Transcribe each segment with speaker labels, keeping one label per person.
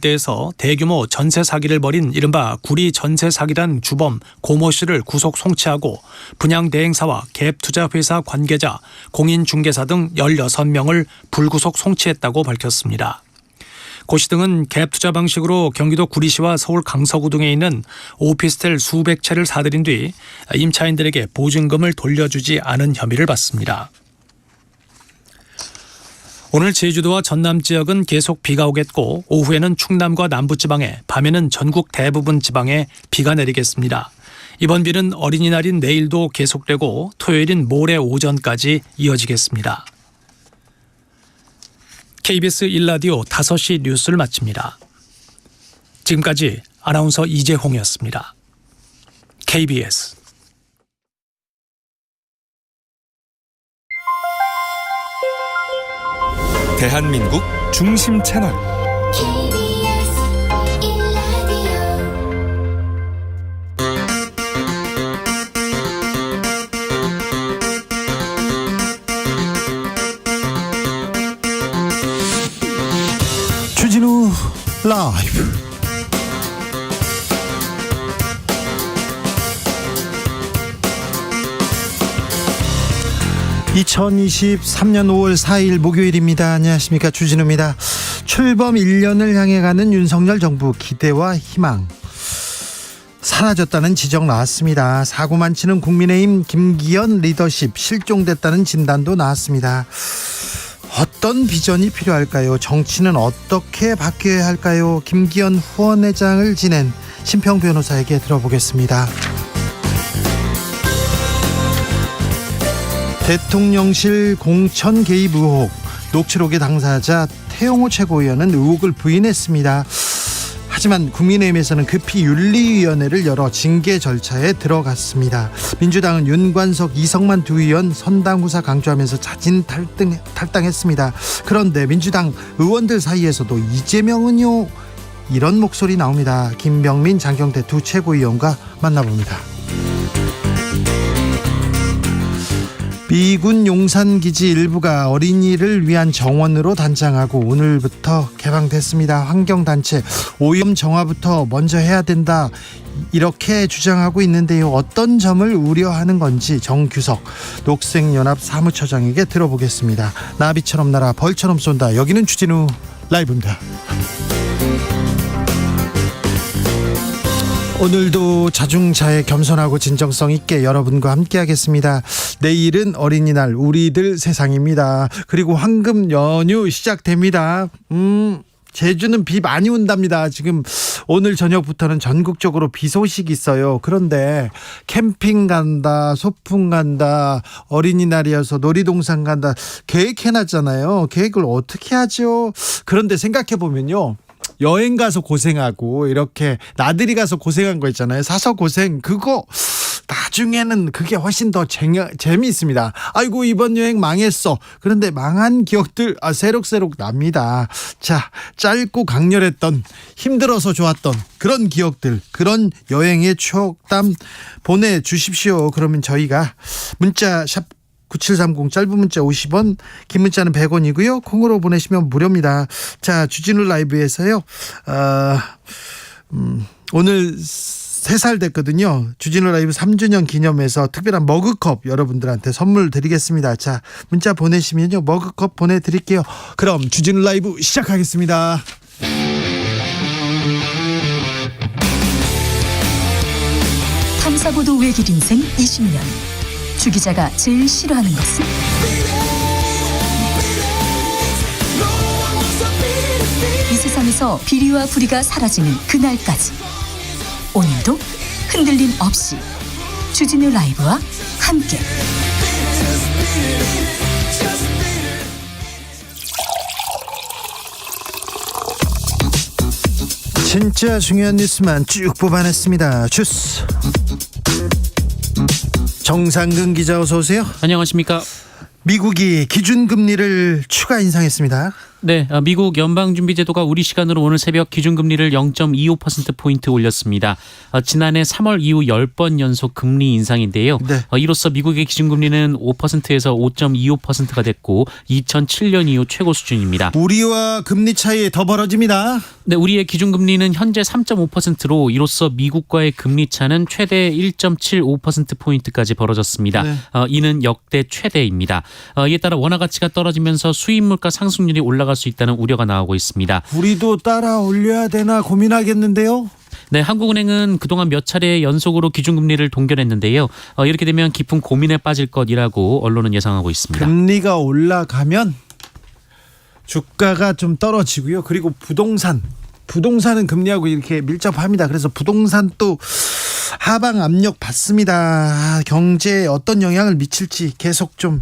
Speaker 1: 대에서 대규모 전세 사기를 벌인 이른바 구리 전세 사기단 주범 고모 씨를 구속 송치하고 분양 대행사와 갭 투자회사 관계자, 공인중개사 등 16명을 불구속 송치했다고 밝혔습니다. 고 씨 등은 갭 투자 방식으로 경기도 구리시와 서울 강서구 등에 있는 오피스텔 수백 채를 사들인 뒤 임차인들에게 보증금을 돌려주지 않은 혐의를 받습니다. 오늘 제주도와 전남 지역은 계속 비가 오겠고 오후에는 충남과 남부지방에, 밤에는 전국 대부분 지방에 비가 내리겠습니다. 이번 비는 어린이날인 내일도 계속되고 토요일인 모레 오전까지 이어지겠습니다. KBS 1라디오 5시 뉴스를 마칩니다. 지금까지 아나운서 이재홍이었습니다. KBS
Speaker 2: 대한민국 중심 채널
Speaker 3: KBS 1라디오
Speaker 4: 주진우 라이브. (2023년 5월 4일) 목요일입니다. 안녕하십니까, 주진우입니다. 출범 1년을 향해 가는 윤석열 정부, 기대와 희망 사라졌다는 지적 나왔습니다. 사고 많치는 국민의힘 김기현 리더십 실종됐다는 진단도 나왔습니다. 어떤 비전이 필요할까요? 정치는 어떻게 바뀌어야 할까요? 김기현 후원회장을 지낸 심평 변호사에게 들어보겠습니다. 대통령실 공천 개입 의혹, 녹취록의 당사자 태용호 최고위원은 의혹을 부인했습니다. 하지만 국민의힘에서는 급히 윤리위원회를 열어 징계 절차에 들어갔습니다. 민주당은 윤관석, 이성만 두 의원 선당 후사 강조하면서 자진 탈당했습니다. 그런데 민주당 의원들 사이에서도 이재명은요, 이런 목소리 나옵니다. 김병민, 장경태 두 최고위원과 만나봅니다. 미군 용산기지 일부가 어린이를 위한 정원으로 단장하고 오늘부터 개방됐습니다. 환경단체 오염 정화부터 먼저 해야 된다, 이렇게 주장하고 있는데요. 어떤 점을 우려하는 건지 정규석 녹색연합 사무처장에게 들어보겠습니다. 나비처럼 날아 벌처럼 쏜다. 여기는 주진우 라이브입니다. 오늘도 자중자애, 겸손하고 진정성 있게 여러분과 함께 하겠습니다. 내일은 어린이날, 우리들 세상입니다. 그리고 황금 연휴 시작됩니다. 제주는 비 많이 온답니다. 지금 오늘 저녁부터는 전국적으로 비 소식이 있어요. 그런데 캠핑 간다, 소풍 간다, 어린이날이어서 놀이동산 간다 계획해놨잖아요. 계획을 어떻게 하죠? 그런데 생각해보면요, 여행 가서 고생하고 이렇게 나들이 가서 고생한 거 있잖아요. 사서 고생, 그거 나중에는 그게 훨씬 더 재미있습니다. 아이고, 이번 여행 망했어. 그런데 망한 기억들 새록새록 납니다. 자, 짧고 강렬했던, 힘들어서 좋았던 그런 기억들, 그런 여행의 추억담 보내주십시오. 그러면 저희가 문자 샵 9730, 짧은 문자 50원, 긴 문자는 100원이고요. 콩으로 보내시면 무료입니다. 자, 주진우 라이브에서요, 오늘 3살 됐거든요. 주진우 라이브 3주년 기념해서 특별한 머그컵 여러분들한테 선물 드리겠습니다. 자, 문자 보내시면요, 머그컵 보내드릴게요. 그럼 주진우 라이브 시작하겠습니다.
Speaker 5: 탐사보도 외길 인생 20년. 주 기자가 제일 싫어하는 것은? 이 세상에서 비리와 부리가 사라지는 그날까지, 오늘도 흔들림 없이 주진우 라이브와 함께
Speaker 4: 진짜 중요한 뉴스만 쭉 뽑아냈습니다. 주스 정상근 기자, 어서 오세요.
Speaker 6: 안녕하십니까.
Speaker 4: 미국이 기준금리를 추가 인상했습니다.
Speaker 6: 네, 미국 연방준비제도가 우리 시간으로 오늘 새벽 기준금리를 0.25%포인트 올렸습니다. 지난해 3월 이후 10번 연속 금리 인상인데요.
Speaker 4: 네.
Speaker 6: 이로써 미국의 기준금리는 5%에서 5.25%가 됐고 2007년 이후 최고 수준입니다.
Speaker 4: 우리와 금리 차이 더 벌어집니다.
Speaker 6: 네, 우리의 기준금리는 현재 3.5%로 이로써 미국과의 금리 차는 최대 1.75%포인트까지 벌어졌습니다.
Speaker 4: 네.
Speaker 6: 이는 역대 최대입니다. 이에 따라 원화 가치가 떨어지면서 수입물가 상승률이 올라갈 수 있다는 우려가 나오고 있습니다.
Speaker 4: 우리도 따라 올려야 되나 고민하겠는데요.
Speaker 6: 네, 한국은행은 그동안 몇 차례 연속으로 기준금리를 동결했는데요. 이렇게 되면 깊은 고민에 빠질 것이라고 언론은 예상하고 있습니다.
Speaker 4: 금리가 올라가면 주가가 좀 떨어지고요. 그리고 부동산은 금리하고 이렇게 밀접합니다. 그래서 부동산 또 하방 압력 받습니다. 경제에 어떤 영향을 미칠지 계속 좀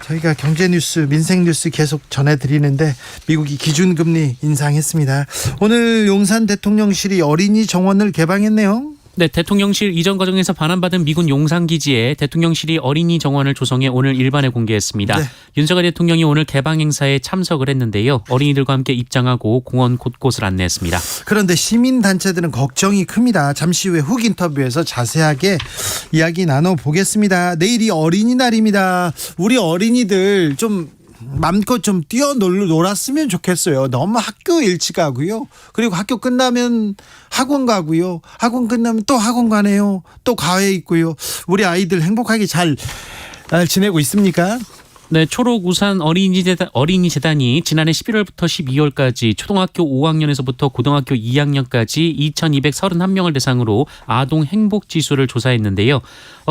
Speaker 4: 저희가 경제 뉴스, 민생 뉴스 계속 전해드리는데 미국이 기준금리 인상했습니다. 오늘 용산 대통령실이 어린이 정원을 개방했네요.
Speaker 6: 네, 대통령실 이전 과정에서 반환받은 미군 용산기지에 대통령실이 어린이 정원을 조성해 오늘 일반에 공개했습니다.
Speaker 4: 네.
Speaker 6: 윤석열 대통령이 오늘 개방 행사에 참석을 했는데요. 어린이들과 함께 입장하고 공원 곳곳을 안내했습니다.
Speaker 4: 그런데 시민단체들은 걱정이 큽니다. 잠시 후에 훅 인터뷰에서 자세하게 이야기 나눠보겠습니다. 내일이 어린이날입니다. 우리 어린이들 좀 마음껏 좀 뛰어놀았으면 좋겠어요. 너무 학교 일찍 가고요. 그리고 학교 끝나면 학원 가고요. 학원 끝나면 또 학원 가네요. 또 과외 있고요. 우리 아이들 행복하게 잘 지내고 있습니까?
Speaker 6: 네, 초록 우산 어린이재단이 지난해 11월부터 12월까지 초등학교 5학년에서부터 고등학교 2학년까지 2,231명을 대상으로 아동 행복 지수를 조사했는데요.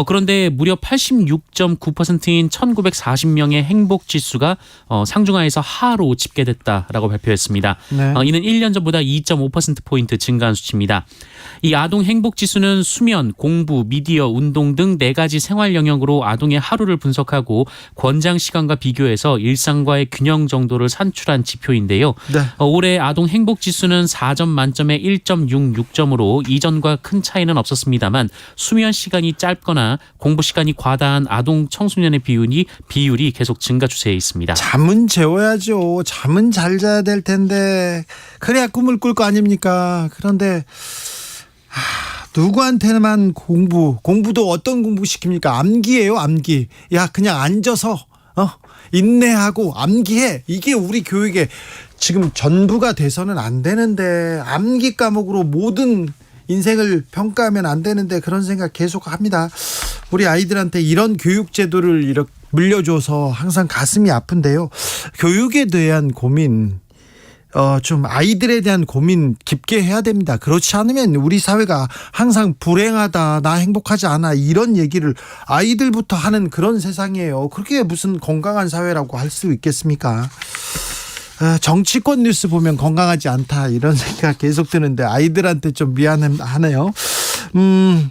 Speaker 6: 그런데 무려 86.9%인 1,940명의 행복 지수가 상중하에서 하로 집계됐다라고 발표했습니다.
Speaker 4: 네.
Speaker 6: 이는 1년 전보다 2.5%포인트 증가한 수치입니다. 이 아동 행복 지수는 수면, 공부, 미디어, 운동 등 4가지 생활 영역으로 아동의 하루를 분석하고 권장 시간과 비교해서 일상과의 균형 정도를 산출한 지표인데요.
Speaker 4: 네.
Speaker 6: 올해 아동 행복 지수는 4점 만점에 1.66점으로 이전과 큰 차이는 없었습니다만 수면 시간이 짧거나 공부 시간이 과다한 아동 청소년의 비율이 계속 증가 추세에 있습니다.
Speaker 4: 잠은 재워야죠. 잠은 잘 자야 될 텐데 그래야 꿈을 꿀 거 아닙니까? 그런데 누구한테만 공부도 어떤 공부 시킵니까? 암기예요, 암기. 야, 그냥 앉아서 인내하고 암기해. 이게 우리 교육의 지금 전부가 돼서는 안 되는데 암기 과목으로 모든 인생을 평가하면 안 되는데 그런 생각 계속 합니다. 우리 아이들한테 이런 교육 제도를 이렇게 물려줘서 항상 가슴이 아픈데요. 교육에 대한 고민 좀 아이들에 대한 고민 깊게 해야 됩니다. 그렇지 않으면 우리 사회가 항상 불행하다, 나 행복하지 않아 이런 얘기를 아이들부터 하는 그런 세상이에요. 그렇게 무슨 건강한 사회라고 할 수 있겠습니까? 정치권 뉴스 보면 건강하지 않다 이런 생각 계속 드는데 아이들한테 좀 미안하네요.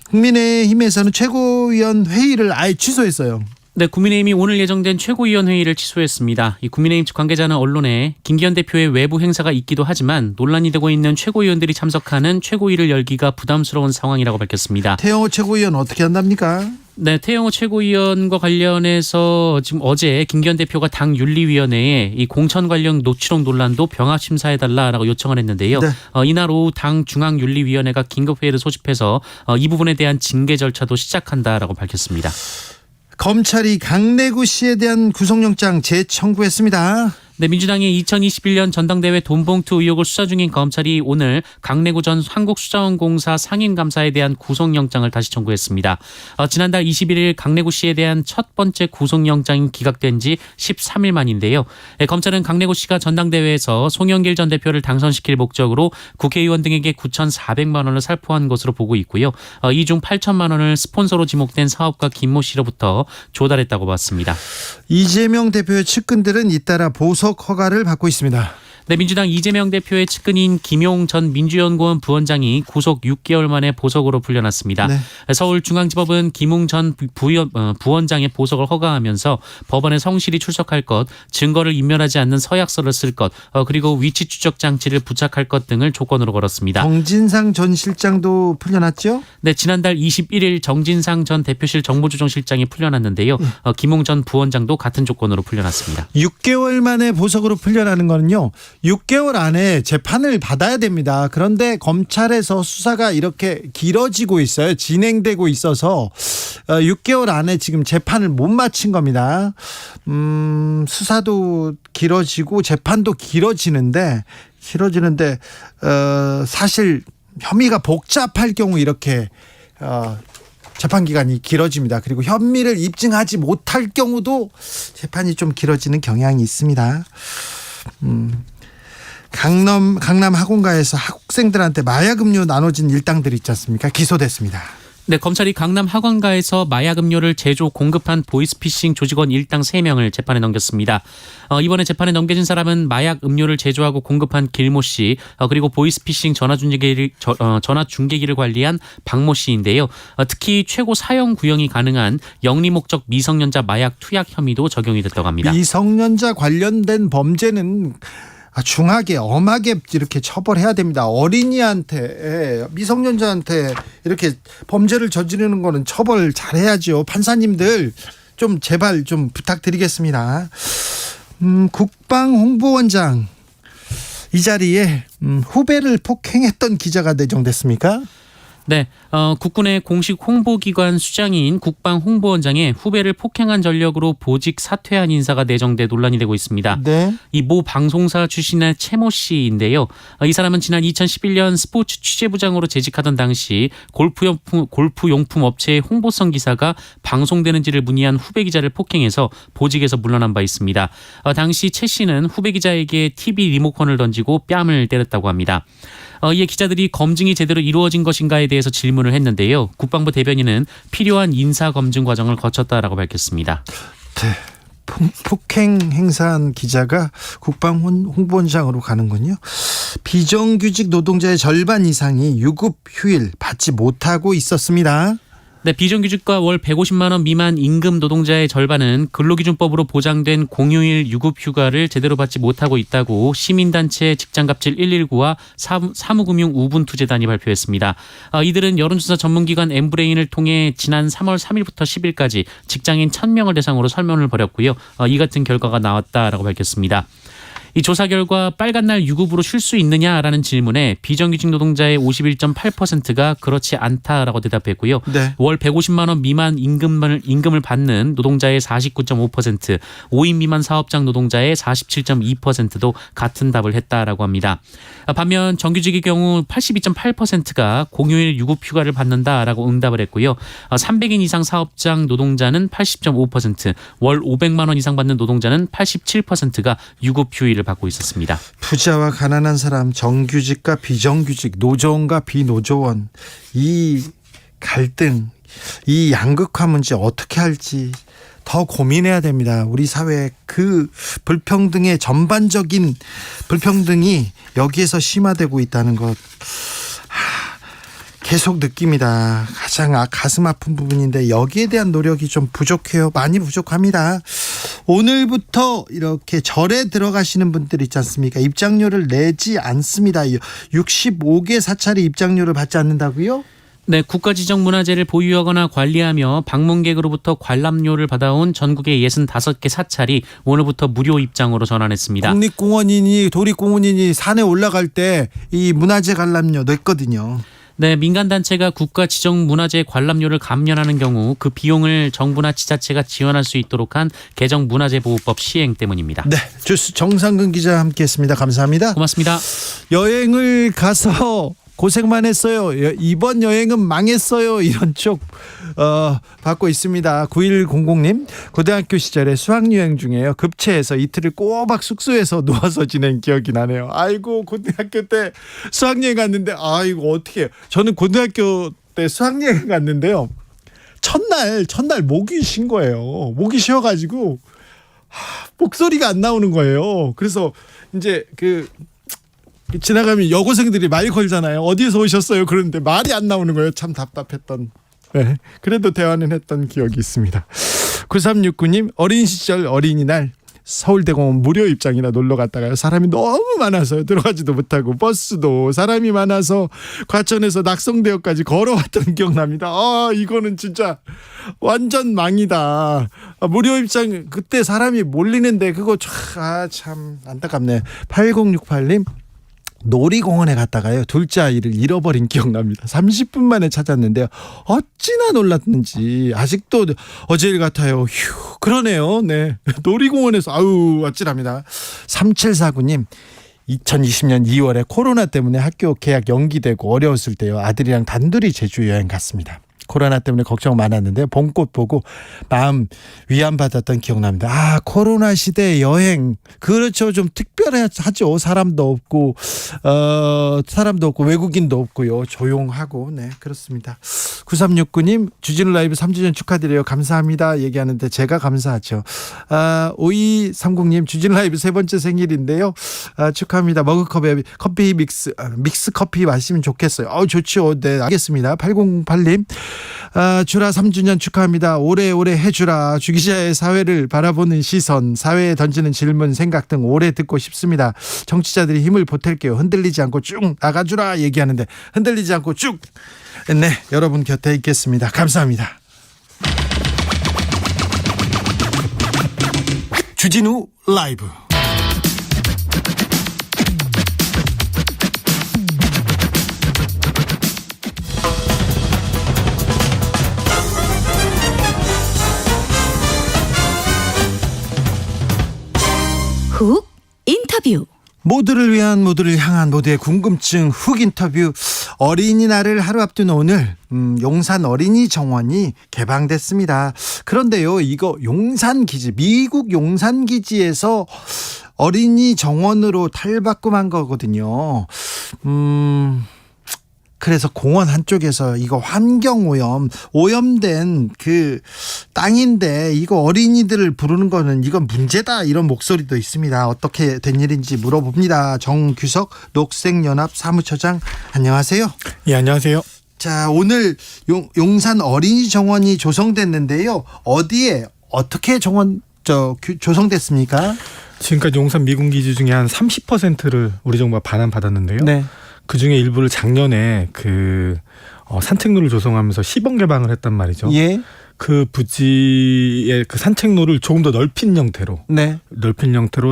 Speaker 4: 국민의힘에서는 최고위원 회의를 아예 취소했어요.
Speaker 6: 네, 국민의힘이 오늘 예정된 최고위원 회의를 취소했습니다. 이 국민의힘 측 관계자는 언론에 김기현 대표의 외부 행사가 있기도 하지만 논란이 되고 있는 최고위원들이 참석하는 최고위를 열기가 부담스러운 상황이라고 밝혔습니다.
Speaker 4: 태영호 최고위원 어떻게 한답니까?
Speaker 6: 네, 태영호 최고위원과 관련해서 지금 어제 김기현 대표가 당 윤리위원회에 이 공천 관련 녹취록 논란도 병합 심사해달라라고 요청을 했는데요.
Speaker 4: 네.
Speaker 6: 이날 오후 당 중앙윤리위원회가 긴급회의를 소집해서 이 부분에 대한 징계 절차도 시작한다라고 밝혔습니다.
Speaker 4: 검찰이 강내구 씨에 대한 구속영장 재청구했습니다.
Speaker 6: 네, 민주당의 2021년 전당대회 돈봉투 의혹을 수사 중인 검찰이 오늘 강내구 전 한국수자원공사 상임감사에 대한 구속영장을 다시 청구했습니다. 지난달 21일 강내구 씨에 대한 첫 번째 구속영장이 기각된 지 13일 만인데요. 검찰은 강내구 씨가 전당대회에서 송영길 전 대표를 당선시킬 목적으로 국회의원 등에게 9,400만 원을 살포한 것으로 보고 있고요. 이 중 8천만 원을 스폰서로 지목된 사업가 김모 씨로부터 조달했다고 봤습니다.
Speaker 4: 이재명 대표의 측근들은 잇따라 보석 허가를 받고 있습니다.
Speaker 6: 네, 민주당 이재명 대표의 측근인 김용 전 민주연구원 부원장이 구속 6개월 만에 보석으로 풀려났습니다.
Speaker 4: 네.
Speaker 6: 서울중앙지법은 김용 전 부원장의 보석을 허가하면서 법원에 성실히 출석할 것, 증거를 인멸하지 않는 서약서를 쓸 것, 그리고 위치 추적 장치를 부착할 것 등을 조건으로 걸었습니다.
Speaker 4: 정진상 전 실장도 풀려났죠?
Speaker 6: 네, 지난달 21일 정진상 전 대표실 정무조정실장이 풀려났는데요. 김용 전 부원장도 같은 조건으로 풀려났습니다.
Speaker 4: 6개월 만에 보석으로 풀려나는 거는요. 6개월 안에 재판을 받아야 됩니다. 그런데 검찰에서 수사가 이렇게 길어지고 있어요. 진행되고 있어서 6개월 안에 지금 재판을 못 마친 겁니다. 수사도 길어지고 재판도 길어지는데 사실 혐의가 복잡할 경우 이렇게 재판 기간이 길어집니다. 그리고 혐의를 입증하지 못할 경우도 재판이 좀 길어지는 경향이 있습니다. 강남 학원가에서 학생들한테 마약 음료 나눠진 일당들 있지 않습니까? 기소됐습니다.
Speaker 6: 네, 검찰이 강남 학원가에서 마약 음료를 제조 공급한 보이스피싱 조직원 일당 3명을 재판에 넘겼습니다. 이번에 재판에 넘겨진 사람은 마약 음료를 제조하고 공급한 길모 씨, 그리고 보이스피싱 전화중계기를 관리한 박모 씨인데요. 특히 최고 사형 구형이 가능한 영리 목적 미성년자 마약 투약 혐의도 적용이 됐다고 합니다.
Speaker 4: 미성년자 관련된 범죄는 중하게 엄하게 이렇게 처벌해야 됩니다. 어린이한테 미성년자한테 이렇게 범죄를 저지르는 거는 처벌 잘해야죠. 판사님들 좀 제발 좀 부탁드리겠습니다. 국방홍보원장 이 자리에 후배를 폭행했던 기자가 내정됐습니까?
Speaker 6: 네, 국군의 공식 홍보기관 수장인 국방홍보원장의 후배를 폭행한 전력으로 보직 사퇴한 인사가 내정돼 논란이 되고 있습니다.
Speaker 4: 네.
Speaker 6: 이 모 방송사 출신의 최모 씨인데요. 이 사람은 지난 2011년 스포츠 취재부장으로 재직하던 당시 골프용품 업체의 홍보성 기사가 방송되는지를 문의한 후배 기자를 폭행해서 보직에서 물러난 바 있습니다. 당시 최 씨는 후배 기자에게 TV 리모컨을 던지고 뺨을 때렸다고 합니다. 이에 기자들이 검증이 제대로 이루어진 것인가에 대해서 질문을 했는데요. 국방부 대변인은 필요한 인사검증 과정을 거쳤다라고 밝혔습니다.
Speaker 4: 네. 폭행 행사한 기자가 국방홍보원장으로 가는군요. 비정규직 노동자의 절반 이상이 유급 휴일 받지 못하고 있었습니다.
Speaker 6: 네, 비정규직과 월 150만 원 미만 임금 노동자의 절반은 근로기준법으로 보장된 공휴일 유급 휴가를 제대로 받지 못하고 있다고 시민단체 직장갑질 119와 사무금융 우분투재단이 발표했습니다. 이들은 여론조사 전문기관 엠브레인을 통해 지난 3월 3일부터 10일까지 직장인 1,000명을 대상으로 설문을 벌였고요. 이 같은 결과가 나왔다라고 밝혔습니다. 이 조사 결과 빨간 날 유급으로 쉴 수 있느냐라는 질문에 비정규직 노동자의 51.8%가 그렇지 않다라고 대답했고요.
Speaker 4: 네.
Speaker 6: 월 150만 원 미만 임금을 받는 노동자의 49.5%, 5인 미만 사업장 노동자의 47.2%도 같은 답을 했다라고 합니다. 반면 정규직의 경우 82.8%가 공휴일 유급 휴가를 받는다라고 응답을 했고요. 300인 이상 사업장 노동자는 80.5%, 월 500만 원 이상 받는 노동자는 87%가 유급 휴일을 받고 있었습니다.
Speaker 4: 부자와 가난한 사람, 정규직과 비정규직, 노조원과 비노조원, 이 갈등, 이 양극화 문제 어떻게 할지 더 고민해야 됩니다. 우리 사회의 그 불평등의 전반적인 불평등이 여기에서 심화되고 있다는 것 계속 느낍니다. 가장 가슴 아픈 부분인데 여기에 대한 노력이 좀 부족해요. 많이 부족합니다. 오늘부터 이렇게 절에 들어가시는 분들 있지 않습니까? 입장료를 내지 않습니다. 65개 사찰이 입장료를 받지 않는다고요?
Speaker 6: 네, 국가지정문화재를 보유하거나 관리하며 방문객으로부터 관람료를 받아온 전국의 65개 사찰이 오늘부터 무료 입장으로 전환했습니다.
Speaker 4: 국립공원이니 도립공원이니 산에 올라갈 때 이 문화재 관람료 냈거든요.
Speaker 6: 네, 민간단체가 국가 지정문화재 관람료를 감면하는 경우 그 비용을 정부나 지자체가 지원할 수 있도록 한 개정문화재보호법 시행 때문입니다.
Speaker 4: 네, 주스 정상근 기자 함께했습니다. 감사합니다.
Speaker 6: 고맙습니다.
Speaker 4: 여행을 가서 고생만 했어요. 이번 여행은 망했어요. 이런 쪽 받고 있습니다. 9100님 고등학교 시절에 수학여행 중에요. 급체해서 이틀을 꼬박 숙소에서 누워서 지낸 기억이 나네요. 아이고 고등학교 때 수학여행 갔는데 아이고 어떻게 해요. 저는 고등학교 때 수학여행 갔는데요. 첫날 목이 쉰 거예요. 목이 쉬어가지고 목소리가 안 나오는 거예요. 그래서 이제 지나가면 여고생들이 말 걸잖아요. 어디에서 오셨어요? 그런데 말이 안 나오는 거예요. 참 답답했던. 네. 그래도 대화는 했던 기억이 있습니다. 9369님 어린 시절 어린이날 서울대공원 무료 입장이나 놀러 갔다가요. 사람이 너무 많아서 들어가지도 못하고 버스도 사람이 많아서 과천에서 낙성대역까지 걸어왔던 기억납니다. 이거는 진짜 완전 망이다. 무료 입장 그때 사람이 몰리는데 그거 참 안타깝네. 8068님 놀이공원에 갔다가요 둘째 아이를 잃어버린 기억납니다. 30분 만에 찾았는데요 어찌나 놀랐는지 아직도 어제일 같아요. 휴 그러네요. 네 놀이공원에서 아찔합니다. 3749님 2020년 2월에 코로나 때문에 학교 개학 연기되고 어려웠을 때요 아들이랑 단둘이 제주 여행 갔습니다. 코로나 때문에 걱정 많았는데 봄꽃 보고 마음 위안받았던 기억납니다. 코로나 시대 여행 그렇죠. 좀 특별하죠. 사람도 없고 외국인도 없고요. 조용하고 네 그렇습니다. 9369님 주진우 라이브 3주년 축하드려요. 감사합니다. 얘기하는데 제가 감사하죠. 5230님 주진우 라이브 세 번째 생일인데요. 축하합니다. 머그컵에 커피 믹스 커피 마시면 좋겠어요. 좋죠. 네 알겠습니다. 8008님 주라 3주년 축하합니다. 오래오래 해주라. 주기자의 사회를 바라보는 시선, 사회에 던지는 질문, 생각 등 오래 듣고 싶습니다. 정치자들이 힘을 보탤게요. 흔들리지 않고 쭉 나가주라 얘기하는데 흔들리지 않고 쭉 네 여러분 곁에 있겠습니다. 감사합니다. 주진우 라이브
Speaker 5: 훅 인터뷰.
Speaker 4: 모두를 위한 모두를 향한 모두의 궁금증 훅 인터뷰. 어린이날을 하루 앞둔 오늘 용산 어린이 정원이 개방됐습니다. 그런데요 이거 용산기지 미국 용산기지에서 어린이 정원으로 탈바꿈한 거거든요. 그래서 공원 한쪽에서 이거 오염된 그 땅인데 이거 어린이들을 부르는 거는 이건 문제다 이런 목소리도 있습니다. 어떻게 된 일인지 물어봅니다. 정규석 녹색연합 사무처장 안녕하세요.
Speaker 7: 예, 안녕하세요.
Speaker 4: 자, 오늘 용산 어린이 정원이 조성됐는데요. 어디에 어떻게 조성됐습니까?
Speaker 7: 지금까지 용산 미군기지 중에 한 30%를 우리 정부가 반환받았는데요.
Speaker 4: 네.
Speaker 7: 그 중에 일부를 작년에 산책로를 조성하면서 시범 개방을 했단 말이죠.
Speaker 4: 예.
Speaker 7: 그 부지의 그 산책로를 조금 더 넓힌 형태로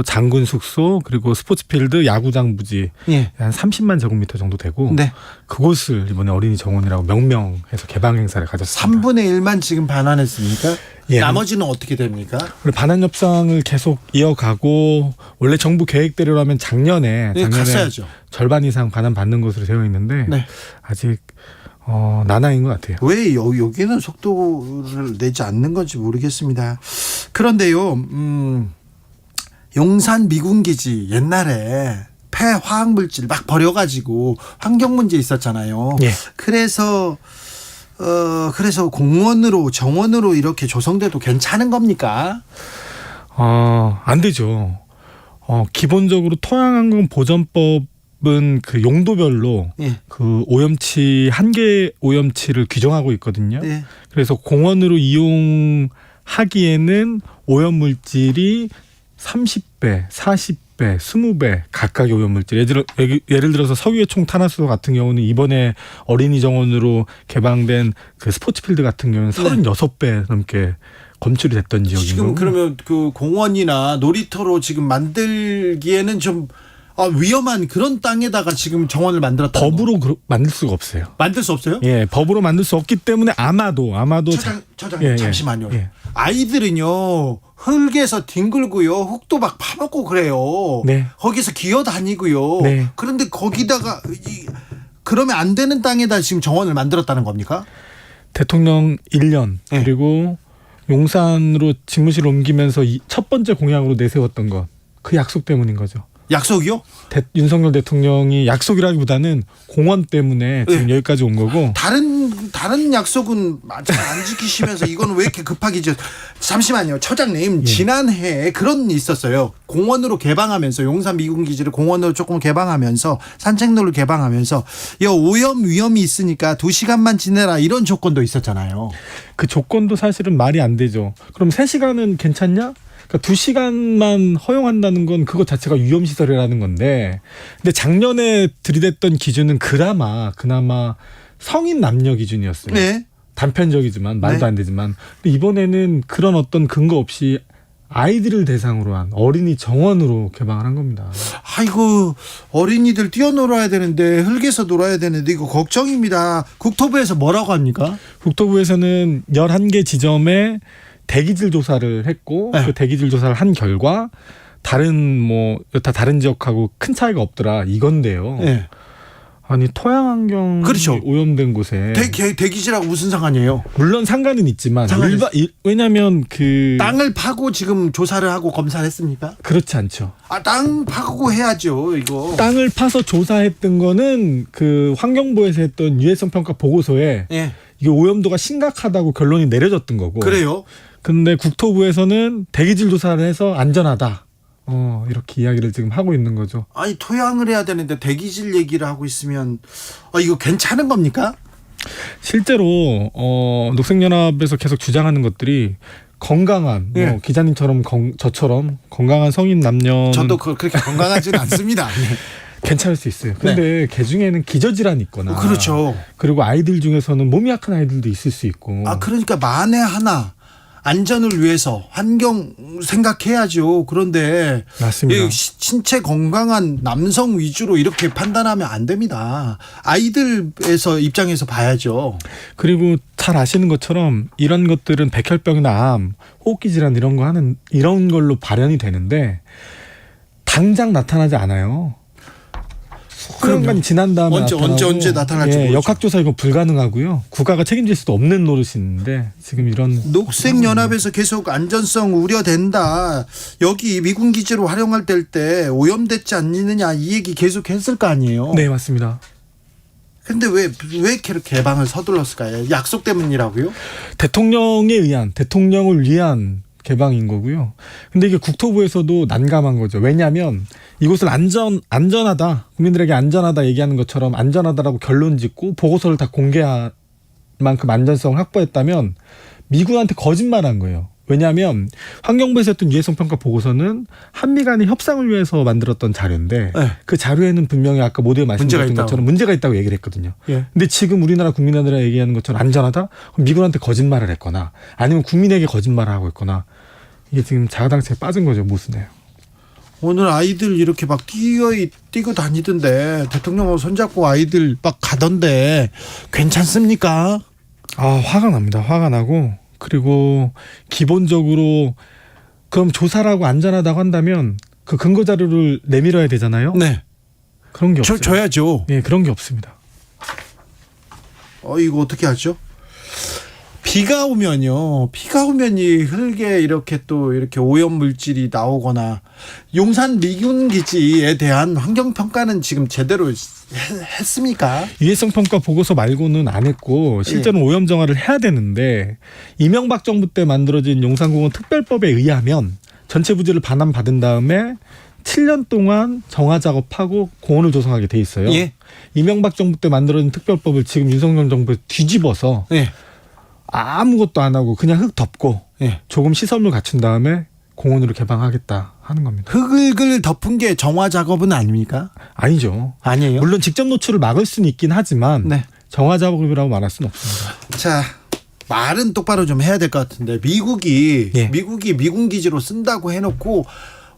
Speaker 7: 장군 숙소 그리고 스포츠필드 야구장 부지
Speaker 4: 예.
Speaker 7: 한 30만 제곱미터 정도 되고
Speaker 4: 네.
Speaker 7: 그곳을 이번에 어린이 정원이라고 명명해서 개방 행사를 가졌습니다.
Speaker 4: 3분의 1만 지금 반환했습니까?
Speaker 7: 예.
Speaker 4: 나머지는 어떻게 됩니까?
Speaker 7: 반환 협상을 계속 이어가고 원래 정부 계획대로라면 작년에
Speaker 4: 갔어야죠.
Speaker 7: 절반 이상 반환 받는 것으로 되어 있는데
Speaker 4: 네.
Speaker 7: 아직 난항인 것 같아요.
Speaker 4: 왜 여기는 속도를 내지 않는 건지 모르겠습니다. 그런데요, 용산 미군기지 옛날에 폐화학물질 막 버려가지고 환경 문제 있었잖아요.
Speaker 7: 예.
Speaker 4: 그래서 정원으로 이렇게 조성돼도 괜찮은 겁니까?
Speaker 7: 안 되죠. 기본적으로 토양환경보전법은 그 용도별로
Speaker 4: 예.
Speaker 7: 그 한계 오염치를 규정하고 있거든요.
Speaker 4: 예.
Speaker 7: 그래서 공원으로 이용하기에는 오염물질이 30배, 40배, 20배 각각의 오염물질. 예를 들어서 서귀의총 탄화수소 같은 경우는 이번에 어린이 정원으로 개방된 그 스포츠필드 같은 경우는 36배 넘게 검출이 됐던 지역인
Speaker 4: 지금
Speaker 7: 거고.
Speaker 4: 그러면 그 공원이나 놀이터로 지금 만들기에는 좀 위험한 그런 땅에다가 지금 정원을 만들었다.
Speaker 7: 법으로 만들 수가 없어요.
Speaker 4: 만들 수 없어요?
Speaker 7: 예, 법으로 만들 수 없기 때문에 아마도
Speaker 4: 처장님 잠시만요. 아이들은요 흙에서 뒹굴고요 흙도 막 파먹고 그래요.
Speaker 7: 네.
Speaker 4: 거기서 기어다니고요.
Speaker 7: 네.
Speaker 4: 그런데 거기다가 그러면 안 되는 땅에다 지금 정원을 만들었다는 겁니까?
Speaker 7: 대통령 1년
Speaker 4: 네.
Speaker 7: 그리고 용산으로 집무실을 옮기면서 첫 번째 공약으로 내세웠던 것 그 약속 때문인 거죠.
Speaker 4: 약속이요?
Speaker 7: 윤석열 대통령이 약속이라기보다는 공원 때문에 지금 여기까지 온 거고.
Speaker 4: 다른 약속은 안 지키시면서 이건 왜 이렇게 급하게 잠시만요. 처장님 지난해에 그런 일이 있었어요. 공원으로 개방하면서 용산 미군기지를 공원으로 조금 개방하면서 산책로를 개방하면서 오염 위험이 있으니까 2시간만 지내라 이런 조건도 있었잖아요.
Speaker 7: 그 조건도 사실은 말이 안 되죠. 그럼 3시간은 괜찮냐? 그러니까 2시간만 허용한다는 건 그것 자체가 위험시설이라는 건데, 근데 작년에 들이댔던 기준은 그나마 성인 남녀 기준이었어요.
Speaker 4: 네.
Speaker 7: 단편적이지만 말도
Speaker 4: 네.
Speaker 7: 안 되지만, 근데 이번에는 그런 어떤 근거 없이 아이들을 대상으로 한 어린이 정원으로 개방을 한 겁니다.
Speaker 4: 아이고, 어린이들 뛰어놀아야 되는데, 흙에서 놀아야 되는데, 이거 걱정입니다. 국토부에서 뭐라고 합니까?
Speaker 7: 국토부에서는 11개 지점에 대기질 조사를 했고,
Speaker 4: 네.
Speaker 7: 그 대기질 조사를 한 결과 여타 다른 지역하고 큰 차이가 없더라 이건데요.
Speaker 4: 네.
Speaker 7: 아니, 토양 환경이
Speaker 4: 그렇죠.
Speaker 7: 오염된 곳에
Speaker 4: 대기질하고 무슨 상관이에요?
Speaker 7: 물론 상관은 있지만
Speaker 4: 상관은
Speaker 7: 왜냐하면
Speaker 4: 땅을 파고 지금 조사를 하고 검사를 했습니까?
Speaker 7: 그렇지 않죠.
Speaker 4: 땅 파고 해야죠, 이거.
Speaker 7: 땅을 파서 조사했던 거는 그 환경부에서 했던 유해성 평가 보고서에
Speaker 4: 예.
Speaker 7: 이게 오염도가 심각하다고 결론이 내려졌던 거고.
Speaker 4: 그래요?
Speaker 7: 근데 국토부에서는 대기질 조사를 해서 안전하다. 이렇게 이야기를 지금 하고 있는 거죠.
Speaker 4: 아니, 토양을 해야 되는데 대기질 얘기를 하고 있으면 이거 괜찮은 겁니까?
Speaker 7: 실제로 녹색연합에서 계속 주장하는 것들이 건강한
Speaker 4: 예.
Speaker 7: 기자님처럼 저처럼 건강한 성인 남녀는
Speaker 4: 저도 그렇게 건강하지는 않습니다.
Speaker 7: 괜찮을 수 있어요. 근데 개 중에는 기저질환이 있거나
Speaker 4: 그렇죠.
Speaker 7: 그리고 아이들 중에서는 몸이 약한 아이들도 있을 수 있고.
Speaker 4: 그러니까 만에 하나 안전을 위해서 환경 생각해야죠. 그런데
Speaker 7: 맞습니다.
Speaker 4: 신체 건강한 남성 위주로 이렇게 판단하면 안 됩니다. 아이들에서 입장에서 봐야죠.
Speaker 7: 그리고 잘 아시는 것처럼 이런 것들은 백혈병이나 암, 호흡기 질환 이런 걸로 발현이 되는데 당장 나타나지 않아요. 수년간이 지난 다음에
Speaker 4: 언제 나타날지 모르죠.
Speaker 7: 역학조사 이거 불가능하고요. 국가가 책임질 수도 없는 노릇인데 지금 이런
Speaker 4: 녹색연합에서 계속 안전성 우려된다. 여기 미군 기지로 활용할 때 오염됐지 않느냐 이 얘기 계속 했을 거 아니에요.
Speaker 7: 네, 맞습니다.
Speaker 4: 근데 왜 이렇게 개방을 서둘렀을까요? 약속 때문이라고요?
Speaker 7: 대통령을 위한 개방인 거고요. 근데 이게 국토부에서도 난감한 거죠. 왜냐하면 이곳을 안전하다, 국민들에게 안전하다 얘기하는 것처럼 안전하다라고 결론 짓고 보고서를 다 공개할 만큼 안전성을 확보했다면 미군한테 거짓말한 거예요. 왜냐하면 환경부에서 했던 유해성 평가 보고서는 한미 간의 협상을 위해서 만들었던 자료인데
Speaker 4: 네.
Speaker 7: 그 자료에는 분명히 아까 모두에 말씀드렸던 것처럼 문제가 있다고 얘기를 했거든요.
Speaker 4: 예.
Speaker 7: 근데 지금 우리나라 국민들이 얘기하는 것처럼 안전하다? 그럼 미군한테 거짓말을 했거나 아니면 국민에게 거짓말을 하고 있거나 이게 지금 자가당착에 빠진 거죠. 모순이에요.
Speaker 4: 오늘 아이들 이렇게 막 뛰고 다니던데 대통령하고 손잡고 아이들 막 가던데 괜찮습니까?
Speaker 7: 화가 납니다. 화가 나고 그리고 기본적으로 그럼 조사를 하고 안전하다고 한다면 그 근거 자료를 내밀어야 되잖아요.
Speaker 4: 네.
Speaker 7: 그런 게 없어요.
Speaker 4: 줘야죠.
Speaker 7: 네, 그런 게 없습니다.
Speaker 4: 이거 어떻게 하죠? 비가 오면 이 흙에 이렇게 오염 물질이 나오거나 용산 미군 기지에 대한 환경 평가는 지금 제대로 했습니까?
Speaker 7: 유해성 평가 보고서 말고는 안 했고 실제로는 오염 정화를 해야 되는데 이명박 정부 때 만들어진 용산공원 특별법에 의하면 전체 부지를 반환받은 다음에 7년 동안 정화 작업하고 공원을 조성하게 돼 있어요.
Speaker 4: 예.
Speaker 7: 이명박 정부 때 만들어진 특별법을 지금 윤석열 정부에 뒤집어서
Speaker 4: 네.
Speaker 7: 아무것도 안 하고 그냥 흙 덮고
Speaker 4: 예.
Speaker 7: 조금 시설물 갖춘 다음에 공원으로 개방하겠다 하는 겁니다.
Speaker 4: 흙을 덮은 게 정화 작업은 아닙니까?
Speaker 7: 아니죠.
Speaker 4: 아니에요.
Speaker 7: 물론 직접 노출을 막을 수는 있긴 하지만
Speaker 4: 네.
Speaker 7: 정화 작업이라고 말할 수는 없습니다.
Speaker 4: 자, 말은 똑바로 좀 해야 될 것 같은데 미국이 미군 기지로 쓴다고 해놓고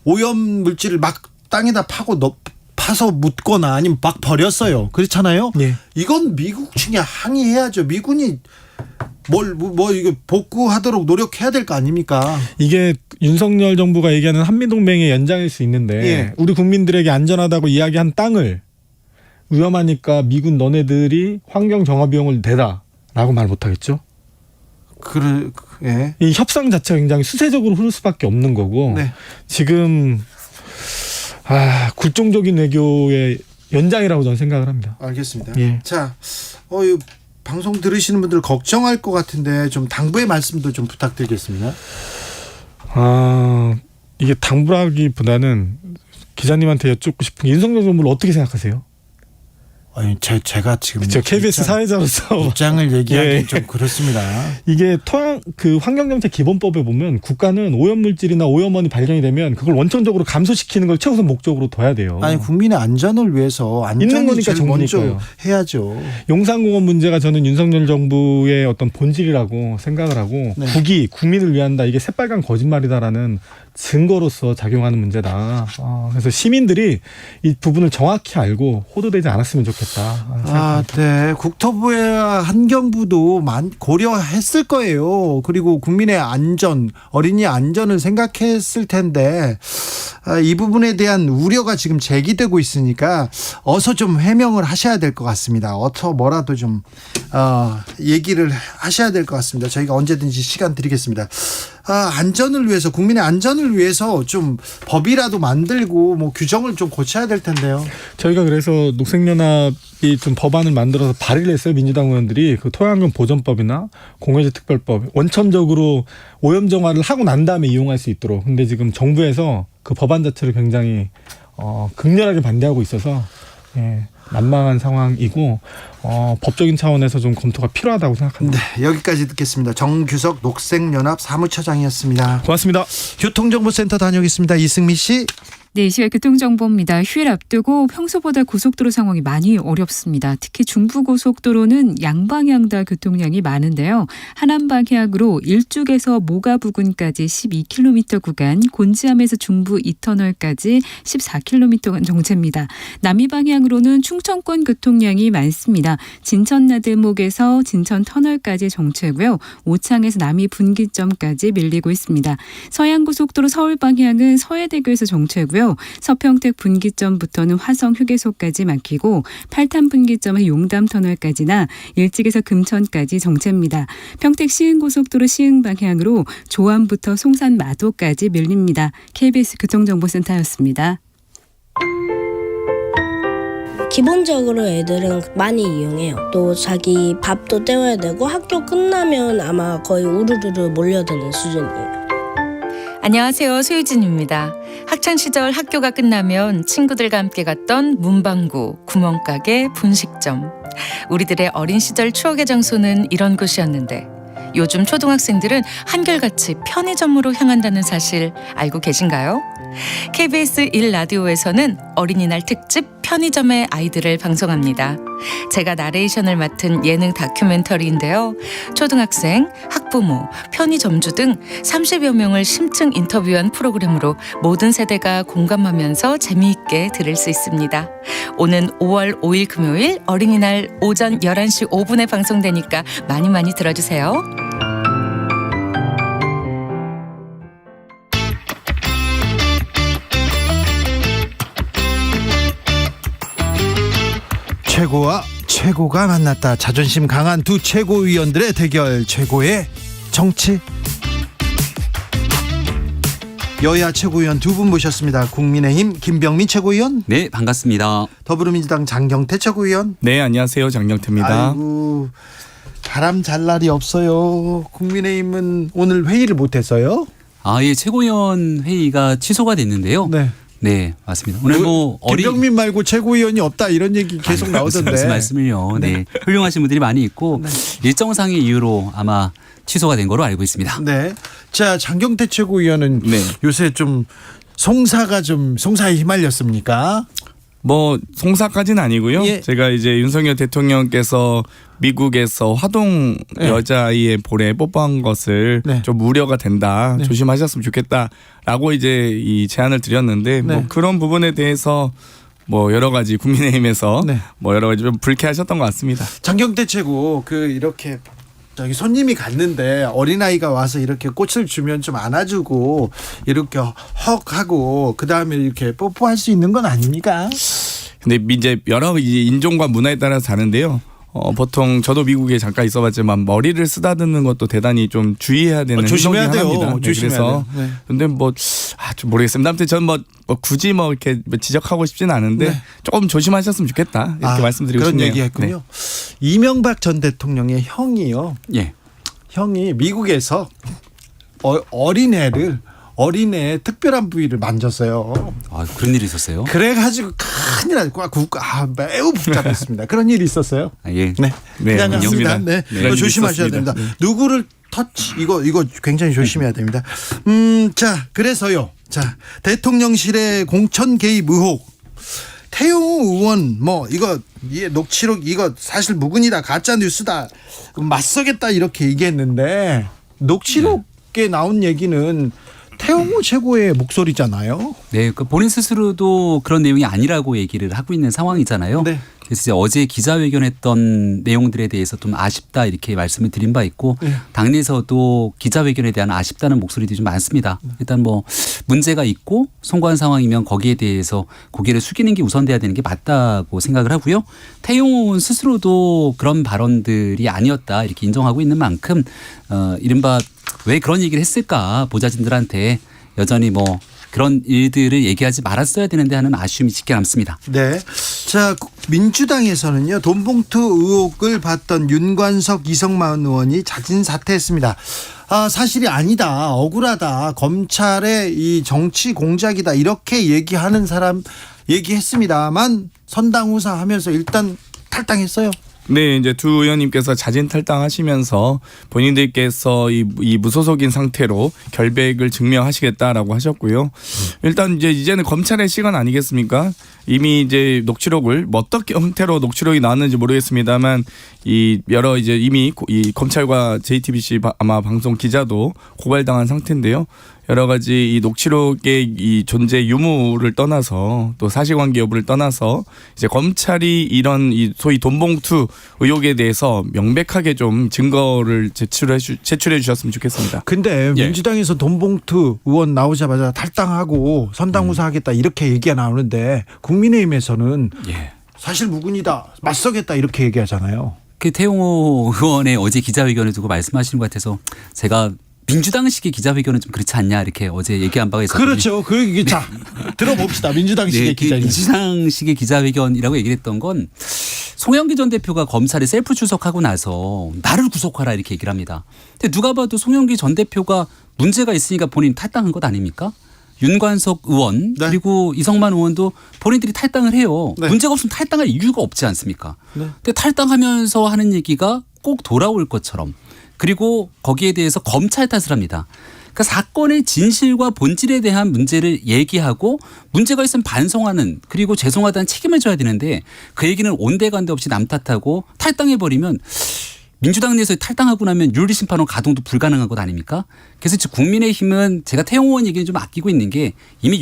Speaker 4: 오염 물질을 막 땅에다 파서 묻거나 아니면 막 버렸어요. 그렇잖아요.
Speaker 7: 예.
Speaker 4: 이건 미국 측에 항의해야죠. 미군이 이거 복구하도록 노력해야 될 거 아닙니까?
Speaker 7: 이게 윤석열 정부가 얘기하는 한미동맹의 연장일 수 있는데
Speaker 4: 예.
Speaker 7: 우리 국민들에게 안전하다고 이야기한 땅을 위험하니까 미군 너네들이 환경 정화 비용을 내라라고 말 못하겠죠.
Speaker 4: 예.
Speaker 7: 이 협상 자체가 굉장히 수세적으로 흐를 수밖에 없는 거고
Speaker 4: 네.
Speaker 7: 지금 굴종적인 외교의 연장이라고 저는 생각을 합니다.
Speaker 4: 알겠습니다.
Speaker 7: 예.
Speaker 4: 자, 이 방송 들으시는 분들 걱정할 것 같은데 좀 당부의 말씀도 좀 부탁드리겠습니다.
Speaker 7: 이게 당부라기보다는 기자님한테 여쭙고 싶은 게 윤석열 정부를 어떻게 생각하세요?
Speaker 4: 아니, 제가 지금
Speaker 7: KBS 사회자로서
Speaker 4: 입장을 얘기하기
Speaker 7: 예.
Speaker 4: 좀 그렇습니다.
Speaker 7: 이게 토양 환경정책 기본법에 보면 국가는 오염물질이나 오염원이 발견이 되면 그걸 원천적으로 감소시키는 걸 최우선 목적으로 둬야 돼요.
Speaker 4: 아니 국민의 안전을 위해서
Speaker 7: 있는
Speaker 4: 안전이
Speaker 7: 거니까
Speaker 4: 제일 먼저
Speaker 7: 정부니까요.
Speaker 4: 해야죠.
Speaker 7: 용산공원 문제가 저는 윤석열 정부의 어떤 본질이라고 생각을 하고
Speaker 4: 네.
Speaker 7: 국민을 위한다 이게 새빨간 거짓말이다라는 증거로서 작용하는 문제다. 그래서 시민들이 이 부분을 정확히 알고 호도되지 않았으면 좋겠다.
Speaker 4: 네. 국토부와 환경부도 고려했을 거예요. 그리고 국민의 안전, 어린이 안전을 생각했을 텐데 이 부분에 대한 우려가 지금 제기되고 있으니까 어서 좀 해명을 하셔야 될 것 같습니다. 뭐라도 좀 얘기를 하셔야 될 것 같습니다. 저희가 언제든지 시간 드리겠습니다. 안전을 위해서, 국민의 안전을 위해서 좀 법이라도 만들고 뭐 규정을 좀 고쳐야 될 텐데요.
Speaker 7: 저희가 그래서 녹색연합이 좀 법안을 만들어서 발의를 했어요. 민주당 의원들이 그 토양환경 보전법이나 공해제 특별법 원천적으로 오염 정화를 하고 난 다음에 이용할 수 있도록. 근데 지금 정부에서 그 법안 자체를 굉장히 극렬하게 반대하고 있어서 난망한 상황이고 법적인 차원에서 좀 검토가 필요하다고 생각합니다.
Speaker 4: 네, 여기까지 듣겠습니다. 정규석 녹색연합 사무처장이었습니다.
Speaker 7: 고맙습니다.
Speaker 4: 교통정보센터 다녀오겠습니다. 이승미 씨.
Speaker 8: 네, 이 시각 교통정보입니다. 휴일 앞두고 평소보다 고속도로 상황이 많이 어렵습니다. 특히 중부고속도로는 양방향 다 교통량이 많은데요. 하남 방향으로 일죽에서 모가 부근까지 12km 구간, 곤지암에서 중부 2터널까지 14km 정체입니다. 남이 방향으로는 충청권 교통량이 많습니다. 진천나들목에서 진천터널까지 정체고요. 오창에서 남이 분기점까지 밀리고 있습니다. 서양고속도로 서울 방향은 서해대교에서 정체고요. 서평택 분기점부터는 화성 휴게소까지 막히고 팔탄 분기점에서 용담터널까지나 일찍에서 금천까지 정체입니다. 평택 시흥고속도로 시흥 방향으로 조암부터 송산 마도까지 밀립니다. KBS 교통정보센터였습니다.
Speaker 9: 기본적으로 애들은 많이 이용해요. 또 자기 밥도 때워야 되고 학교 끝나면 아마 거의 우르르르 몰려드는 수준이에요.
Speaker 5: 안녕하세요. 소유진입니다. 학창시절 학교가 끝나면 친구들과 함께 갔던 문방구, 구멍가게, 분식점. 우리들의 어린 시절 추억의 장소는 이런 곳이었는데 요즘 초등학생들은 한결같이 편의점으로 향한다는 사실 알고 계신가요? KBS 1라디오에서는 어린이날 특집 편의점의 아이들을 방송합니다. 제가 나레이션을 맡은 예능 다큐멘터리인데요. 초등학생, 학부모, 편의점주 등 30여 명을 심층 인터뷰한 프로그램으로 모든 세대가 공감하면서 재미있게 들을 수 있습니다. 오는 5월 5일 금요일 어린이날 오전 11시 5분에 방송되니까 많이 들어주세요.
Speaker 4: 최고와 최고가 만났다. 자존심 강한 두 최고위원들의 대결. 최고의 정치. 여야 최고위원 두 분 모셨습니다. 국민의힘 김병민 최고위원.
Speaker 10: 네, 반갑습니다.
Speaker 4: 더불어민주당 장경태 최고위원.
Speaker 2: 네, 안녕하세요. 장경태입니다.
Speaker 4: 아이고, 바람 잘 날이 없어요. 국민의힘은 오늘 회의를 못했어요.
Speaker 10: 예, 최고위원 회의가 취소가 됐는데요.
Speaker 4: 네.
Speaker 10: 네, 맞습니다. 오늘
Speaker 4: 김병민 말고 최고위원이 없다 이런 얘기 계속 나오던데.
Speaker 10: 무슨 말씀을요. 네. 훌륭하신 분들이 많이 있고
Speaker 4: 네.
Speaker 10: 일정상의 이유로 아마 취소가 된 거로 알고 있습니다.
Speaker 4: 네. 자, 장경태 최고위원은 요새 좀 송사에 휘말렸습니까?
Speaker 11: 뭐 송사까지는 아니고요.
Speaker 4: 예.
Speaker 11: 제가 이제 윤석열 대통령께서 미국에서 화동 여자아이의 볼에 뽀뽀한 것을 좀 우려가 된다. 조심하셨으면 좋겠다라고 이제 이 제안을 드렸는데 뭐 그런 부분에 대해서 뭐 여러 가지 국민의힘에서 뭐 여러 가지 좀 불쾌하셨던 것 같습니다.
Speaker 4: 장경태 최고 이렇게 저기 손님이 갔는데 어린아이가 와서 이렇게 꽃을 주면 좀 안아주고 이렇게 헉하고 그다음에 이렇게 뽀뽀할 수 있는 건 아닙니까?
Speaker 11: 근데 이제 여러 인종과 문화에 따라서 다른데요. 보통 저도 미국에 잠깐 있어봤지만 머리를 쓰다듬는 것도 대단히 좀 주의해야 되는
Speaker 4: 조심해야
Speaker 11: 행동 중
Speaker 4: 돼요.
Speaker 11: 하나입니다.
Speaker 4: 조심해야
Speaker 11: 그래서
Speaker 4: 돼요.
Speaker 11: 근데 좀 모르겠습니다. 아무튼 저는 뭐 굳이 이렇게 지적하고 싶지는 않은데 조금 조심하셨으면 좋겠다 이렇게 말씀드리고
Speaker 4: 그런
Speaker 11: 싶네요.
Speaker 4: 얘기했군요. 이명박 전 대통령의 형이요.
Speaker 10: 예.
Speaker 4: 형이 미국에서 어린애의 특별한 부위를 만졌어요.
Speaker 10: 그런 일이 있었어요?
Speaker 4: 그래가지고 큰 큰일 날 매우 복잡했습니다. 그런 일이 있었어요.
Speaker 10: 예.
Speaker 4: 네. 그냥 합니다. 네.
Speaker 11: 네.
Speaker 4: 조심하셔야
Speaker 11: 있었습니다.
Speaker 4: 됩니다. 누구를 터치 이거 굉장히 조심해야 됩니다. 자, 그래서요. 자, 대통령실의 공천 개입 의혹. 태용호 의원 이거 녹취록 이거 사실 무근이다, 가짜 뉴스다, 맞서겠다 이렇게 얘기했는데 녹취록에 나온 얘기는 태용호 최고의 목소리잖아요.
Speaker 10: 네, 그 본인 스스로도 그런 내용이 아니라고 얘기를 하고 있는 상황이잖아요.
Speaker 4: 네.
Speaker 10: 그래서 이제 어제 기자회견했던 내용들에 대해서 좀 아쉽다 이렇게 말씀을 드린 바 있고
Speaker 4: 네.
Speaker 10: 당내에서도 기자회견에 대한 아쉽다는 목소리들이 좀 많습니다. 일단 문제가 있고 송구한 상황이면 거기에 대해서 고개를 숙이는 게 우선돼야 되는 게 맞다고 생각을 하고요. 태용호 스스로도 그런 발언들이 아니었다 이렇게 인정하고 있는 만큼 이른바 왜 그런 얘기를 했을까, 보좌진들한테 여전히 그런 일들을 얘기하지 말았어야 되는데 하는 아쉬움이 짙게 남습니다.
Speaker 4: 네. 자, 민주당에서는요, 돈봉투 의혹을 받던 윤관석, 이성만 의원이 자진 사퇴했습니다. 사실이 아니다, 억울하다, 검찰의 이 정치 공작이다 이렇게 얘기하는 사람 얘기했습니다만 선당후사 하면서 일단 탈당했어요.
Speaker 11: 네, 이제 두 의원님께서 자진 탈당하시면서 본인들께서 이 무소속인 상태로 결백을 증명하시겠다라고 하셨고요. 일단 이제는 검찰의 시간 아니겠습니까? 이미 이제 녹취록을 어떻게 형태로 녹취록이 나왔는지 모르겠습니다만 여러 이미 이 검찰과 JTBC 아마 방송 기자도 고발당한 상태인데요. 여러 가지 이 녹취록의 이 존재 유무를 떠나서 또 사실관계 여부를 떠나서 이제 검찰이 이런 소위 돈봉투 의혹에 대해서 명백하게 좀 증거를 제출해 주셨으면 좋겠습니다.
Speaker 4: 근데 민주당에서 돈봉투 의원 나오자마자 탈당하고 선당후사하겠다 이렇게 얘기가 나오는데 국민의힘에서는 사실 무근이다, 맞서겠다 이렇게 얘기하잖아요.
Speaker 10: 그 태용호 의원의 어제 기자회견을 두고 말씀하시는 것 같아서 제가 민주당식의 기자회견은 좀 그렇지 않냐 이렇게 어제 얘기한 바가 있었거든요.
Speaker 4: 그렇죠. 자, 들어봅시다. 민주당식의 기자회견.
Speaker 10: 민주당식의 기자회견이라고 얘기를 했던 건 송영기 전 대표가 검찰에 셀프 출석하고 나서 나를 구속하라 이렇게 얘기를 합니다. 근데 누가 봐도 송영기 전 대표가 문제가 있으니까 본인 탈당한 것 아닙니까? 윤관석 의원 그리고 이성만 의원도 본인들이 탈당을 해요. 문제가 없으면 탈당할 이유가 없지 않습니까? 근데 탈당하면서 하는 얘기가 꼭 돌아올 것처럼, 그리고 거기에 대해서 검찰 탓을 합니다. 그러니까 사건의 진실과 본질에 대한 문제를 얘기하고 문제가 있으면 반성하는, 그리고 죄송하다는 책임을 져야 되는데 그 얘기는 온데간데 없이 남 탓하고 탈당해버리면 민주당 내에서 탈당하고 나면 윤리심판원 가동도 불가능한 것 아닙니까? 그래서 국민의힘은 제가 태용호 의원 얘기는 좀 아끼고 있는 게 이미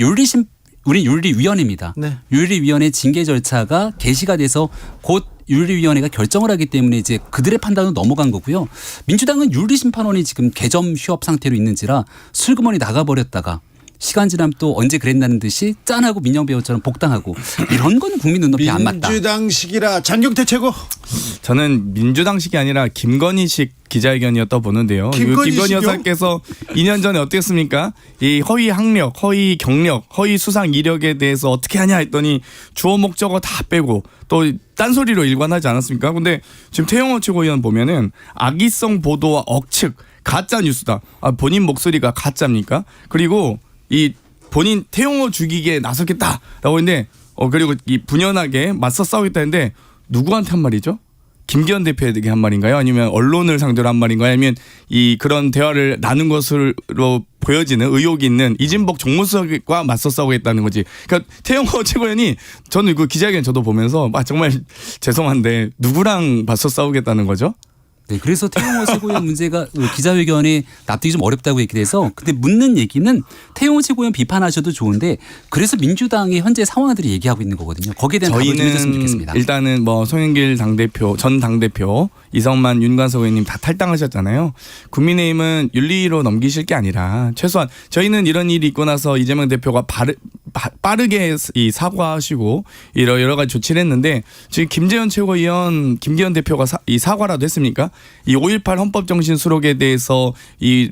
Speaker 10: 우리 윤리위원회입니다. 윤리위원회 징계 절차가 개시가 돼서 곧 윤리위원회가 결정을 하기 때문에 이제 그들의 판단은 넘어간 거고요. 민주당은 윤리심판원이 지금 개점 휴업 상태로 있는지라 슬그머니 나가버렸다가 시간 지나면 또 언제 그랬다는 듯이 짠하고 민영배우처럼 복당하고 이런 건 국민 눈높이에 안 맞다.
Speaker 4: 민주당식이라 장경태 최고.
Speaker 11: 저는 민주당식이 아니라 김건희식 기자회견이었다 보는데요. 김건희 여사께서 2년 전에 어땠습니까? 이 허위 학력, 허위 경력, 허위 수상 이력에 대해서 어떻게 하냐 했더니 주어 목적어 다 빼고 또 딴소리로 일관하지 않았습니까? 근데 지금 태용호 최고위원 보면은 악의성 보도와 억측, 가짜 뉴스다. 본인 목소리가 가짜입니까? 그리고 이 본인 태용호 죽이기에 나서겠다라고 했는데 그리고 이 분연하게 맞서 싸우겠다 했는데 누구한테 한 말이죠? 김기현 대표에게 한 말인가요? 아니면 언론을 상대로 한 말인가요? 아니면 그런 대화를 나눈 것으로 보여지는 의혹이 있는 이진복 정무수석과 맞서 싸우겠다는 거지. 그러니까 태용호 최고위원이 저는 그 기자회견 저도 보면서 정말 죄송한데 누구랑 맞서 싸우겠다는 거죠?
Speaker 10: 네, 그래서 태용호 최고위원 문제가 기자회견에 납득이 좀 어렵다고 얘기를 해서, 근데 묻는 얘기는 태용호 최고위원 비판하셔도 좋은데 그래서 민주당의 현재 상황들이 얘기하고 있는 거거든요. 거기에 대한 답을 좀 해줬으면 좋겠습니다.
Speaker 11: 일단은 송영길 전 당대표, 이성만, 윤관석 의원님 다 탈당하셨잖아요. 국민의힘은 윤리로 넘기실 게 아니라 최소한 저희는 이런 일이 있고 나서 이재명 대표가 빠르게 사과하시고 여러 가지 조치를 했는데 지금 김재현 최고위원, 김기현 대표가 사과라도 했습니까? 이 5.18 헌법정신 수록에 대해서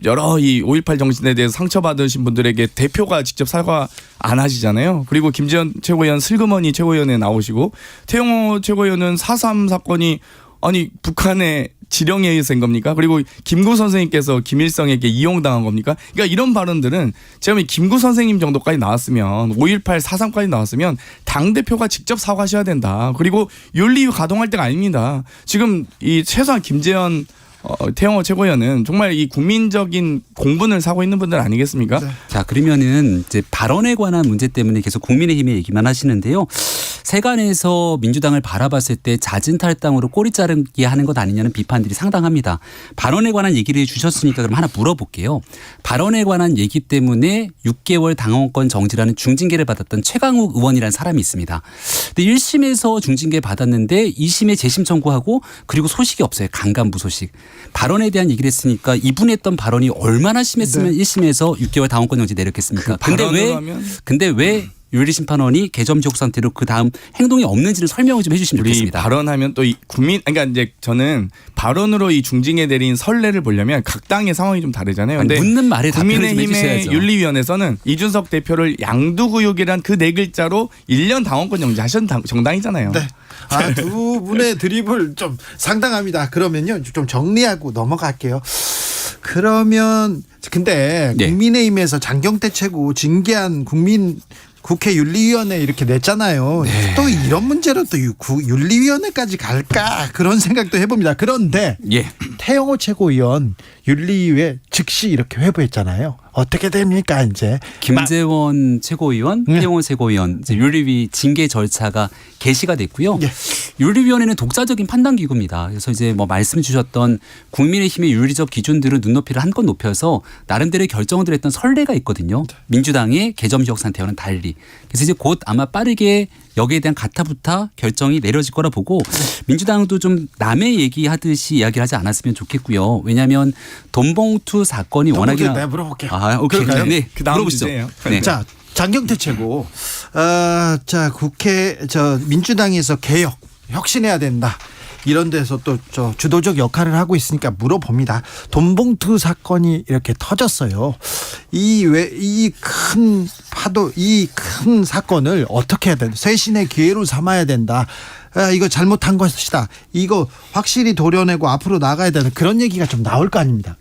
Speaker 11: 여러 5.18 정신에 대해서 상처받으신 분들에게 대표가 직접 사과 안 하시잖아요. 그리고 김재현 최고위원 슬그머니 최고위원에 나오시고 태용호 최고위원은 4.3 사건이 북한의 지령에 의해서 한 겁니까? 그리고 김구 선생님께서 김일성에게 이용당한 겁니까? 그러니까 이런 발언들은 제가 김구 선생님 정도까지 나왔으면 5.18 4.3까지 나왔으면 당대표가 직접 사과하셔야 된다. 그리고 윤리위 가동할 때가 아닙니다. 지금 이 최소한 김재현 태영호 최고위원은 정말 이 국민적인 공분을 사고 있는 분들 아니겠습니까?
Speaker 4: 네.
Speaker 10: 자, 그러면은 이제 발언에 관한 문제 때문에 계속 국민의힘의 얘기만 하시는데요. 세간에서 민주당을 바라봤을 때 잦은 탈당으로 꼬리 자르기 하는 것 아니냐는 비판들이 상당합니다. 발언에 관한 얘기를 해주셨으니까 그럼 하나 물어볼게요. 발언에 관한 얘기 때문에 6개월 당원권 정지라는 중징계를 받았던 최강욱 의원이라는 사람이 있습니다. 근데 1심에서 중징계 받았는데 2심에 재심 청구하고 그리고 소식이 없어요. 강간부소식. 발언에 대한 얘기를 했으니까 이분이 했던 발언이 얼마나 심했으면 1심에서 6개월 당원권 정지 내렸겠습니까? 근데 왜 윤리심판원이 개점지옥 상태로 그 다음 행동이 없는지를 설명을 좀 해주시면 좋겠습니다.
Speaker 11: 발언하면 또 이 그러니까 이제 저는 발언으로 이 중징계 내린 선례를 보려면 각 당의 상황이 좀 다르잖아요. 근데
Speaker 10: 묻는 말에 답변을 좀 해주셔야죠.
Speaker 11: 국민의힘의 윤리위원회에서는 이준석 대표를 양두구육이란 그 네 글자로 1년 당원권 정지하신 정당이잖아요.
Speaker 4: 네. 두 분의 드립을 좀 상당합니다. 그러면요 좀 정리하고 넘어갈게요. 그러면 근데
Speaker 10: 네.
Speaker 4: 국민의힘에서 장경태 최고 징계한 국회 윤리위원회 이렇게 냈잖아요.
Speaker 10: 네.
Speaker 4: 또 이런 문제로 또 윤리위원회까지 갈까 그런 생각도 해봅니다. 그런데
Speaker 10: 예.
Speaker 4: 태영호 최고위원 윤리위에 즉시 이렇게 회부했잖아요. 어떻게 됩니까 이제?
Speaker 10: 김재원 최고위원, 태영호 최고위원 이제 윤리위 징계 절차가 개시가 됐고요.
Speaker 4: 예.
Speaker 10: 윤리위원회는 독자적인 판단 기구입니다. 그래서 이제 뭐 말씀 주셨던 국민의힘의 윤리적 기준들은 눈높이를 한껏 높여서 나름대로의 결정을 했던 선례가 있거든요. 민주당의 개점지역 상태와는 달리. 그래서 이제 곧 아마 빠르게 여기에 대한 가타부타 결정이 내려질 거라 보고 민주당도 좀 남의 얘기하듯이 이야기를 하지 않았으면 좋겠고요. 왜냐하면 돈봉투 사건이 워낙이나.
Speaker 4: 내가 물어볼게요.
Speaker 10: 오케이.
Speaker 4: 그럴까요?
Speaker 10: 네.
Speaker 11: 그다음
Speaker 10: 물어보시죠.
Speaker 11: 문제예요.
Speaker 10: 네.
Speaker 4: 자, 장경태 최고. 자, 민주당에서 개혁, 혁신해야 된다. 이런 데서 또 주도적 역할을 하고 있으니까 물어봅니다. 돈봉투 사건이 이렇게 터졌어요. 이 큰 파도, 이 큰 사건을 어떻게 해야 된다. 쇄신의 기회로 삼아야 된다. 이거 잘못한 것이다. 이거 확실히 도려내고 앞으로 나가야 되는 그런 얘기가 좀 나올 거 아닙니까?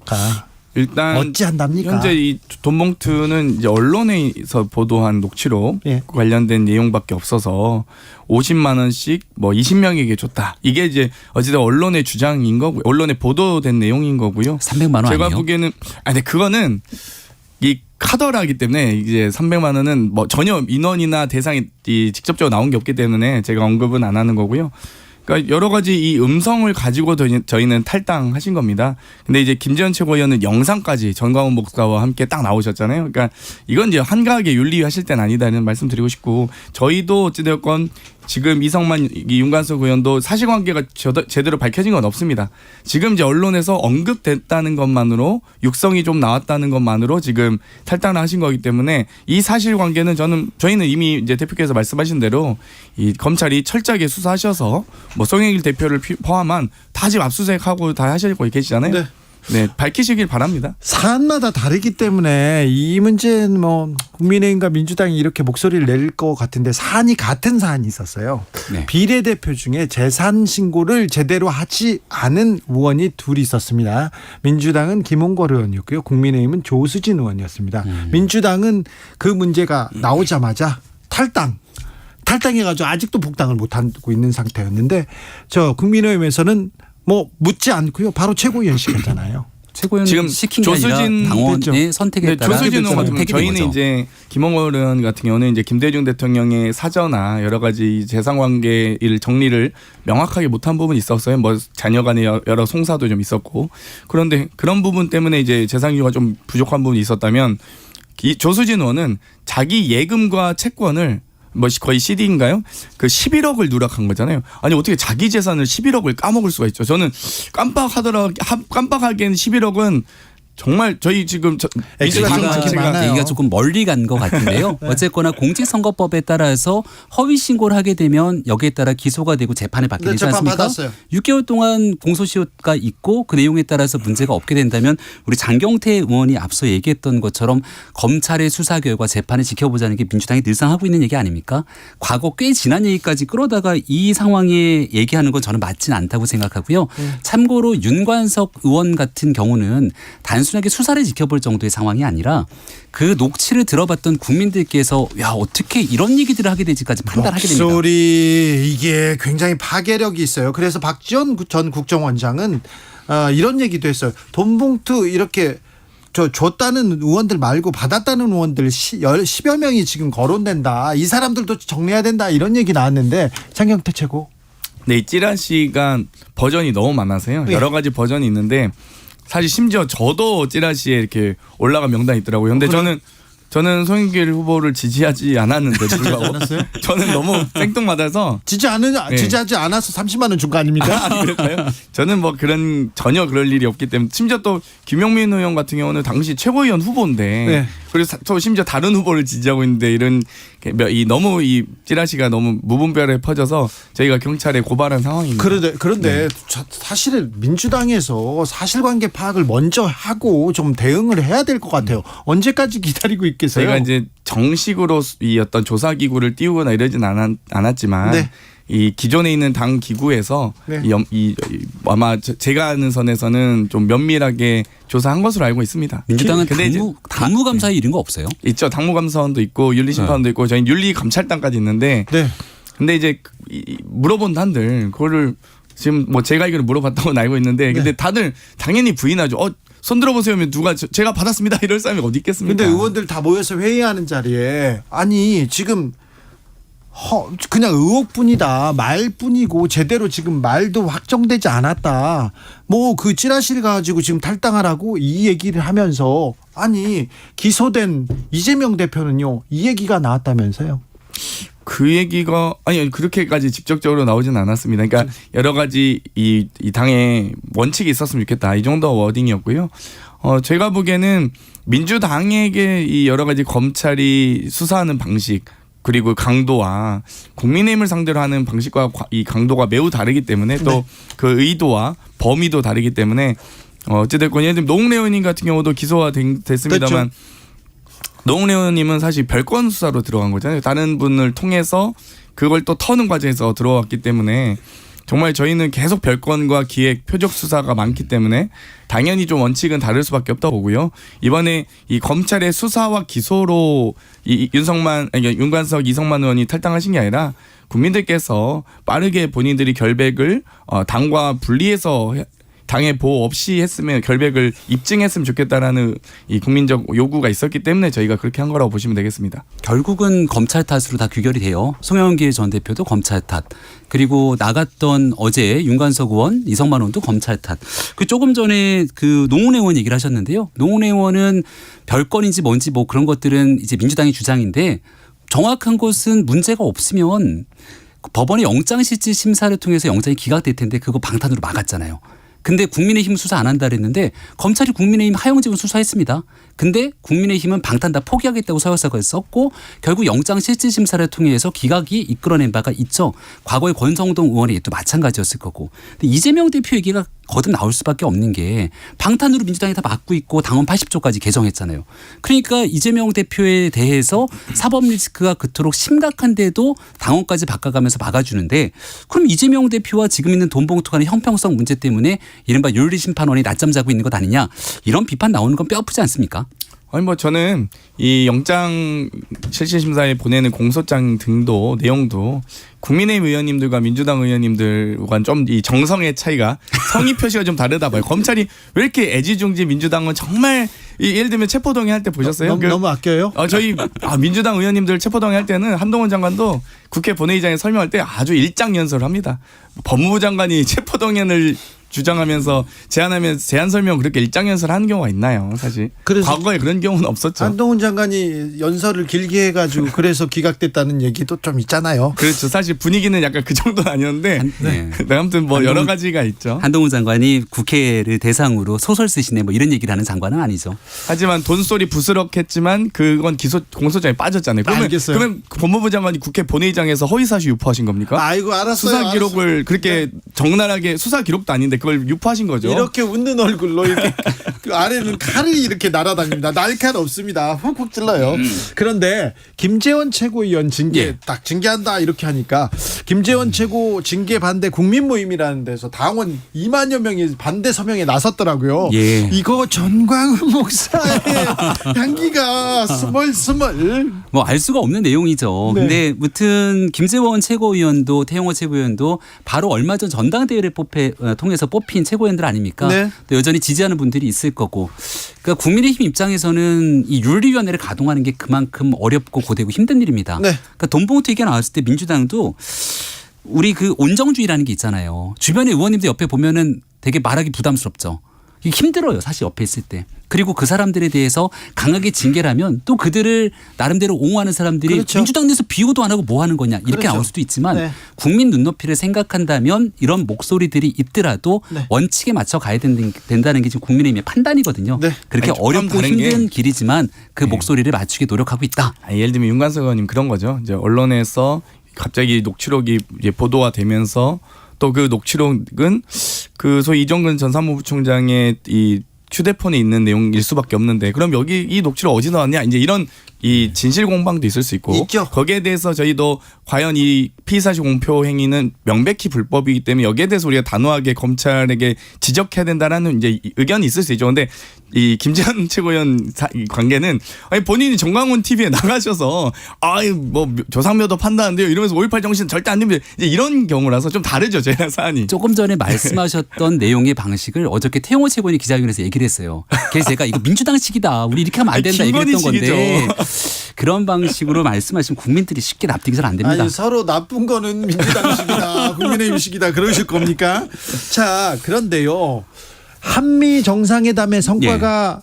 Speaker 11: 일단
Speaker 4: 어찌한답니까?
Speaker 11: 현재 이 돈봉투는 이제 언론에서 보도한 녹취록
Speaker 4: 예.
Speaker 11: 관련된 내용밖에 없어서 50만 원씩 뭐 20명에게 줬다. 이게 이제 어쨌든 언론의 주장인 거고, 언론에 보도된 내용인 거고요.
Speaker 10: 300만 원
Speaker 11: 제가
Speaker 10: 아니에요?
Speaker 11: 보기에는 근데 그거는 이 카더라기 때문에 이제 300만 원은 뭐 전혀 인원이나 대상이 직접적으로 나온 게 없기 때문에 제가 언급은 안 하는 거고요. 그러니까 여러 가지 이 음성을 가지고 저희는 탈당하신 겁니다. 근데 이제 김재현 최고위원은 영상까지 전광훈 목사와 함께 딱 나오셨잖아요. 그러니까 이건 이제 한가하게 윤리위 하실 때는 아니다는 말씀 드리고 싶고, 저희도 어찌되었건 지금 이성만 윤관석 의원도 사실관계가 제대로 밝혀진 건 없습니다. 지금 이제 언론에서 언급됐다는 것만으로 육성이 좀 나왔다는 것만으로 지금 탈당을 하신 거기 때문에 이 사실관계는 저희는 이미 이제 대표께서 말씀하신 대로 이 검찰이 철저하게 수사하셔서 뭐 송영길 대표를 포함한 다 지금 압수수색하고 다 하시고 계시잖아요.
Speaker 4: 네.
Speaker 11: 네, 밝히시길 바랍니다.
Speaker 4: 사안마다 다르기 때문에 이 문제는 뭐 국민의힘과 민주당이 이렇게 목소리를 낼 것 같은데 사안이 같은 사안이 있었어요.
Speaker 10: 네.
Speaker 4: 비례대표 중에 재산 신고를 제대로 하지 않은 의원이 둘이 있었습니다. 민주당은 김홍걸 의원이었고요. 국민의힘은 조수진 의원이었습니다. 민주당은 그 문제가 나오자마자 탈당해가지고 아직도 복당을 못하고 있는 상태였는데 국민의힘에서는 뭐 묻지 않고요. 바로 최고위원 시켰잖아요.
Speaker 10: 최고위원
Speaker 11: 지금
Speaker 10: 시킨 게 아니라 당원의 선택에 따라
Speaker 11: 조수진 의원 같은 경우 저희는
Speaker 10: 거죠.
Speaker 11: 이제 김홍걸 의원 같은 경우는 이제 김대중 대통령의 사저나 여러 가지 재산관계를 정리를 명확하게 못한 부분이 있었어요. 뭐 자녀간의 여러 송사도 좀 있었고, 그런데 그런 부분 때문에 이제 재산규가 좀 부족한 부분이 있었다면 이 조수진 의원은 자기 예금과 채권을 뭐 거의 CD인가요? 그 11억을 누락한 거잖아요. 아니 어떻게 자기 재산을 11억을 까먹을 수가 있죠? 저는 깜빡하기에는 11억은 정말 저희 지금
Speaker 4: 액수가 좀
Speaker 10: 얘기가,
Speaker 4: 그렇게 많아요.
Speaker 10: 얘기가 조금 멀리 간 것 같은데요.
Speaker 4: 네.
Speaker 10: 어쨌거나 공직선거법에 따라서 허위 신고를 하게 되면 여기에 따라 기소가 되고 재판에 받게
Speaker 4: 네,
Speaker 10: 되지
Speaker 4: 재판
Speaker 10: 않습니까?
Speaker 4: 받았어요.
Speaker 10: 6개월 동안 공소시효가 있고 그 내용에 따라서 문제가 없게 된다면 우리 장경태 의원이 앞서 얘기했던 것처럼 검찰의 수사 결과 재판을 지켜보자는 게 민주당이 늘상 하고 있는 얘기 아닙니까? 과거 꽤 지난 얘기까지 끌어다가 이 상황에 얘기하는 건 저는 맞지는 않다고 생각하고요. 참고로 윤관석 의원 같은 경우는 단순하게 수사를 지켜볼 정도의 상황이 아니라 그 녹취를 들어봤던 국민들께서 야 어떻게 이런 얘기들을 하게 되지까지 판단하게 됩니다.
Speaker 4: 목소리 이게 굉장히 파괴력이 있어요. 그래서 박지원 전 국정원장은 이런 얘기도 했어요. 돈봉투 이렇게 줬다는 의원들 말고 받았다는 의원들 10여 명이 지금 거론된다. 이 사람들도 정리해야 된다. 이런 얘기 나왔는데 장경태 최고.
Speaker 11: 네, 이 찌라시가 버전이 너무 많아서요.
Speaker 4: 네.
Speaker 11: 여러 가지 버전이 있는데 사실 심지어 저도 찌라시에 이렇게 올라간 명단이 있더라고요. 근데 저는 송영길 후보를 지지하지 않았는데 불구하고 저는 너무 생뚱맞아서
Speaker 4: 지지하지 않아서 30만 원 준 거 아닙니까?
Speaker 11: 그럴까요? 저는 뭐 전혀 그럴 일이 없기 때문에 심지어 또 김용민 의원 같은 경우는 당시 최고위원 후보인데
Speaker 4: 네.
Speaker 11: 그래서 또 심지어 다른 후보를 지지하고 있는데 너무 이 찌라시가 너무 무분별하게 퍼져서 저희가 경찰에 고발한 상황입니다.
Speaker 4: 그런데 사실은 민주당에서 사실관계 파악을 먼저 하고 좀 대응을 해야 될 것 같아요. 언제까지 기다리고 있겠어요?
Speaker 11: 저희가 이제 정식으로 이 어떤 조사기구를 띄우거나 이러진 않았지만
Speaker 4: 네.
Speaker 11: 이 기존에 있는 당 기구에서
Speaker 4: 네.
Speaker 11: 아마 제가 아는 선에서는 좀 면밀하게 조사한 것으로 알고 있습니다.
Speaker 10: 민주당은
Speaker 11: 근데
Speaker 10: 당무감사에 이런 거 없어요?
Speaker 11: 있죠. 당무감사원도 있고 윤리심판원도 있고 저희는 윤리감찰단까지 있는데
Speaker 4: 네.
Speaker 11: 근데 이제 물어본 단들 그거를 지금 뭐 제가 알기로 물어봤다고는 알고 있는데 근데 다들 당연히 부인하죠. 손 들어보세요 하면 누가 제가 받았습니다 이럴 사람이 어디 있겠습니까?
Speaker 4: 근데 의원들 다 모여서 회의하는 자리에 아니 지금 그냥 의혹뿐이다 말뿐이고 제대로 지금 말도 확정되지 않았다 뭐 그 찌라시를 가지고 지금 탈당하라고 이 얘기를 하면서 아니 기소된 이재명 대표는요 이 얘기가 나왔다면서요.
Speaker 11: 그 얘기가 아니 그렇게까지 직접적으로 나오진 않았습니다. 그러니까 여러 가지 이 당에 원칙이 있었으면 좋겠다 이 정도 워딩이었고요. 제가 보기에는 민주당에게 이 여러 가지 검찰이 수사하는 방식 그리고 강도와 국민의힘을 상대로 하는 방식과 이 강도가 매우 다르기 때문에 또 그 의도와 범위도 다르기 때문에 어찌됐건 예를 들면 노웅래 의원님 같은 경우도 기소가 됐습니다만 노웅래 의원님은 사실 별건 수사로 들어간 거잖아요. 다른 분을 통해서 그걸 또 터는 과정에서 들어왔기 때문에 정말 저희는 계속 별건과 기획, 표적 수사가 많기 때문에 당연히 좀 원칙은 다를 수밖에 없다고 보고요. 이번에 이 검찰의 수사와 기소로 윤관석, 이성만 의원이 탈당하신 게 아니라 국민들께서 빠르게 본인들이 결백을 당과 분리해서 당의 보호 없이 했으면 결백을 입증했으면 좋겠다라는 이 국민적 요구가 있었기 때문에 저희가 그렇게 한 거라고 보시면 되겠습니다.
Speaker 10: 결국은 검찰 탓으로 다 귀결이 돼요. 송영길 전 대표도 검찰 탓. 그리고 나갔던 어제 윤관석 의원, 이성만 의원도 검찰 탓. 그 조금 전에 그 노웅래 의원 얘기를 하셨는데요. 노웅래 의원은 별건인지 뭔지 뭐 그런 것들은 이제 민주당의 주장인데 정확한 것은 문제가 없으면 법원의 영장실질 심사를 통해서 영장이 기각될 텐데 그거 방탄으로 막았잖아요. 근데 국민의힘 수사 안 한다 그랬는데 검찰이 국민의힘 하용지원 수사했습니다. 근데 국민의힘은 방탄 다 포기하겠다고 서열사건을 썼고 결국 영장실질심사를 통해서 기각이 이끌어낸 바가 있죠. 과거에 권성동 의원이 또 마찬가지였을 거고. 근데 이재명 대표 얘기가 거듭 나올 수밖에 없는 게 방탄으로 민주당이 다 막고 있고 당원 80조까지 개정했잖아요. 그러니까 이재명 대표에 대해서 사법 리스크가 그토록 심각한데도 당원까지 바꿔가면서 막아주는데 그럼 이재명 대표와 지금 있는 돈봉투 간의 형평성 문제 때문에 이른바 윤리심판원이 낮잠 자고 있는 것 아니냐 이런 비판 나오는 건 뼈 아프지 않습니까?
Speaker 11: 아니 뭐 저는 이 영장 실질심사에 보내는 공소장 등도 내용도 국민의힘 의원님들과 민주당 의원님들과 좀 이 정성의 차이가 성의 표시가 좀 다르다 봐요. 검찰이 왜 이렇게 애지중지 민주당은 정말 예를 들면 체포동의 할 때 보셨어요?
Speaker 4: 너무 아껴요?
Speaker 11: 저희 민주당 의원님들 체포동의 할 때는 한동훈 장관도 국회 본회의장에 설명할 때 아주 일장연설을 합니다. 법무부 장관이 체포동의안을 주장하면서 제안 설명 그렇게 일장연설 하는 경우가 있나요? 사실
Speaker 4: 그래서
Speaker 11: 과거에 그런 경우는 없었죠.
Speaker 4: 한동훈 장관이 연설을 길게 해가지고 그래서 기각됐다는 얘기도 좀 있잖아요.
Speaker 11: 그렇죠. 사실 분위기는 약간 그 정도는 아니었는데
Speaker 10: 네.
Speaker 11: 아무튼 뭐 여러 가지가 있죠.
Speaker 10: 한동훈 장관이 국회를 대상으로 소설 쓰시네 뭐 이런 얘기를 하는 장관은 아니죠.
Speaker 11: 하지만 돈소리 부스럭했지만 그건 공소장에 빠졌잖아요. 그러면 법무부 장관이 국회 본회의장에서 허위사실 유포하신 겁니까?
Speaker 4: 아이고 알았어요.
Speaker 11: 수사 기록을 그렇게 적나라하게 수사 기록도 아닌데 그걸 유포하신 거죠.
Speaker 4: 이렇게 웃는 얼굴로 이렇게 그 아래는 칼이 이렇게 날아다닙니다. 날칼 없습니다. 훅훅 찔러요. 그런데 김재원 최고위원 징계 딱 징계한다 이렇게 하니까 김재원 최고 징계 반대 국민모임이라는 데서 당원 2만여 명이 반대 서명에 나섰더라고요.
Speaker 10: 예.
Speaker 4: 이거 전광훈 목사의 향기가 스멀스멀.
Speaker 10: 뭐 알 수가 없는 내용이죠.
Speaker 4: 네.
Speaker 10: 근데 무튼 김재원 최고위원도 태영호 최고위원도 바로 얼마 전 전당대회를 통해서 뽑힌 최고위원들 아닙니까?
Speaker 4: 네.
Speaker 10: 또 여전히 지지하는 분들이 있을 거고. 그러니까 국민의힘 입장에서는 이 윤리위원회를 가동하는 게 그만큼 어렵고 고되고 힘든 일입니다.
Speaker 4: 네.
Speaker 10: 그러니까 돈봉투 얘기가 나왔을 때 민주당도 우리 그 온정주의라는 게 있잖아요. 주변의 의원님들 옆에 보면은 되게 말하기 부담스럽죠. 이게 힘들어요. 사실 옆에 있을 때. 그리고 그 사람들에 대해서 강하게 징계를 하면 또 그들을 나름대로 옹호하는 사람들이
Speaker 4: 그렇죠.
Speaker 10: 민주당 내에서 비호도 안 하고 뭐 하는 거냐 이렇게
Speaker 4: 그렇죠.
Speaker 10: 나올 수도 있지만
Speaker 4: 네.
Speaker 10: 국민 눈높이를 생각한다면 이런 목소리들이 있더라도
Speaker 4: 네.
Speaker 10: 원칙에 맞춰 가야 된다는 게 지금 국민의힘의 판단이거든요.
Speaker 4: 네.
Speaker 10: 그렇게
Speaker 11: 아니,
Speaker 10: 어렵고
Speaker 11: 다른 게
Speaker 10: 힘든 길이지만 그 목소리를 맞추게 노력하고 있다.
Speaker 11: 예를 들면 윤관석 의원님 그런 거죠. 이제 언론에서 갑자기 녹취록이 이제 보도가 되면서 또 그 녹취록은 그 소위 이정근 전 사무부총장의 이 휴대폰에 있는 내용일 수밖에 없는데 그럼 여기 이 녹취록 어디 나왔냐 이제 이런 이 진실 공방도 있을 수 있고
Speaker 4: 있죠.
Speaker 11: 거기에 대해서 저희도 과연 이 피의사실 공표 행위는 명백히 불법이기 때문에 여기에 대해서 우리가 단호하게 검찰에게 지적해야 된다라는 이제 의견이 있을 수 있죠. 근데 이 김재원 최고위원 관계는 아니 본인이 정광훈 TV에 나가셔서 아이 뭐 조상묘도 판다는데요 이러면서 5.18 정신 절대 안 됩니다. 이제 이런 경우라서 좀 다르죠. 제가 사안이.
Speaker 10: 조금 전에 말씀하셨던 내용의 방식을 어저께 태영호 최고위원이 기자회견에서 얘기를 했어요. 그래서 제가 이거 민주당식이다. 우리 이렇게 하면 안 된다 얘기했던 건데 그런 방식으로 말씀하시면 국민들이 쉽게 납득이 잘 안 됩니다.
Speaker 4: 아니, 서로 나쁜 거는 민주당식이다 국민의힘식이다 그러실 겁니까? 자 그런데요. 한미 정상회담의 성과가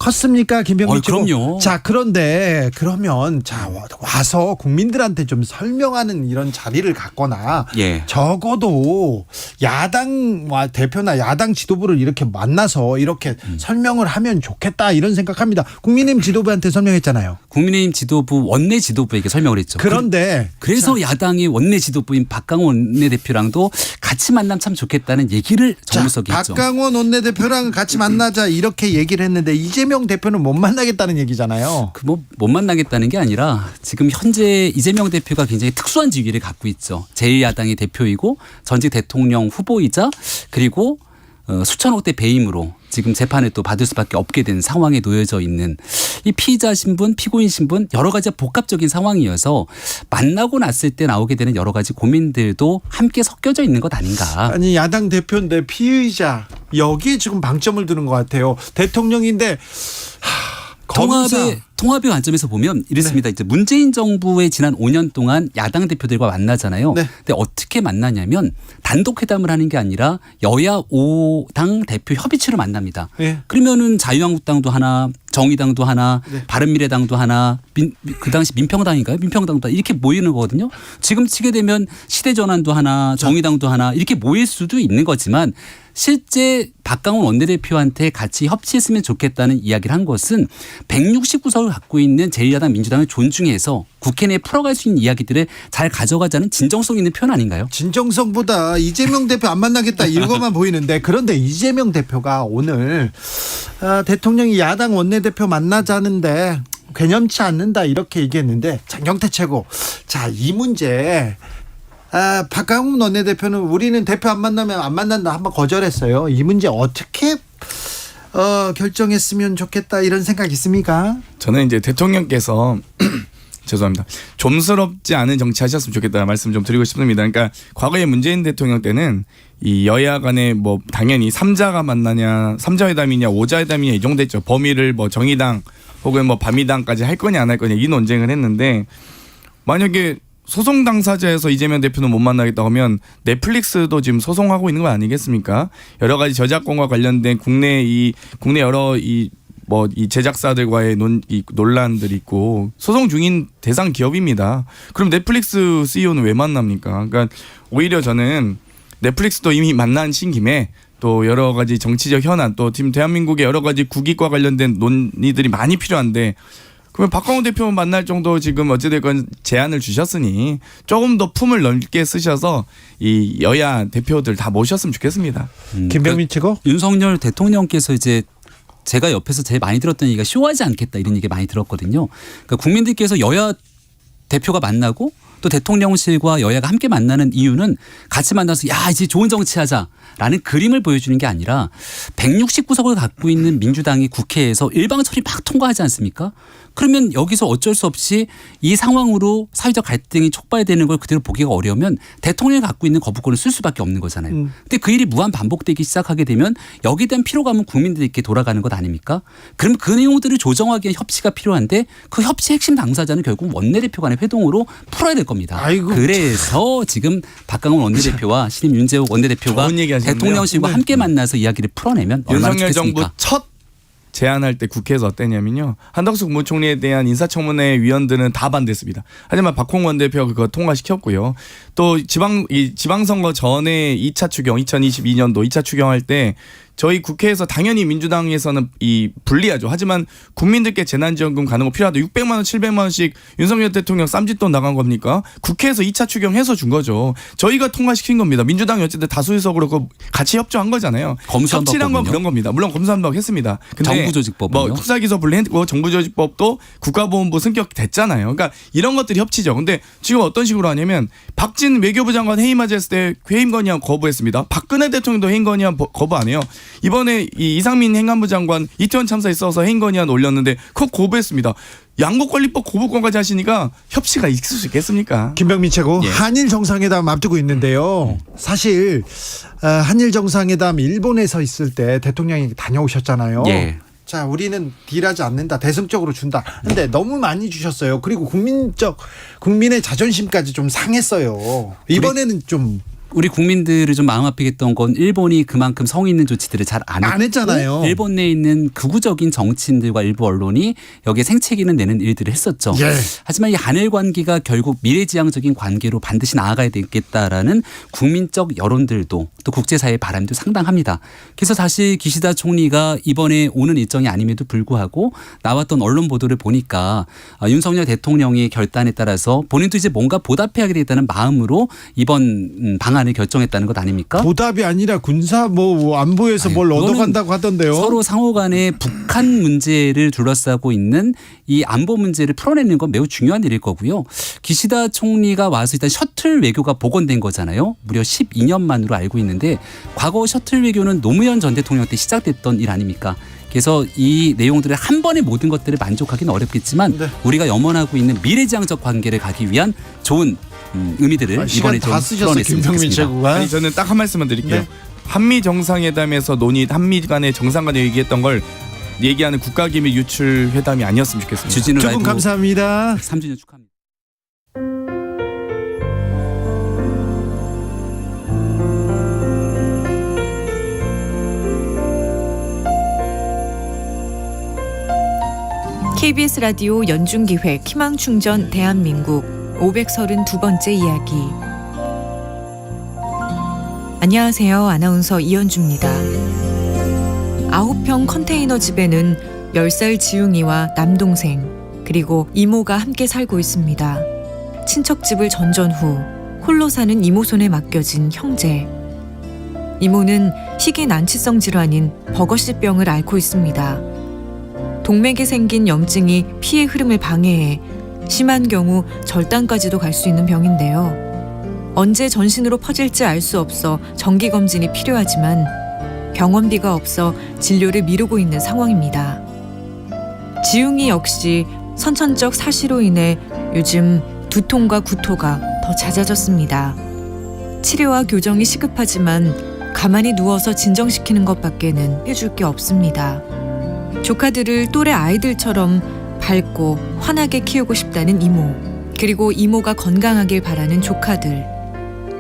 Speaker 4: 컸습니까, 김병민 최고?
Speaker 10: 그럼요.
Speaker 4: 자, 그런데 그러면 자 와서 국민들한테 좀 설명하는 이런 자리를 갖거나
Speaker 10: 예.
Speaker 4: 적어도 야당과 대표나 야당 지도부를 이렇게 만나서 이렇게 설명을 하면 좋겠다 이런 생각합니다. 국민의힘 지도부한테 설명했잖아요.
Speaker 10: 국민의힘 지도부 원내 지도부에게 설명을 했죠.
Speaker 4: 그런데
Speaker 10: 그래서 야당의 원내 지도부인 박강원 원내대표랑도 같이 만나면 참 좋겠다는 얘기를 정무석이 했죠.
Speaker 4: 박강원 원내대표랑 같이 만나자 이렇게 얘기를 했는데 이재명 대표는 못 만나겠다는 얘기잖아요.
Speaker 10: 그 뭐 못 만나겠다는 게 아니라 지금 현재 이재명 대표가 굉장히 특수한 지위를 갖고 있죠. 제1야당의 대표이고 전직 대통령 후보이자 그리고 수천억 대 배임으로 지금 재판을 또 받을 수밖에 없게 된 상황에 놓여져 있는 이 피의자 신분, 피고인 신분 여러 가지 복합적인 상황이어서 만나고 났을 때 나오게 되는 여러 가지 고민들도 함께 섞여져 있는 것 아닌가.
Speaker 4: 아니 야당 대표인데 피의자 여기에 지금 방점을 두는 것 같아요. 대통령인데
Speaker 10: 통합의 관점에서 보면 이렇습니다.
Speaker 4: 네.
Speaker 10: 이제 문재인 정부의 지난 5년 동안 야당 대표들과 만나잖아요.
Speaker 4: 네.
Speaker 10: 근데 어떻게 만나냐면 단독 회담을 하는 게 아니라 여야 5당 대표 협의체로 만납니다.
Speaker 4: 네.
Speaker 10: 그러면은 자유한국당도 하나, 정의당도 하나,
Speaker 4: 네.
Speaker 10: 바른미래당도 하나, 그 당시 민평당인가요? 민평당도 하나 이렇게 모이는 거거든요. 지금 치게 되면 시대전환도 하나, 정의당도 하나 이렇게 모일 수도 있는 거지만 실제 박강원 원내대표한테 같이 협치했으면 좋겠다는 이야기를 한 것은 169석을 갖고 있는 제1야당 민주당을 존중해서 국회 내에 풀어갈 수 있는 이야기들을 잘 가져가자는 진정성 있는 표현 아닌가요?
Speaker 4: 진정성보다 이재명 대표 안 만나겠다 이거만 보이는데 그런데 이재명 대표가 오늘 대통령이 야당 원내대표 만나자는데 개념치 않는다 이렇게 얘기했는데 장경태 최고 자 이 문제 박강훈 원내대표는 우리는 대표 안 만나면 안 만난다 한번 거절했어요. 이 문제 어떻게 결정했으면 좋겠다 이런 생각 있습니까?
Speaker 11: 저는 이제 대통령께서 죄송합니다. 좀스럽지 않은 정치 하셨으면 좋겠다는 말씀 좀 드리고 싶습니다. 그러니까 과거에 문재인 대통령 때는 이 여야 간에 뭐 당연히 3자가 만나냐 3자 회담이냐 5자 회담이냐 이 정도 했죠. 범위를 뭐 정의당 혹은 뭐 바미당까지 할 거냐 안 할 거냐 이 논쟁을 했는데 만약에 소송 당사자에서 이재명 대표는 못 만나겠다고 하면 넷플릭스도 지금 소송하고 있는 거 아니겠습니까? 여러 가지 저작권과 관련된 국내 여러 이 제작사들과의 논란들이 있고 소송 중인 대상 기업입니다. 그럼 넷플릭스 CEO는 왜 만납니까? 그러니까 오히려 저는 넷플릭스도 이미 만나신 김에 또 여러 가지 정치적 현안 또 지금 대한민국의 여러 가지 국익과 관련된 논의들이 많이 필요한데 그러면 박광훈 대표 만날 정도 지금 어찌됐건 제안을 주셨으니 조금 더 품을 넓게 쓰셔서 이 여야 대표들 다 모셨으면 좋겠습니다.
Speaker 4: 김병민 최고.
Speaker 10: 윤석열 대통령께서 이제 제가 옆에서 제일 많이 들었던 얘기가 쇼하지 않겠다 이런 얘기 많이 들었거든요. 그러니까 국민들께서 여야 대표가 만나고 또 대통령실과 여야가 함께 만나는 이유는 같이 만나서 야 이제 좋은 정치하자라는 그림을 보여주는 게 아니라 169석을 갖고 있는 민주당이 국회에서 일방 처리 막 통과하지 않습니까? 그러면 여기서 어쩔 수 없이 이 상황으로 사회적 갈등이 촉발되는 걸 그대로 보기가 어려우면 대통령이 갖고 있는 거부권을 쓸 수밖에 없는 거잖아요. 근데 그 일이 무한 반복되기 시작하게 되면 여기에 대한 피로감은 국민들에게 돌아가는 것 아닙니까? 그럼 그 내용들을 조정하기 위한 협치가 필요한데 그 협치 핵심 당사자는 결국 원내대표 간의 회동으로 풀어야 될 겁니다.
Speaker 4: 아이고,
Speaker 10: 그래서 지금 박강원 원내대표와 신임 윤재욱 원내대표가 대통령실과 함께 만나서 이야기를 풀어내면 얼마나
Speaker 11: 윤석열
Speaker 10: 좋겠습니까?
Speaker 11: 정부 첫 제안할 때 국회에서 어땠냐면요. 한덕수 국무총리에 대한 인사청문회 위원들은 다 반대했습니다. 하지만 박홍 원내표가 그거 통과시켰고요. 또 지방선거 전에 2차 추경 2022년도 2차 추경할 때 저희 국회에서 당연히 민주당에서는 불리하죠. 하지만 국민들께 재난지원금 가는 거 필요하다. 600만 원, 700만 원씩 윤석열 대통령 쌈짓돈 나간 겁니까? 국회에서 2차 추경해서 준 거죠. 저희가 통과시킨 겁니다. 민주당이 어쨌든 다수의석으로 같이 협조한 거잖아요. 협치란 건 그런 겁니다. 물론 검수한박 했습니다. 근데
Speaker 10: 정부조직법은요?
Speaker 11: 특사기소 분리했고 정부조직법도 국가보훈부 승격됐잖아요. 그러니까 이런 것들이 협치죠. 근데 지금 어떤 식으로 하냐면 박진 외교부 장관 해임 맞았을 때 해임 건의안 거부했습니다. 박근혜 대통령도 해임 건의안 거부 안 해요. 이번에 이상민 행안부 장관 이태원 참사에 있어서 해임 건의안 올렸는데 그거 거부했습니다. 양국관리법 거부권까지 하시니까 협치가 있을 수 있겠습니까?
Speaker 4: 김병민 최고.
Speaker 11: 예.
Speaker 4: 한일 정상회담 앞두고 있는데요. 사실 한일 정상회담 일본에서 있을 때 대통령이 다녀오셨잖아요.
Speaker 10: 예.
Speaker 4: 자, 우리는 딜하지 않는다. 대승적으로 준다. 근데 너무 많이 주셨어요. 그리고 국민의 자존심까지 좀 상했어요. 이번에는 좀
Speaker 10: 우리 국민들을 좀 마음 아프게 했던 건 일본이 그만큼 성의 있는 조치들을 잘 안
Speaker 4: 했잖아요.
Speaker 10: 일본 내에 있는 극우적인 정치인들과 일부 언론이 여기에 생채기는 내는 일들을 했었죠.
Speaker 4: 예.
Speaker 10: 하지만 이 한일 관계가 결국 미래지향적인 관계로 반드시 나아가야 되겠다라는 국민적 여론들도 또 국제사회의 바람도 상당합니다. 그래서 사실 기시다 총리가 이번에 오는 일정이 아님에도 불구하고 나왔던 언론 보도를 보니까 윤석열 대통령의 결단에 따라서 본인도 이제 뭔가 보답해야 되겠다는 마음으로 이번 방안을 결정했다는 것 아닙니까?
Speaker 4: 보답이 아니라 군사 안보에서 뭘 얻어간다고 하던데요.
Speaker 10: 서로 상호간에 북한 문제를 둘러싸고 있는 이 안보 문제를 풀어내는 건 매우 중요한 일일 거고요. 기시다 총리가 와서 일단 셔틀 외교가 복원된 거잖아요. 무려 12년 만으로 알고 있는데 과거 셔틀 외교는 노무현 전 대통령 때 시작됐던 일 아닙니까? 그래서 이 내용들을 한 번에 모든 것들을 만족하기는 어렵겠지만 우리가 염원하고 있는 미래지향적 관계를 가기 위한 좋은 의미들을 이번에 좀 풀어냈으면 좋겠습니다.
Speaker 11: 아니 저는 딱 한 말씀만 드릴게요. 한미 정상회담에서 한미 간의 정상 간에 얘기했던 걸 얘기하는 국가기밀 유출 회담이 아니었으면 좋겠습니다.
Speaker 10: 주진우
Speaker 4: 두 분 감사합니다.
Speaker 10: 3주년 축하합니다.
Speaker 12: KBS 라디오 연중기획 희망충전 대한민국 532번째 이야기. 안녕하세요. 아나운서 이현주입니다. 9평 컨테이너 집에는 10살 지웅이와 남동생 그리고 이모가 함께 살고 있습니다. 친척집을 전전 후 홀로 사는 이모 손에 맡겨진 형제. 이모는 희귀 난치성 질환인 버거시병을 앓고 있습니다. 동맥에 생긴 염증이 피의 흐름을 방해해 심한 경우 절단까지도 갈 수 있는 병인데요. 언제 전신으로 퍼질지 알 수 없어 정기검진이 필요하지만 병원비가 없어 진료를 미루고 있는 상황입니다. 지웅이 역시 선천적 사시로 인해 요즘 두통과 구토가 더 잦아졌습니다. 치료와 교정이 시급하지만 가만히 누워서 진정시키는 것밖에는 해줄 게 없습니다. 조카들을 또래 아이들처럼 밝고 환하게 키우고 싶다는 이모. 그리고 이모가 건강하길 바라는 조카들.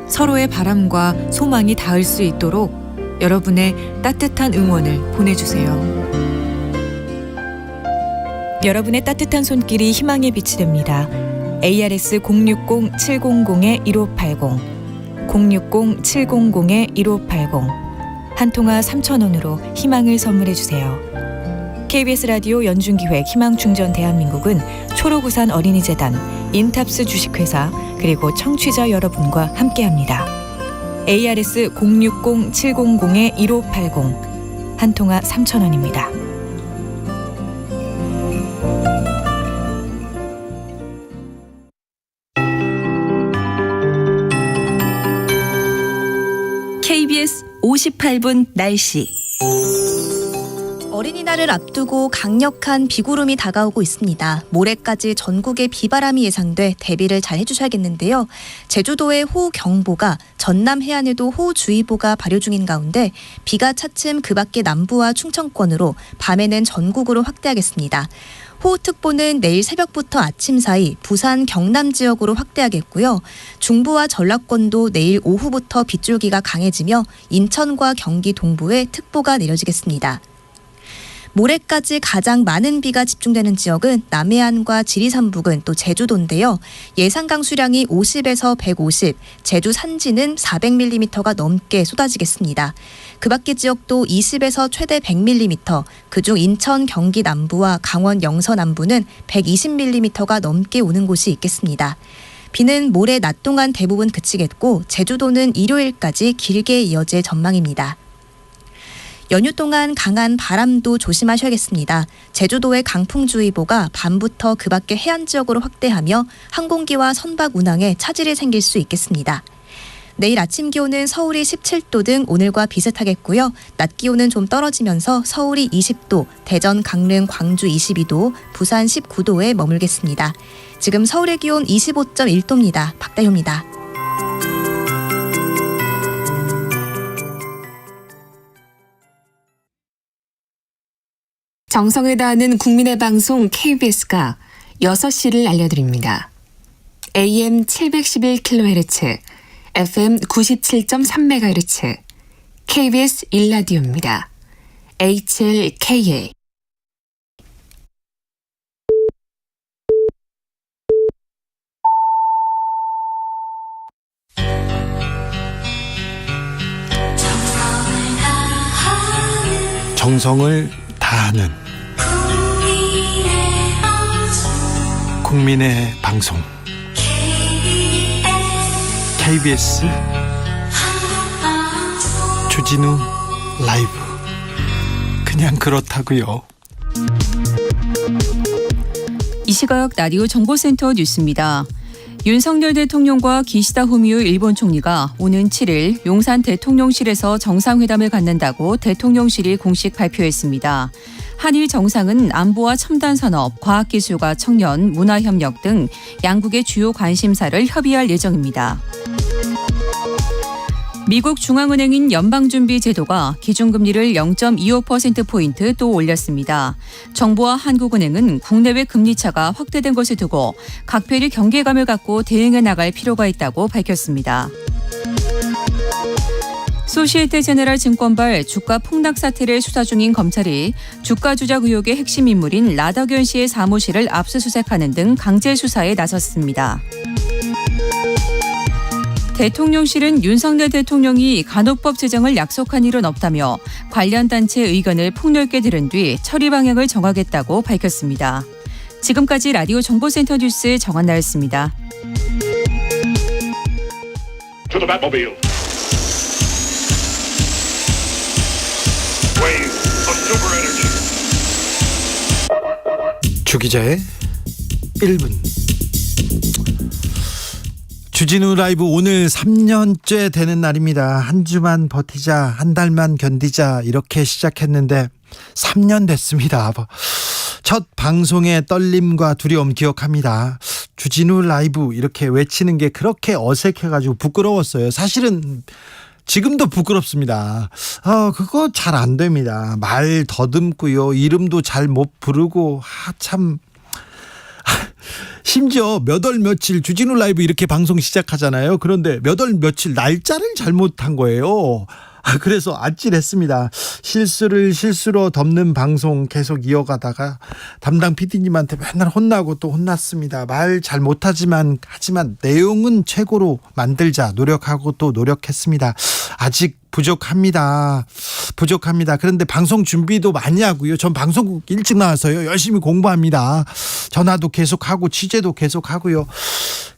Speaker 12: 서로의 바람과 소망이 닿을 수 있도록 여러분의 따뜻한 응원을 보내주세요. 여러분의 따뜻한 손길이 희망의 빛이 됩니다. ARS 060-700-1580 060-700-1580 한 통화 3,000원으로 희망을 선물해 주세요. KBS 라디오 연중기획 희망충전 대한민국은 초록우산 어린이재단, 인탑스 주식회사 그리고 청취자 여러분과 함께합니다. ARS 060-700-1580 한 통화 3,000원입니다.
Speaker 13: KBS 58분 날씨.
Speaker 14: 어린이날을 앞두고 강력한 비구름이 다가오고 있습니다. 모레까지 전국에 비바람이 예상돼 대비를 잘 해주셔야겠는데요. 제주도에 호우경보가, 전남 해안에도 호우주의보가 발효 중인 가운데 비가 차츰 그 밖에 남부와 충청권으로, 밤에는 전국으로 확대하겠습니다. 호우특보는 내일 새벽부터 아침 사이 부산, 경남 지역으로 확대하겠고요. 중부와 전라권도 내일 오후부터 빗줄기가 강해지며 인천과 경기 동부에 특보가 내려지겠습니다. 모레까지 가장 많은 비가 집중되는 지역은 남해안과 지리산 부근 또 제주도인데요. 예상 강수량이 50에서 150, 제주 산지는 400mm가 넘게 쏟아지겠습니다. 그 밖의 지역도 20에서 최대 100mm, 그중 인천, 경기 남부와 강원, 영서 남부는 120mm가 넘게 오는 곳이 있겠습니다. 비는 모레 낮 동안 대부분 그치겠고 제주도는 일요일까지 길게 이어질 전망입니다. 연휴 동안 강한 바람도 조심하셔야겠습니다. 제주도의 강풍주의보가 밤부터 그 밖의 해안 지역으로 확대하며 항공기와 선박 운항에 차질이 생길 수 있겠습니다. 내일 아침 기온은 서울이 17도 등 오늘과 비슷하겠고요. 낮 기온은 좀 떨어지면서 서울이 20도, 대전, 강릉, 광주 22도, 부산 19도에 머물겠습니다. 지금 서울의 기온 25.1도입니다. 박다효입니다.
Speaker 15: 정성을 다하는 국민의 방송 KBS가 6시를 알려드립니다. AM 711kHz, FM 97.3MHz, KBS 1라디오입니다. HLKA.
Speaker 4: 정성을 다하는 국민의 방송 KBS 주진우 라이브. 그냥 그렇다고요.
Speaker 16: 이 시각 라디오 정보센터 뉴스입니다. 윤석열 대통령과 기시다 후미오 일본 총리가 오는 7일 용산 대통령실에서 정상회담을 갖는다고 대통령실이 공식 발표했습니다. 한일 정상은 안보와 첨단 산업, 과학기술과 청년, 문화협력 등 양국의 주요 관심사를 협의할 예정입니다. 미국 중앙은행인 연방준비제도가 기준금리를 0.25%포인트 또 올렸습니다. 정부와 한국은행은 국내외 금리차가 확대된 것을 두고 각별히 경계감을 갖고 대응해 나갈 필요가 있다고 밝혔습니다. 소시에테 제네랄 증권발 주가 폭락 사태를 수사 중인 검찰이 주가 조작 의혹의 핵심 인물인 라더견 씨의 사무실을 압수수색하는 등 강제 수사에 나섰습니다. 대통령실은 윤석열 대통령이 간호법 제정을 약속한 일은 없다며 관련 단체 의견을 폭넓게 들은 뒤 처리 방향을 정하겠다고 밝혔습니다. 지금까지 라디오 정보센터 뉴스 정한나였습니다.
Speaker 4: 주 기자의 1분. 주진우 라이브 오늘 3년째 되는 날입니다. 한 주만 버티자, 한 달만 견디자 이렇게 시작했는데 3년 됐습니다. 첫 방송의 떨림과 두려움 기억합니다. 주진우 라이브 이렇게 외치는 게 그렇게 어색해가지고 부끄러웠어요. 사실은 지금도 부끄럽습니다. 그거 잘 안 됩니다. 말 더듬고요. 이름도 잘 못 부르고 참 심지어 몇 월 며칠 주진우 라이브 이렇게 방송 시작하잖아요. 그런데 몇 월 며칠 날짜를 잘못한 거예요. 그래서 아찔했습니다. 실수를 실수로 덮는 방송 계속 이어가다가 담당 PD님한테 맨날 혼나고 또 혼났습니다. 말 잘 못하지만 하지만 내용은 최고로 만들자 노력하고 또 노력했습니다. 아직 부족합니다. 그런데 방송 준비도 많이 하고요. 전 방송국 일찍 나와서요. 열심히 공부합니다. 전화도 계속하고 취재도 계속하고요.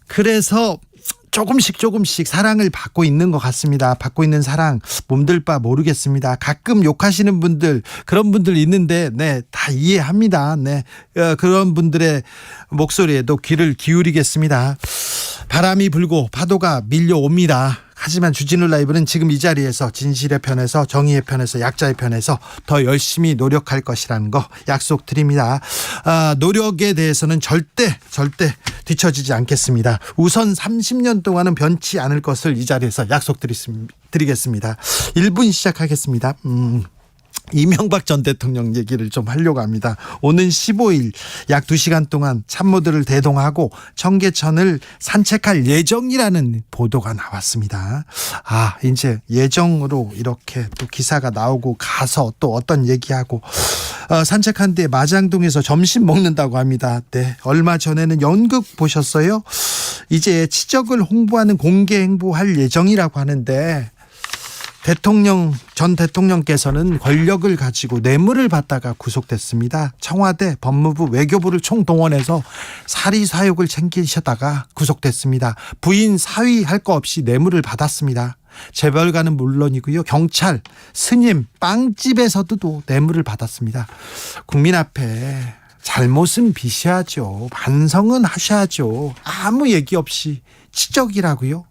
Speaker 4: 그래서 조금씩 사랑을 받고 있는 것 같습니다. 받고 있는 사랑 몸둘 바 모르겠습니다. 가끔 욕하시는 분들 그런 분들 있는데 다 이해합니다. 그런 분들의 목소리에도 귀를 기울이겠습니다. 바람이 불고 파도가 밀려옵니다. 하지만 주진우 라이브는 지금 이 자리에서 진실의 편에서 정의의 편에서 약자의 편에서 더 열심히 노력할 것이라는 거 약속드립니다. 노력에 대해서는 절대 뒤처지지 않겠습니다. 우선 30년 동안은 변치 않을 것을 이 자리에서 약속드리겠습니다. 1분 시작하겠습니다. 이명박 전 대통령 얘기를 좀 하려고 합니다. 오는 15일 약 2시간 동안 참모들을 대동하고 청계천을 산책할 예정이라는 보도가 나왔습니다. 이제 예정으로 이렇게 또 기사가 나오고 가서 또 어떤 얘기하고 산책한 뒤에 마장동에서 점심 먹는다고 합니다. 얼마 전에는 연극 보셨어요? 이제 치적을 홍보하는 공개 행보할 예정이라고 하는데 전 대통령께서는 권력을 가지고 뇌물을 받다가 구속됐습니다. 청와대, 법무부, 외교부를 총동원해서 사리사욕을 챙기셨다가 구속됐습니다. 부인 사위 할 거 없이 뇌물을 받았습니다. 재벌가는 물론이고요. 경찰, 스님, 빵집에서도 뇌물을 받았습니다. 국민 앞에 잘못은 비셔야죠. 반성은 하셔야죠. 아무 얘기 없이 치적이라고요?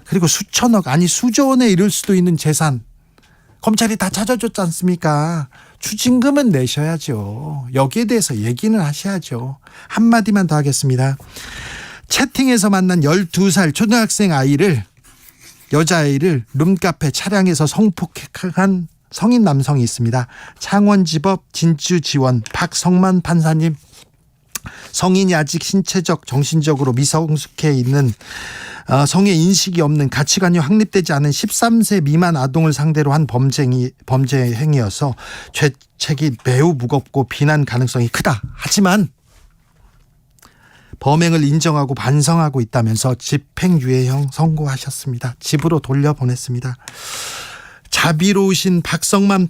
Speaker 4: 그리고 수천억 아니 수조 원에 이를 수도 있는 재산 검찰이 다 찾아줬지 않습니까? 추징금은 내셔야죠. 여기에 대해서 얘기는 하셔야죠. 한마디만 더 하겠습니다. 채팅에서 만난 12살 초등학생 여자아이를 룸카페 차량에서 성폭행한 성인 남성이 있습니다. 창원지법 진주지원 박성만 판사님, 성인이 아직 신체적 정신적으로 미성숙해 있는 성의 인식이 없는 가치관이 확립되지 않은 13세 미만 아동을 상대로 한 범죄 행위여서 죄책이 매우 무겁고 비난 가능성이 크다. 하지만 범행을 인정하고 반성하고 있다면서 집행유예형 선고하셨습니다. 집으로 돌려보냈습니다. 자비로우신 박성만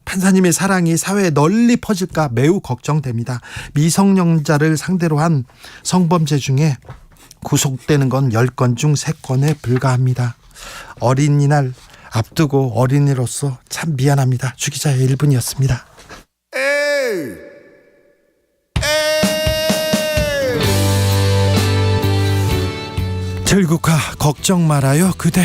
Speaker 4: 판사님의 사랑이 사회에 널리 퍼질까 매우 걱정됩니다. 미성년자를 상대로 한 성범죄 중에 구속되는 건 10건 중 3건에 불과합니다. 어린이날 앞두고 어린이로서 참 미안합니다. 주기자의 1분이었습니다. 들국화 걱정 말아요 그대.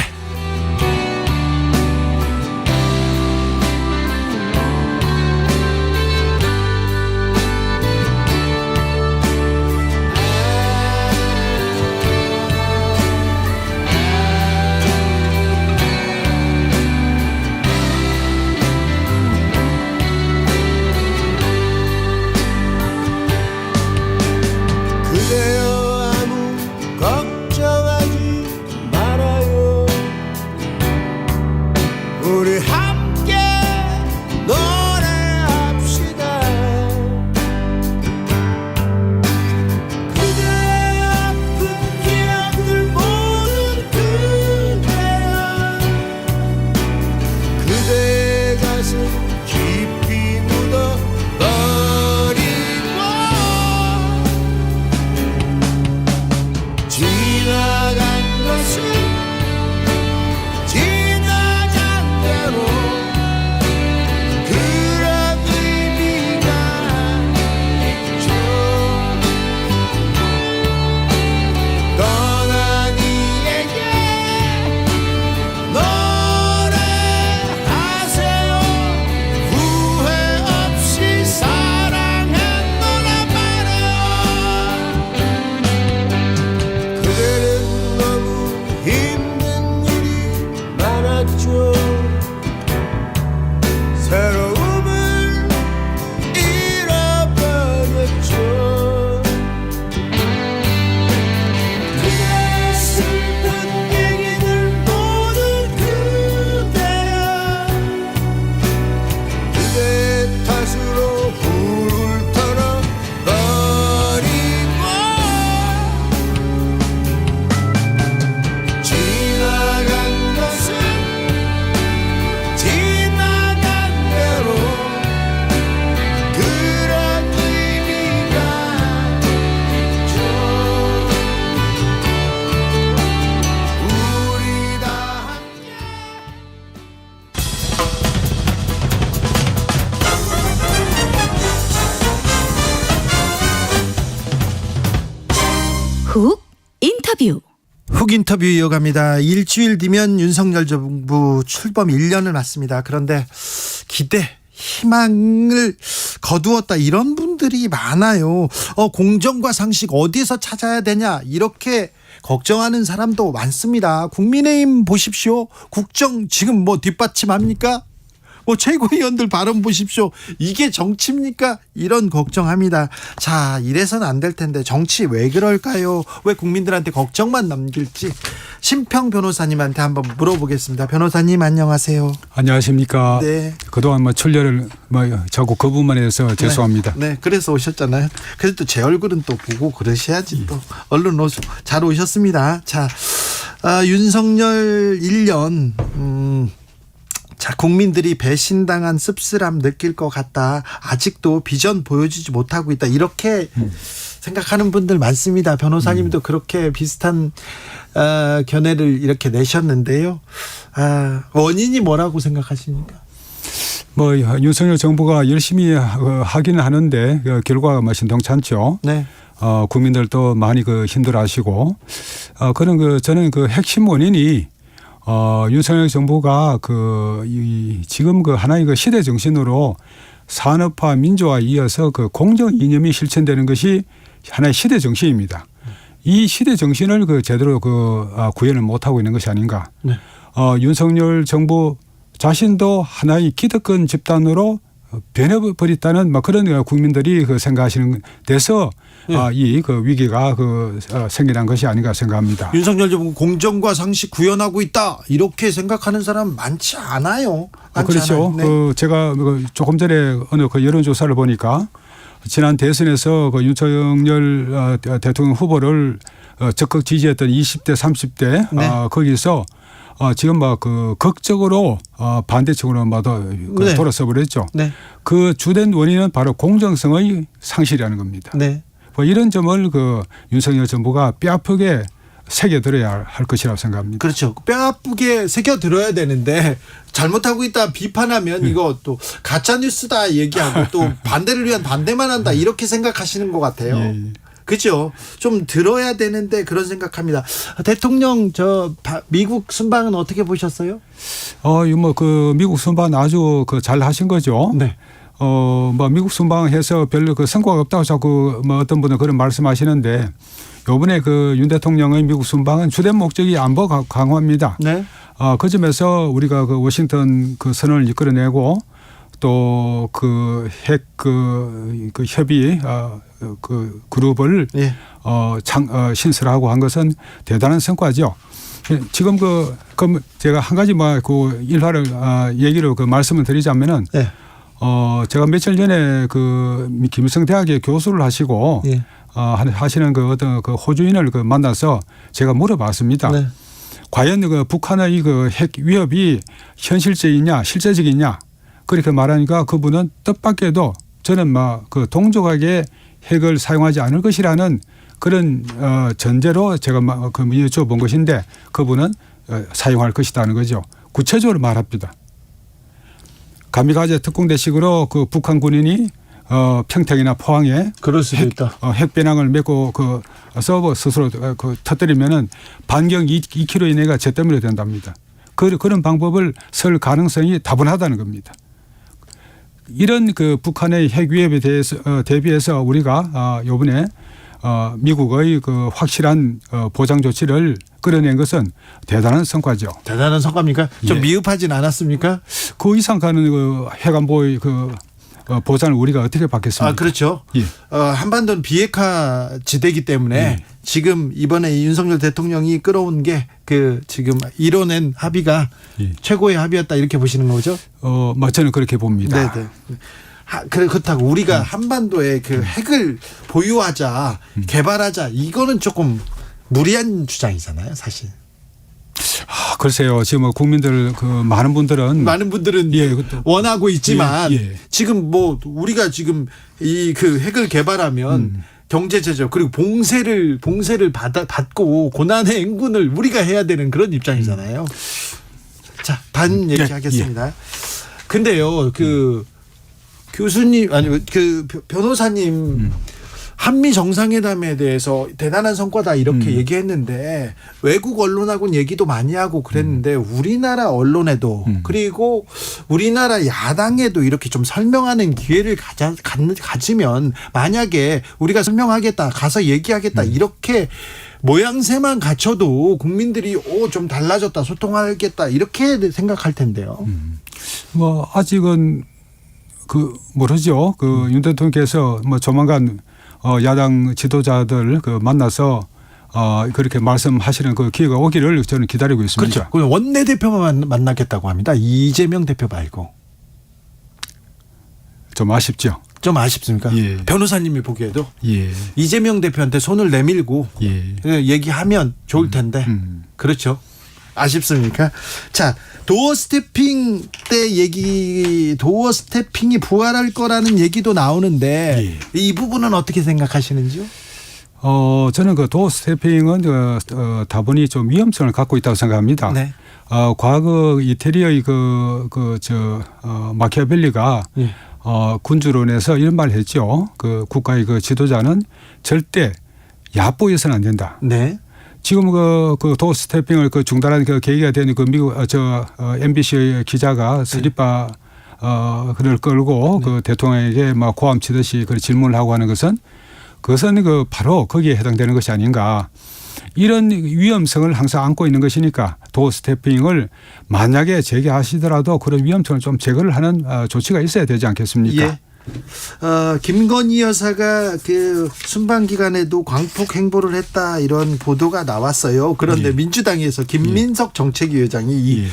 Speaker 17: 지나간 것은 지나간 대로
Speaker 13: 인터뷰.
Speaker 4: 훅 인터뷰 이어갑니다. 일주일 뒤면 윤석열 정부 출범 1년을 맞습니다. 그런데 기대, 희망을 거두었다 이런 분들이 많아요. 공정과 상식 어디서 찾아야 되냐 이렇게 걱정하는 사람도 많습니다. 국민의힘 보십시오. 국정 지금 뭐 뒷받침합니까? 뭐 최고위원들 발언 보십시오. 이게 정치입니까? 이런 걱정합니다. 자, 이래서는 안 될 텐데 정치 왜 그럴까요? 왜 국민들한테 걱정만 남길지 심평 변호사님한테 한번 물어보겠습니다. 변호사님 안녕하세요.
Speaker 17: 안녕하십니까.
Speaker 4: 네.
Speaker 17: 그동안 출연을 자꾸 거부만 해서 죄송합니다.
Speaker 4: 네, 그래서 오셨잖아요. 그래도 또 제 얼굴은 또 보고 그러셔야지 또 얼른 잘 오셨습니다. 자, 윤석열 1년 자, 국민들이 배신당한 씁쓸함 느낄 것 같다. 아직도 비전 보여주지 못하고 있다. 이렇게 생각하는 분들 많습니다. 변호사님도 그렇게 비슷한 견해를 이렇게 내셨는데요. 원인이 뭐라고 생각하십니까?
Speaker 17: 윤석열 정부가 열심히 하긴 하는데 결과가 신통찮죠. 네. 국민들도 많이 힘들어하시고 그런 저는 핵심 원인이 윤석열 정부가 지금 하나의 시대 정신으로 산업화 민주화에 이어서 공정 이념이 실천되는 것이 하나의 시대 정신입니다. 이 시대 정신을 제대로 구현을 못하고 있는 것이 아닌가. 네. 윤석열 정부 자신도 하나의 기득권 집단으로 변해버렸다는 그런 국민들이 생각하시는 데서 이 위기가 생겨난 것이 아닌가 생각합니다.
Speaker 4: 윤석열 정부 공정과 상식 구현하고 있다 이렇게 생각하는 사람 많지 않아요.
Speaker 17: 그렇죠.
Speaker 4: 네.
Speaker 17: 제가 조금 전에 어느 여론조사를 보니까 지난 대선에서 윤석열 대통령 후보를 적극 지지했던 20대 30대
Speaker 4: 네.
Speaker 17: 거기서 지금 극적으로 반대쪽으로
Speaker 4: 네.
Speaker 17: 돌아서 버렸죠.
Speaker 4: 네.
Speaker 17: 그 주된 원인은 바로 공정성의 상실이라는 겁니다.
Speaker 4: 네.
Speaker 17: 이런 점을 윤석열 정부가 뼈아프게 새겨들어야 할 것이라고 생각합니다.
Speaker 4: 그렇죠. 뼈아프게 새겨들어야 되는데 잘못하고 있다 비판하면 이거 또 가짜뉴스다 얘기하고 또 반대를 위한 반대만 한다 이렇게 생각하시는 것 같아요. 예. 그렇죠. 좀 들어야 되는데 그런 생각합니다. 대통령 미국 순방은 어떻게 보셨어요?
Speaker 17: 미국 순방 아주 잘 하신 거죠. 네. 미국 순방해서 별로 성과가 없다고 자꾸 어떤 분은 그런 말씀하시는데 이번에 윤 대통령의 미국 순방은 주된 목적이 안보 강화입니다. 네. 그 점에서 우리가 워싱턴 선언을 이끌어내고 또 핵 협의 그룹을 예. 신설하고 한 것은 대단한 성과죠. 지금 제가 한 가지 일화를 얘기로 말씀을 드리자면은 예. 제가 며칠 전에 김일성 대학의 교수를 하시고 예. 하시는 어떤 호주인을 만나서 제가 물어봤습니다. 네. 과연 북한의 핵 위협이 현실적이냐 실제적이냐 그렇게 말하니까 그분은 뜻밖에도 저는 동족에게 핵을 사용하지 않을 것이라는 그런 전제로 제가 여쭤본 것인데 그분은 사용할 것이라는 거죠. 구체적으로 말합니다. 가미가제 특공대식으로 북한 군인이 평택이나 포항에
Speaker 4: 그럴 수도 있다.
Speaker 17: 핵 배낭을 메고 서버 스스로 터뜨리면은 반경 2km 이내가 제 때문에 된답니다. 그런 방법을 쓸 가능성이 다분하다는 겁니다. 이런 북한의 핵 위협에 대비해서 우리가 이번에 미국의 확실한 보장 조치를 끌어낸 것은 대단한 성과죠.
Speaker 4: 대단한 성과입니까? 좀
Speaker 17: 예.
Speaker 4: 미흡하진 않았습니까?
Speaker 17: 그 이상 가는 핵안보의 보장을 우리가 어떻게 받겠습니까?
Speaker 4: 그렇죠. 예. 한반도는 비핵화 지대이기 때문에 예. 지금 이번에 윤석열 대통령이 끌어온 게 지금 이뤄낸 합의가 예. 최고의 합의였다 이렇게 보시는 거죠?
Speaker 17: 저는 그렇게 봅니다.
Speaker 4: 네네. 그렇다고 우리가 한반도에 핵을 보유하자, 개발하자 이거는 조금 무리한 주장이잖아요, 사실.
Speaker 17: 글쎄요. 지금 국민들 많은 분들은
Speaker 4: 예, 원하고 있지만 예. 지금 우리가 지금 이 핵을 개발하면 경제 제조 그리고 봉쇄를 받고 고난의 행군을 우리가 해야 되는 그런 입장이잖아요. 자, 반 얘기하겠습니다. 근데요, 교수님 아니 변호사님 한미 정상회담에 대해서 대단한 성과다 이렇게 얘기했는데 외국 언론하고는 얘기도 많이 하고 그랬는데 우리나라 언론에도 그리고 우리나라 야당에도 이렇게 좀 설명하는 기회를 가지면 만약에 우리가 설명하겠다 가서 얘기하겠다 이렇게 모양새만 갖춰도 국민들이 좀 달라졌다 소통하겠다 이렇게 생각할 텐데요.
Speaker 17: 뭐 아직은 모르죠. 윤 대통령께서 뭐 조만간 야당 지도자들 만나서 그렇게 말씀하시는 그 기회가 오기를 저는 기다리고 있습니다.
Speaker 4: 그렇죠. 원내대표만 만나겠다고 합니다. 이재명 대표 말고.
Speaker 17: 좀 아쉽죠.
Speaker 4: 좀 아쉽습니까?
Speaker 17: 예.
Speaker 4: 변호사님이 보기에도
Speaker 17: 예.
Speaker 4: 이재명 대표한테 손을 내밀고 얘기하면 좋을 텐데 그렇죠. 아쉽습니까? 자, 도어 스태핑 때 도어 스태핑이 부활할 거라는 얘기도 나오는데 이 부분은 어떻게 생각하시는지요?
Speaker 17: 저는 그 도어 스태핑은 다분히 좀 위험성을 갖고 있다고 생각합니다.
Speaker 4: 네.
Speaker 17: 과거 이태리의 마키아벨리가 군주론에서 이런 말을 했죠. 그 국가의 그 지도자는 절대 야보해서는 안 된다.
Speaker 4: 네.
Speaker 17: 지금 그 도어 스태핑을 중단한 그 계기가 된 그 미국 MBC의 기자가 스리빠 그를 끌고 그 대통령에게 막 고함 치듯이 그 질문을 하고 하는 것은 그것은 바로 거기에 해당되는 것이 아닌가. 이런 위험성을 항상 안고 있는 것이니까 도어 스태핑을 만약에 재개하시더라도 그런 위험성을 좀 제거를 하는 조치가 있어야 되지 않겠습니까?
Speaker 4: 예. 김건희 여사가 그 순방 기간에도 광폭 행보를 했다 이런 보도가 나왔어요. 그런데 민주당에서 김민석 정책위원장이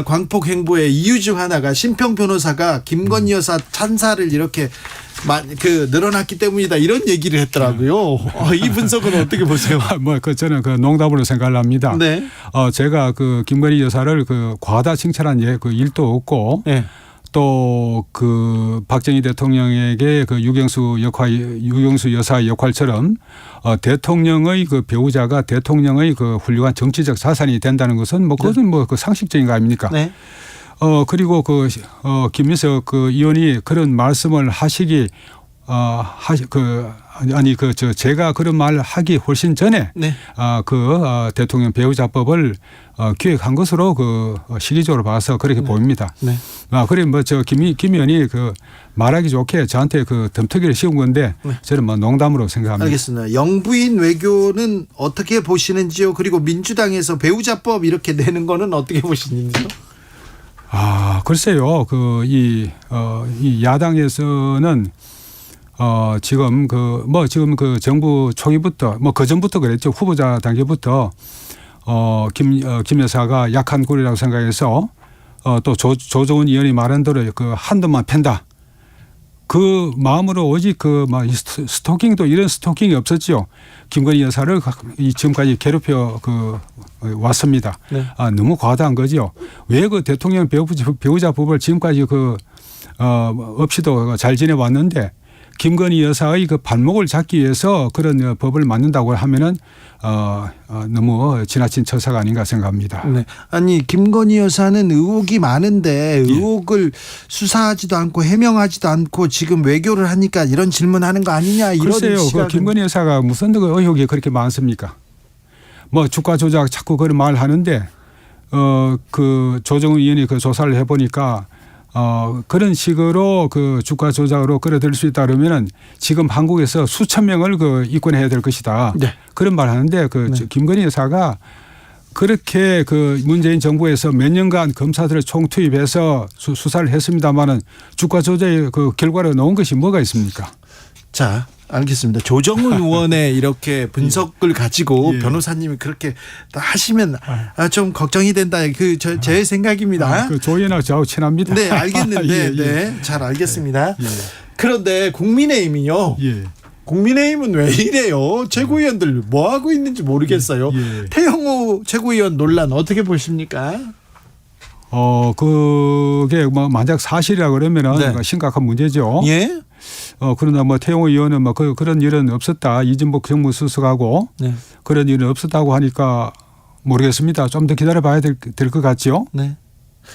Speaker 4: 광폭 행보의 이유 중 하나가 심평 변호사가 김건희 여사 찬사를 이렇게 늘어났기 때문이다 이런 얘기를 했더라고요. 이 분석은 어떻게 보세요?
Speaker 17: 저는 농담으로 생각을 합니다.
Speaker 4: 네.
Speaker 17: 제가 김건희 여사를 과다 칭찬한 일도 없고. 네. 또 박정희 대통령에게 유경수 여사의 역할처럼 대통령의 배우자가 대통령의 훌륭한 정치적 자산이 된다는 것은 그것은 상식적인 거 아닙니까? 네. 그리고 김민석 의원이 그런 말씀을 하시기 제가 그런 말을 하기 훨씬 전에 대통령 배우자법을 기획한 것으로 시기적으로 봐서 그렇게 보입니다. 네. 그래 김 의원이 말하기 좋게 저한테 덤터기를 씌운 건데 저는 농담으로 생각합니다.
Speaker 4: 알겠습니다. 영부인 외교는 어떻게 보시는지요? 그리고 민주당에서 배우자법 이렇게 내는 거는 어떻게 보시는지요?
Speaker 17: 글쎄요. 이 야당에서는 지금 정부 초기부터 그전부터 그랬죠. 후보자 단계부터 김 여사가 약한 굴이라고 생각해서 또 조정훈 의원이 말한 대로 한도만 팬다. 그 마음으로 오직 스토킹도 이런 스토킹이 없었죠. 김건희 여사를 지금까지 괴롭혀 왔습니다. 네. 너무 과다한 거죠. 왜 대통령 배우자 법을 지금까지 없이도 잘 지내왔는데 김건희 여사의 발목을 잡기 위해서 그런 법을 만든다고 하면은 너무 지나친 처사가 아닌가 생각합니다.
Speaker 4: 네. 아니 김건희 여사는 의혹이 많은데 의혹을 수사하지도 않고 해명하지도 않고 지금 외교를 하니까 이런 질문하는 거 아니냐 이런
Speaker 17: 글쎄요. 김건희 여사가 무슨 의혹이 그렇게 많습니까? 주가 조작 자꾸 그런 말을 하는데 조정훈 의원이 조사를 해보니까 그런 식으로 주가 조작으로 끌어들일 수 있다 그러면은 지금 한국에서 수천 명을 입건해야 될 것이다. 네. 그런 말 하는데 김건희 여사가 그렇게 문재인 정부에서 몇 년간 검사들을 총투입해서 수사를 했습니다마는 주가 조작의 결과로 나온 것이 뭐가 있습니까?
Speaker 4: 자. 알겠습니다. 조정훈 의원의 이렇게 분석을 가지고 변호사님이 그렇게 하시면 좀 걱정이 된다. 제 생각입니다.
Speaker 17: 조 의원하고 저하고 친합니다.
Speaker 4: 네, 알겠는데, 네, 잘 알겠습니다. 그런데 국민의힘이요. 국민의힘은 왜 이래요? 최고위원들 뭐 하고 있는지 모르겠어요. 태영호 최고위원 논란 어떻게 보십니까?
Speaker 17: 그게 만약 사실이라 그러면은 심각한 문제죠.
Speaker 4: 예.
Speaker 17: 그러나 태영호 의원은 그런 일은 없었다. 이진복 정무수석하고 그런 일은 없었다고 하니까 모르겠습니다. 좀 더 기다려봐야 될 것 같죠.
Speaker 4: 네.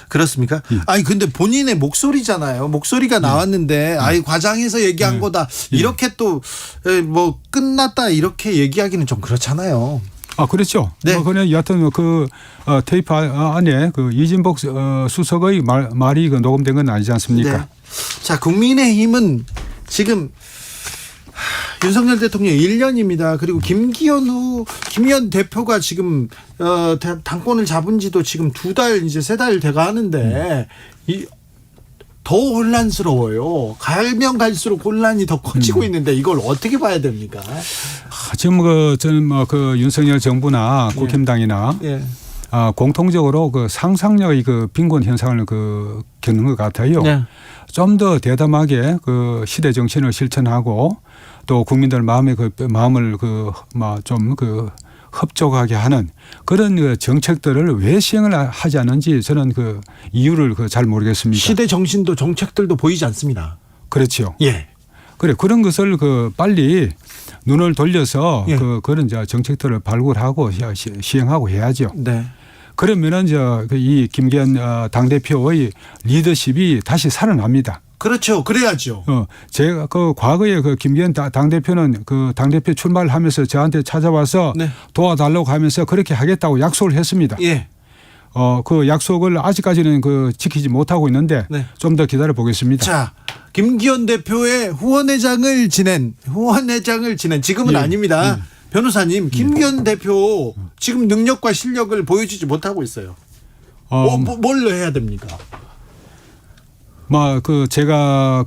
Speaker 4: 그렇습니까? 아니 근데 본인의 목소리잖아요. 목소리가 나왔는데 아이 과장해서 얘기한 거다. 이렇게 또 뭐 끝났다 이렇게 얘기하기는 좀 그렇잖아요.
Speaker 17: 아, 그렇죠.
Speaker 4: 네.
Speaker 17: 뭐 그냥 여하튼 테이프 안에 이진복 수석의 말이 녹음된 건 아니지 않습니까?
Speaker 4: 네. 자, 국민의힘은 지금 윤석열 대통령 1년입니다. 그리고 김기현 대표가 지금 당권을 잡은 지도 지금 2달 이제 3달 돼가 하는데 더 혼란스러워요. 가면 갈수록 혼란이 더 커지고 있는데 이걸 어떻게 봐야 됩니까?
Speaker 17: 지금 저는 윤석열 정부나 국힘당이나 공통적으로 상상력의 빈곤 현상을 겪는 것 같아요.
Speaker 4: 네.
Speaker 17: 좀 더 대담하게 시대 정신을 실천하고 또 국민들 마음을 좀 흡족하게 하는 그런 정책들을 왜 시행을 하지 않는지 저는 이유를 잘 모르겠습니다.
Speaker 4: 시대 정신도 정책들도 보이지 않습니다.
Speaker 17: 그렇죠.
Speaker 4: 예.
Speaker 17: 그래 그런 것을 빨리 눈을 돌려서 그런 정책들을 발굴하고 시행하고 해야죠.
Speaker 4: 네.
Speaker 17: 그러면은 이 김기현 당대표의 리더십이 다시 살아납니다.
Speaker 4: 그렇죠. 그래야죠.
Speaker 17: 제가 과거에 김기현 당대표는 당대표 출마를 하면서 저한테 찾아와서 도와달라고 하면서 그렇게 하겠다고 약속을 했습니다.
Speaker 4: 예.
Speaker 17: 그 약속을 아직까지는 지키지 못하고 있는데 좀 더 기다려 보겠습니다.
Speaker 4: 자, 김기현 대표의 후원회장을 지낸 지금은 아닙니다. 변호사님, 김기현 대표 지금 능력과 실력을 보여주지 못하고 있어요. 뭘로 해야 됩니까?
Speaker 17: 제가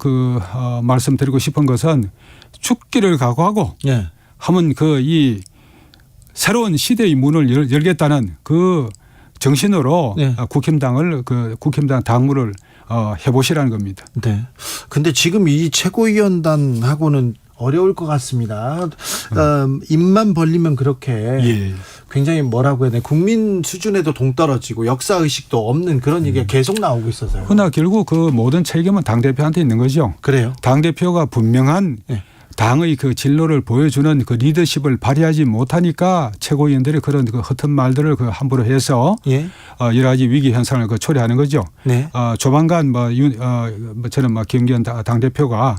Speaker 17: 말씀드리고 싶은 것은 죽기를 각오하고 하면 이 새로운 시대의 문을 열겠다는 정신으로 국힘당 당무를 해보시라는 겁니다.
Speaker 4: 네. 근데 지금 이 최고위원단하고는 어려울 것 같습니다. 입만 벌리면 그렇게 굉장히 뭐라고 해야 되나 국민 수준에도 동떨어지고 역사 의식도 없는 그런 얘기가 계속 나오고 있어서요.
Speaker 17: 그러나 결국 모든 책임은 당대표한테 있는 거죠.
Speaker 4: 그래요?
Speaker 17: 당대표가 분명한 당의 진로를 보여주는 리더십을 발휘하지 못하니까 최고위원들이 그런 허튼 말들을 함부로 해서 여러 가지 위기 현상을 초래하는 거죠.
Speaker 4: 네.
Speaker 17: 조만간 저는 김기현 당대표가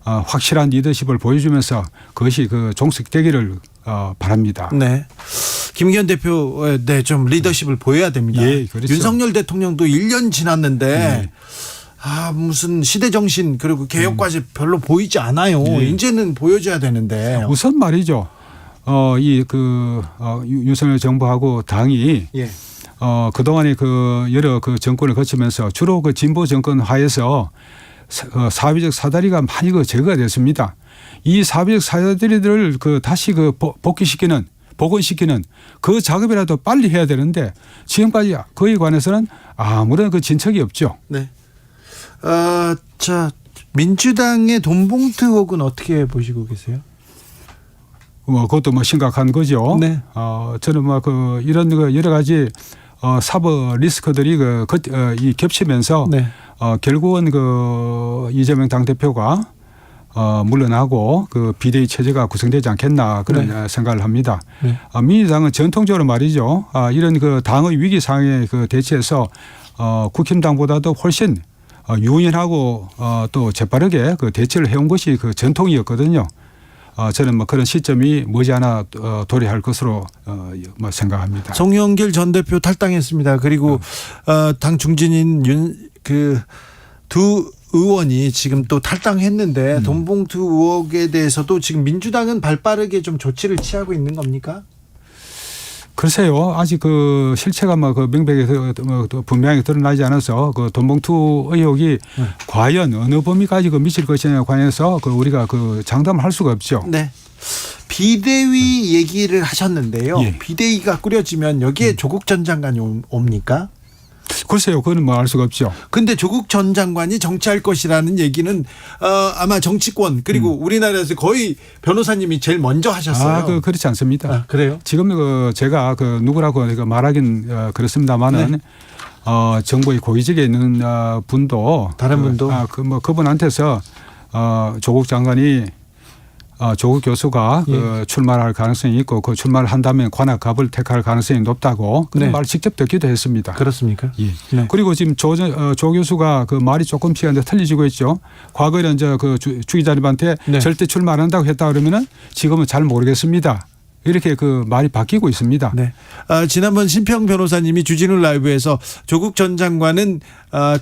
Speaker 17: 확실한 리더십을 보여주면서 그것이 종식되기를 바랍니다.
Speaker 4: 네. 김기현 대표, 좀 리더십을 보여야 됩니다.
Speaker 17: 그렇죠.
Speaker 4: 윤석열 대통령도 1년 지났는데 무슨 시대 정신 그리고 개혁까지 별로 보이지 않아요. 이제는 보여줘야 되는데.
Speaker 17: 우선 말이죠. 윤석열 정부하고 당이 그동안에 여러 정권을 거치면서 주로 진보 정권 하에서 사회적 사다리가 많이 제거가 됐습니다. 이 사회적 사다리들을 다시 복원시키는 그 작업이라도 빨리 해야 되는데 지금까지 그에 관해서는 아무런 진척이 없죠.
Speaker 4: 네. 자, 민주당의 돈봉투 의혹은 어떻게 보시고 계세요?
Speaker 17: 그것도 심각한 거죠.
Speaker 4: 네.
Speaker 17: 저는 이런 여러 가지 사법 리스크들이 겹치면서 결국은 이재명 당대표가 물러나고 비대위 체제가 구성되지 않겠나 그런 생각을 합니다. 민주당은 전통적으로 말이죠. 이런 당의 위기 상황에 대처해서 국힘당보다도 훨씬 유연하고 또 재빠르게 대처를 해온 것이 전통이었거든요. 저는 그런 시점이 머지않아 도래할 것으로 생각합니다.
Speaker 4: 송영길 전 대표 탈당했습니다. 그리고 당 중진인 두 의원이 지금 또 탈당했는데 돈봉투 의혹에 대해서도 지금 민주당은 발빠르게 좀 조치를 취하고 있는 겁니까?
Speaker 17: 글쎄요, 아직 실체가 명백히 분명히 드러나지 않아서 돈봉투 의혹이 과연 어느 범위까지 미칠 것이냐에 관해서 우리가 장담할 수가 없죠.
Speaker 4: 네. 비대위 얘기를 하셨는데요. 비대위가 꾸려지면 여기에 조국 전 장관이 옵니까?
Speaker 17: 글쎄요, 그건 알 수가 없죠.
Speaker 4: 근데 조국 전 장관이 정치할 것이라는 얘기는 아마 정치권 그리고 우리나라에서 거의 변호사님이 제일 먼저 하셨어요.
Speaker 17: 그렇지 않습니다.
Speaker 4: 그래요?
Speaker 17: 지금 제가 누구라고 말하긴 그렇습니다만은 정부의 고위직에 있는 분도
Speaker 4: 다른 분도
Speaker 17: 그분한테서 조국 장관이 조국 교수가 출마할 가능성이 있고 그 출마를 한다면 관악갑을 택할 가능성이 높다고 그런 말을 직접 듣기도 했습니다.
Speaker 4: 그렇습니까?
Speaker 17: 예. 그리고 지금 조 교수가 그 말이 조금씩 틀려지고 있죠. 과거에는 주 기자님한테 절대 출마 안 한다고 했다 그러면은 지금은 잘 모르겠습니다. 이렇게 그 말이 바뀌고 있습니다.
Speaker 4: 네. 지난번 심평 변호사님이 주진우 라이브에서 조국 전 장관은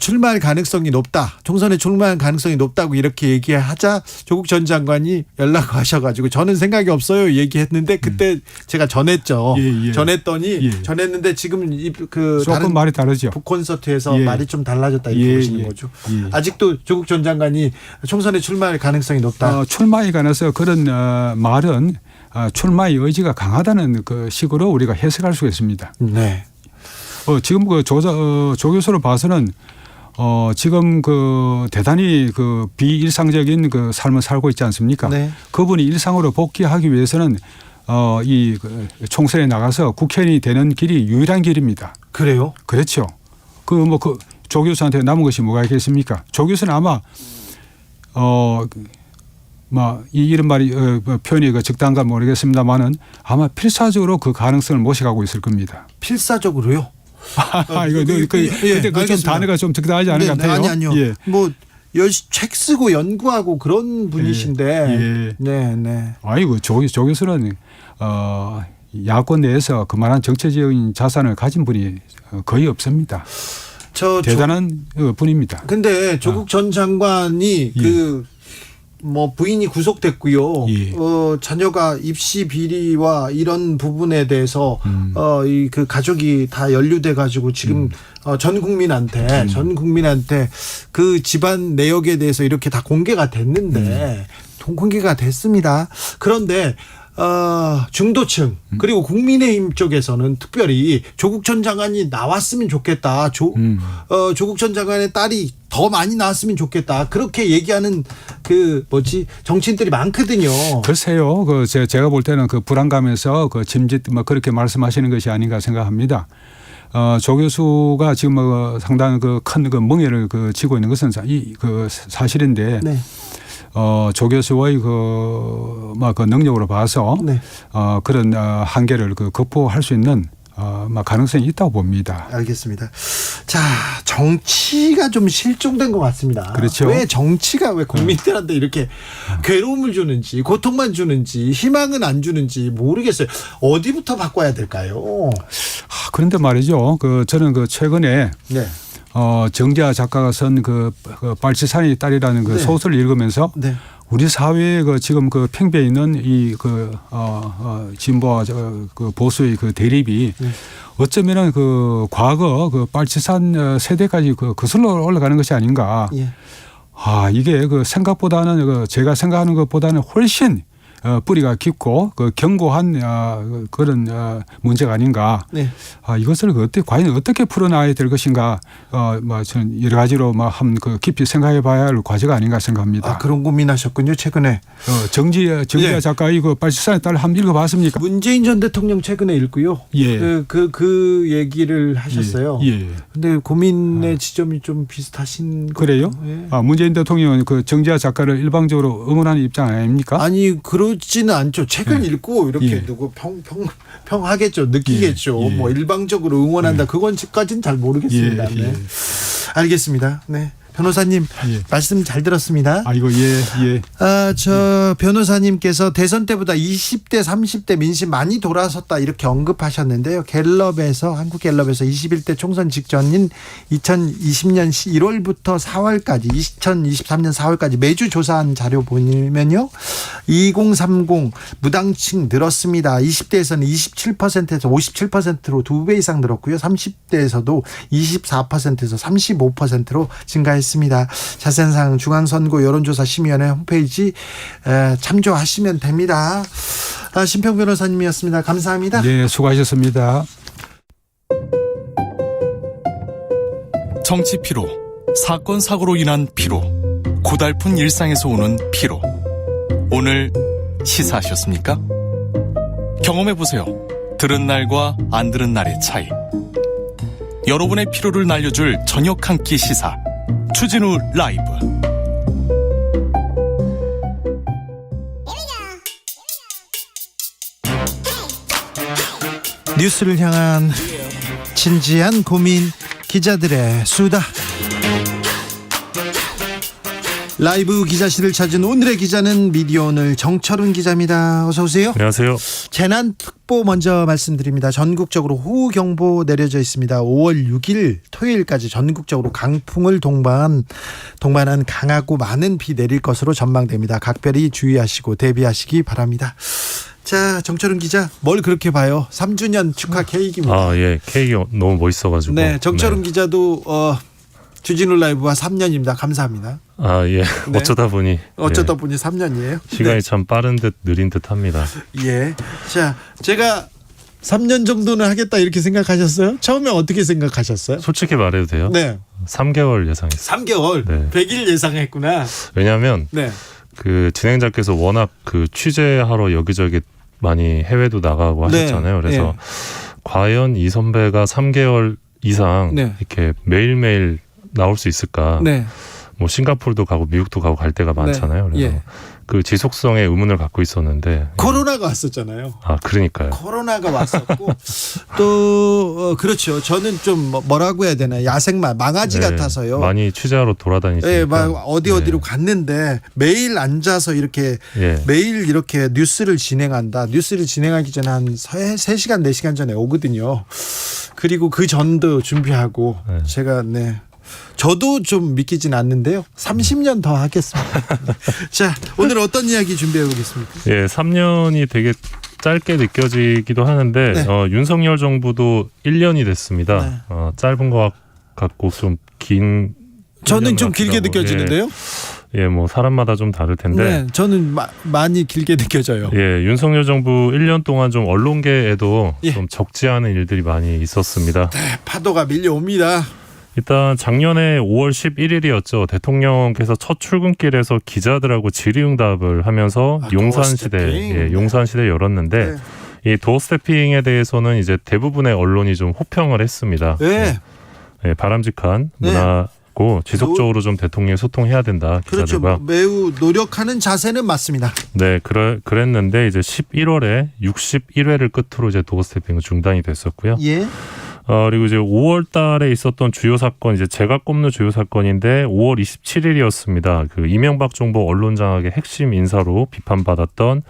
Speaker 4: 출마할 가능성이 높다. 총선에 출마할 가능성이 높다고 이렇게 얘기하자 조국 전 장관이 연락하셔가지고 저는 생각이 없어요 얘기했는데 그때 제가 전했죠. 전했는데 지금 그
Speaker 17: 조금
Speaker 4: 다른
Speaker 17: 말이 다르죠.
Speaker 4: 북콘서트에서 말이 좀 달라졌다 이렇게 보시는 거죠. 아직도 조국 전 장관이 총선에 출마할 가능성이 높다.
Speaker 17: 출마에 관해서 그런 말은 출마의 의지가 강하다는 그 식으로 우리가 해석할 수 있습니다.
Speaker 4: 네.
Speaker 17: 지금 그 조 교수로 봐서는 지금 그 대단히 그 비일상적인 그 삶을 살고 있지 않습니까?
Speaker 4: 네.
Speaker 17: 그분이 일상으로 복귀하기 위해서는 이 총선에 나가서 국회의원이 되는 길이 유일한 길입니다.
Speaker 4: 그래요?
Speaker 17: 그렇죠. 조 교수한테 남은 것이 뭐가 있겠습니까? 조 교수는 아마 이런 말이 표현이 적당한가 모르겠습니다만은 아마 필사적으로 그 가능성을 모셔가고 있을 겁니다.
Speaker 4: 필사적으로요?
Speaker 17: 근데 그 좀 단어가 좀 적당하지 않은 것 같아요.
Speaker 4: 아니요.
Speaker 17: 예.
Speaker 4: 책 쓰고 연구하고 그런 분이신데. 네.
Speaker 17: 아이고 조 교수는 야권 내에서 그만한 정치적인 자산을 가진 분이 거의 없습니다. 대단한 분입니다.
Speaker 4: 근데 조국 전 장관이 부인이 구속됐고요. 자녀가 입시 비리와 이런 부분에 대해서 그 가족이 다 연루돼 가지고 지금 전 국민한테 그 집안 내역에 대해서 이렇게 다 공개가 됐는데 공개가 됐습니다. 그런데 중도층 그리고 국민의힘 쪽에서는 특별히 조국 전 장관이 나왔으면 좋겠다. 조국 전 장관의 딸이 더 많이 나왔으면 좋겠다. 그렇게 얘기하는 정치인들이 많거든요.
Speaker 17: 글쎄요. 제가 볼 때는 그 불안감에서 짐짓 그렇게 말씀하시는 것이 아닌가 생각합니다. 조 교수가 지금 상당히 큰 멍해를 지고 있는 것은 사실인데. 네. 조 교수의 그 능력으로 봐서 그런 한계를 극복할 수 있는 가능성이 있다고 봅니다.
Speaker 4: 알겠습니다. 자, 정치가 좀 실종된 것 같습니다.
Speaker 17: 그렇죠.
Speaker 4: 왜 정치가 왜 국민들한테 이렇게 괴로움을 주는지, 고통만 주는지, 희망은 안 주는지 모르겠어요. 어디부터 바꿔야 될까요?
Speaker 17: 그런데 말이죠. 저는 최근에 정재하 작가가 쓴 발치산의 딸이라는 소설을 읽으면서 우리 사회에 지금 팽배해 있는 이 진보와 보수의 대립이 어쩌면은 과거 발치산 세대까지 거슬러 올라가는 것이 아닌가. 이게 생각보다는 제가 생각하는 것보다는 훨씬 뿌리가 깊고 견고한 그런 문제가 아닌가. 이것을 과연 어떻게 풀어나가야 될 것인가. 저는 여러 가지로 한번 깊이 생각해봐야 할 과제가 아닌가 생각합니다.
Speaker 4: 그런 고민하셨군요 최근에.
Speaker 17: 정지하 작가의 발치산의 딸을 한번 읽어봤습니까?
Speaker 4: 문재인 전 대통령 최근에 읽고요. 그 얘기를 하셨어요. 근데 고민의 지점이 좀 비슷하신
Speaker 17: 그래요? 문재인 대통령은 정지하 작가를 일방적으로 응원하는 입장 아닙니까?
Speaker 4: 아니 그렇지는 않죠. 책을 읽고 이렇게 누구 평하겠죠. 느끼겠죠. 일방적으로 응원한다. 그건까지는 잘 모르겠습니다. 알겠습니다. 네. 변호사님 말씀 잘 들었습니다. 변호사님께서 대선 때보다 20대 30대 민심 많이 돌아섰다 이렇게 언급하셨는데요. 한국갤럽에서 21대 총선 직전인 2020년 1월부터 4월까지 2023년 4월까지 매주 조사한 자료 보면요. 2030 무당층 늘었습니다. 20대에서는 27%에서 57%로 2배 이상 늘었고요. 30대에서도 24%에서 35%로 증가했습니다. 자세한 사항 중앙선거 여론조사심의위원회 홈페이지 참조하시면 됩니다. 심평 변호사님이었습니다. 감사합니다.
Speaker 17: 네, 수고하셨습니다.
Speaker 18: 정치 피로, 사건 사고로 인한 피로, 고달픈 일상에서 오는 피로. 오늘 시사하셨습니까? 경험해보세요. 들은 날과 안 들은 날의 차이. 여러분의 피로를 날려줄 저녁 한 끼 시사. 주진우 라이브.
Speaker 4: 뉴스를 향한 진지한 고민, 기자들의 수다. 라이브 기자실을 찾은 오늘의 기자는 미디어오늘 정철훈 기자입니다. 어서 오세요.
Speaker 19: 안녕하세요.
Speaker 4: 재난특보 먼저 말씀드립니다. 전국적으로 호우경보 내려져 있습니다. 5월 6일 토요일까지 전국적으로 강풍을 동반한 강하고 많은 비 내릴 것으로 전망됩니다. 각별히 주의하시고 대비하시기 바랍니다. 자, 정철훈 기자, 뭘 그렇게 봐요? 3주년 축하 케이크입니다.
Speaker 19: 아, 예. 케이크 너무 멋있어가지고.
Speaker 4: 네, 정철훈 기자도 주진우 라이브와 3년입니다. 감사합니다.
Speaker 19: 아, 예.
Speaker 4: 네.
Speaker 19: 어쩌다 보니
Speaker 4: 3년이에요.
Speaker 19: 시간이
Speaker 4: 네.
Speaker 19: 참 빠른 듯 느린 듯 합니다.
Speaker 4: 예. 자, 제가 3년 정도는 하겠다 이렇게 생각하셨어요? 처음에 어떻게 생각하셨어요?
Speaker 19: 솔직히 말해도 돼요?
Speaker 4: 네.
Speaker 19: 3개월 예상했어요.
Speaker 4: 3개월?
Speaker 19: 네.
Speaker 4: 100일 예상했구나.
Speaker 19: 왜냐하면
Speaker 4: 네.
Speaker 19: 그 진행자께서 워낙 그 취재하러 여기저기 많이 해외도 나가고 하셨잖아요. 그래서
Speaker 4: 네.
Speaker 19: 과연 이 선배가 3개월 이상
Speaker 4: 네.
Speaker 19: 이렇게 매일매일 나올 수 있을까?
Speaker 4: 네.
Speaker 19: 뭐 싱가포르도 가고 미국도 가고 갈 때가 많잖아요. 그래서
Speaker 4: 예.
Speaker 19: 그 지속성에 의문을 갖고 있었는데.
Speaker 4: 코로나가 왔었잖아요.
Speaker 19: 아, 그러니까요.
Speaker 4: 코로나가 왔었고 또 그렇죠. 저는 좀 뭐라고 해야 되나, 야생마 망아지
Speaker 19: 네,
Speaker 4: 같아서요.
Speaker 19: 많이 취재하러 돌아다니시니까.
Speaker 4: 네, 막 어디로 갔는데 매일 앉아서 이렇게 매일 이렇게 뉴스를 진행한다. 뉴스를 진행하기 전에 한 3시간 4시간 전에 오거든요. 그리고 그 전도 준비하고 제가 저도 좀 믿기진 않는데요. 30년 더 하겠습니다. 자, 오늘 어떤 이야기 준비해 보겠습니다.
Speaker 19: 예, 3년이 되게 짧게 느껴지기도 하는데
Speaker 4: 네.
Speaker 19: 윤석열 정부도 1년이 됐습니다. 짧은 것 같고 좀 긴.
Speaker 4: 저는 좀 길게 느껴지는데요.
Speaker 19: 예, 뭐 사람마다 좀 다를 텐데.
Speaker 4: 네, 저는 많이 길게 느껴져요.
Speaker 19: 예, 윤석열 정부 1년 동안 좀 언론계에도 좀 적지 않은 일들이 많이 있었습니다.
Speaker 4: 네, 파도가 밀려옵니다.
Speaker 19: 일단 작년에 5월 11일이었죠. 대통령께서 첫 출근길에서 기자들하고 질의응답을 하면서 용산시대 열었는데 이 도어 스태핑에 대해서는 이제 대부분의 언론이 좀 호평을 했습니다.
Speaker 4: 네.
Speaker 19: 네, 바람직한 문화고 지속적으로 좀 대통령이 소통해야 된다. 기자들과.
Speaker 4: 그렇죠. 매우 노력하는 자세는 맞습니다.
Speaker 19: 네, 그랬는데 이제 11월에 61회를 끝으로 이제 도어 스태핑은 중단이 됐었고요.
Speaker 4: 예.
Speaker 19: 그리고 이제 5월 달에 있었던 주요 사건, 이제 제가 꼽는 주요 사건인데 5월 27일이었습니다. 그 이명박 정부 언론장악의 핵심 인사로 비판받았던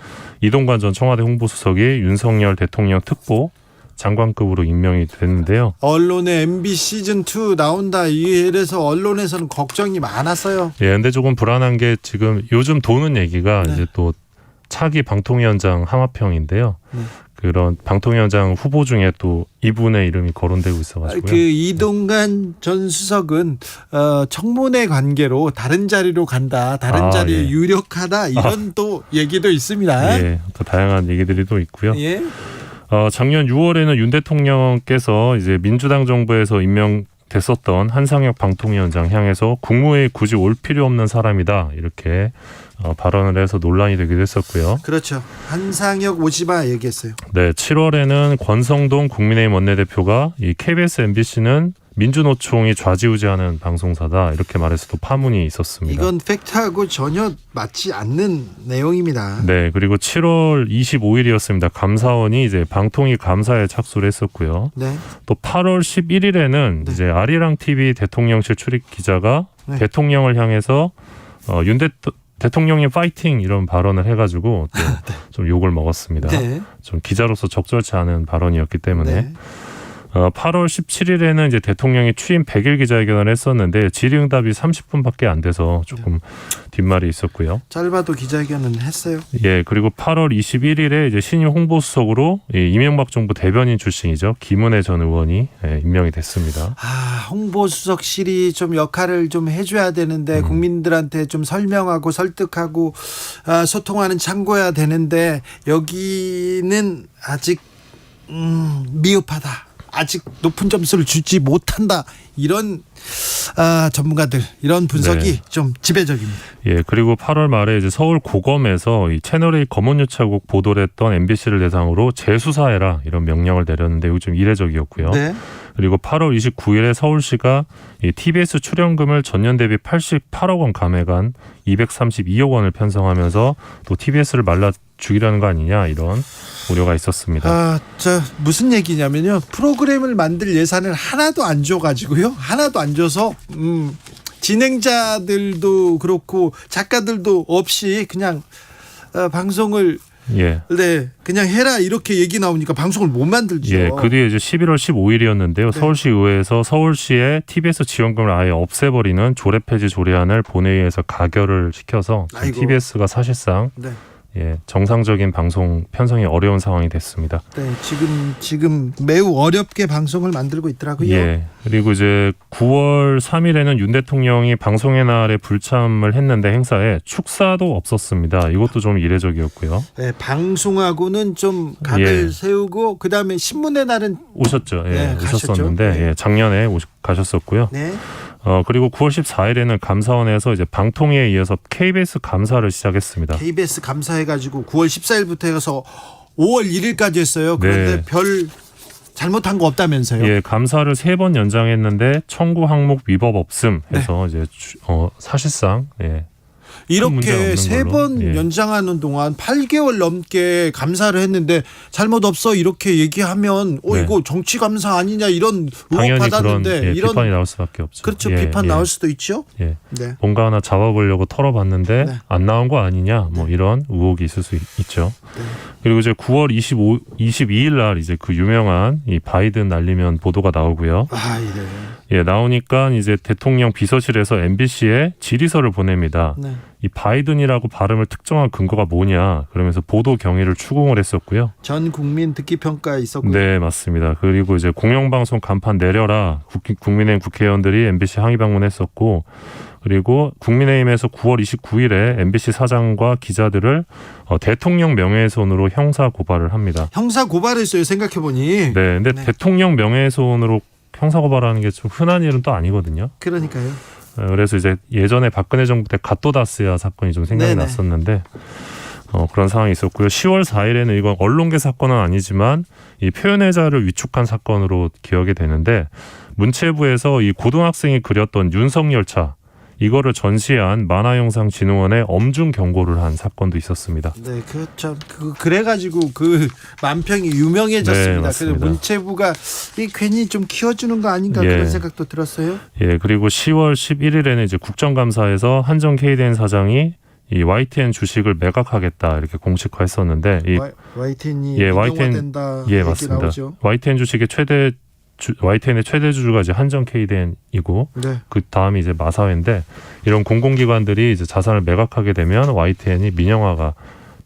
Speaker 19: 이동관 전 청와대 홍보수석이 윤석열 대통령 특보 장관급으로 임명이 됐는데요.
Speaker 4: 언론에 MB 시즌2 나온다 이래서 언론에서는 걱정이 많았어요.
Speaker 19: 예, 근데 조금 불안한 게 지금 요즘 도는 얘기가 이제 또 차기 방통위원장 함합형인데요. 그런 방통위원장 후보 중에 또 이분의 이름이 거론되고 있어가지고요.
Speaker 4: 그 이동관 전 수석은 청문회 관계로 다른 자리로 간다, 다른 자리에 유력하다 이런 또 얘기도 있습니다.
Speaker 19: 예, 또 다양한 얘기들이 또 있고요.
Speaker 4: 예.
Speaker 19: 작년 6월에는 윤 대통령께서 이제 민주당 정부에서 임명됐었던 한상혁 방통위원장 향해서 국무회의 굳이 올 필요 없는 사람이다 이렇게 발언을 해서 논란이 되기도 했었고요.
Speaker 4: 그렇죠. 한상혁 오지마 얘기했어요.
Speaker 19: 네, 7월에는 권성동 국민의힘 원내대표가 이 KBS, MBC는 민주노총이 좌지우지하는 방송사다 이렇게 말해서 또 파문이 있었습니다.
Speaker 4: 이건 팩트하고 전혀 맞지 않는 내용입니다.
Speaker 19: 네, 그리고 7월 25일이었습니다. 감사원이 이제 방통위 감사에 착수를 했었고요.
Speaker 4: 네.
Speaker 19: 또 8월 11일에는 이제 아리랑 TV 대통령실 출입 기자가 대통령을 향해서 대통령이 파이팅 이런 발언을 해가지고 좀 욕을 먹었습니다.
Speaker 4: 네.
Speaker 19: 좀 기자로서 적절치 않은 발언이었기 때문에 8월 17일에는 이제 대통령이 취임 100일 기자회견을 했었는데 질의응답이 30분밖에 안 돼서 조금 뒷말이 있었고요.
Speaker 4: 짧아도 기자회견은 했어요.
Speaker 19: 예, 그리고 8월 21일에 이제 신임 홍보수석으로 이명박 정부 대변인 출신이죠. 김은혜 전 의원이 임명이 됐습니다.
Speaker 4: 홍보수석실이 좀 역할을 좀 해줘야 되는데 국민들한테 좀 설명하고 설득하고 소통하는 창구여야 되는데 여기는 아직 미흡하다. 아직 높은 점수를 주지 못한다. 이런 전문가들 이런 분석이 좀 지배적입니다.
Speaker 19: 예, 그리고 8월 말에 이제 서울 고검에서 이 채널A 검언유착국 보도를 했던 MBC를 대상으로 재수사해라 이런 명령을 내렸는데 이거 좀 이례적이었고요.
Speaker 4: 네.
Speaker 19: 그리고 8월 29일에 서울시가 이 TBS 출연금을 전년 대비 88억 원 감액한 232억 원을 편성하면서 또 TBS를 죽이려는 거 아니냐 이런 우려가 있었습니다.
Speaker 4: 무슨 얘기냐면요. 프로그램을 만들 예산을 하나도 안 줘가지고요. 하나도 안 줘서 진행자들도 그렇고 작가들도 없이 그냥 방송을 그냥 해라 이렇게 얘기 나오니까 방송을 못 만들죠.
Speaker 19: 그 뒤에 이제 11월 15일이었는데요. 서울시의회에서 서울시의 TBS 지원금을 아예 없애버리는 조례 폐지 조례안을 본회의에서 가결을 시켜서 TBS가 사실상 정상적인 방송 편성이 어려운 상황이 됐습니다.
Speaker 4: 네, 지금 매우 어렵게 방송을 만들고 있더라고요.
Speaker 19: 그리고 이제 9월 3일에는 윤 대통령이 방송의 날에 불참을 했는데 행사에 축사도 없었습니다. 이것도 좀 이례적이었고요.
Speaker 4: 네, 방송하고는 좀 각을 세우고 그다음에 신문의 날은
Speaker 19: 오셨죠. 오셨었는데 작년에 가셨었고요. 그리고 9월 14일에는 감사원에서 이제 방통위에 이어서 KBS 감사를 시작했습니다.
Speaker 4: KBS 감사해가지고 9월 14일부터 해서 5월 1일까지 했어요. 그런데 별 잘못한 거 없다면서요?
Speaker 19: 감사를 3번 연장했는데 청구 항목 위법 없음 해서 이제 사실상
Speaker 4: 이렇게 3번 연장하는 동안 8개월 넘게 감사를 했는데 잘못 없어 이렇게 얘기하면 이거 정치 감사 아니냐 이런 의혹 받았는데
Speaker 19: 그런,
Speaker 4: 이런
Speaker 19: 비판이 나올 수밖에 없죠.
Speaker 4: 그렇죠. 비판 나올 수도 있죠.
Speaker 19: 뭔가 하나 잡아보려고 털어봤는데 안 나온 거 아니냐 뭐 이런 의혹이 있을 수 있죠. 그리고 이제 9월 22일 날 이제 그 유명한 이 바이든 날리면 보도가 나오고요. 나오니까 이제 대통령 비서실에서 MBC에 질의서를 보냅니다. 이 바이든이라고 발음을 특정한 근거가 뭐냐 그러면서 보도 경위를 추궁을 했었고요.
Speaker 4: 전 국민 듣기 평가 있었고요.
Speaker 19: 네, 맞습니다. 그리고 이제 공영방송 간판 내려라 국민의힘 국회의원들이 MBC 항의 방문했었고, 그리고 국민의힘에서 9월 29일에 MBC 사장과 기자들을 대통령 명예훼손으로 형사 고발을 합니다.
Speaker 4: 형사 고발했어요. 생각해보니.
Speaker 19: 근데 대통령 명예훼손으로 형사 고발하는 게 좀 흔한 일은 또 아니거든요.
Speaker 4: 그러니까요.
Speaker 19: 그래서 이제 예전에 박근혜 정부 때 갓도다스야 사건이 좀 생각이 났었는데 그런 상황이 있었고요. 10월 4일에는 이건 언론계 사건은 아니지만 이 표현의 자유를 위축한 사건으로 기억이 되는데, 문체부에서 이 고등학생이 그렸던 윤석열차 이거를 전시한 만화영상진흥원에 엄중 경고를 한 사건도 있었습니다.
Speaker 4: 그래가지고 그 만평이 유명해졌습니다. 그래서 문체부가 괜히 좀 키워주는 거 아닌가 그런 생각도 들었어요.
Speaker 19: 그리고 10월 11일에는 이제 국정감사에서 한정 KDN 사장이 이 YTN 주식을 매각하겠다 이렇게 공식화했었는데,
Speaker 4: YTN이 민영화된다 얘기
Speaker 19: 맞습니다.
Speaker 4: 나오죠.
Speaker 19: YTN의 최대 주주가 이제 한정 KDN이고 그 다음이 이제 마사회인데, 이런 공공기관들이 이제 자산을 매각하게 되면 YTN이 민영화가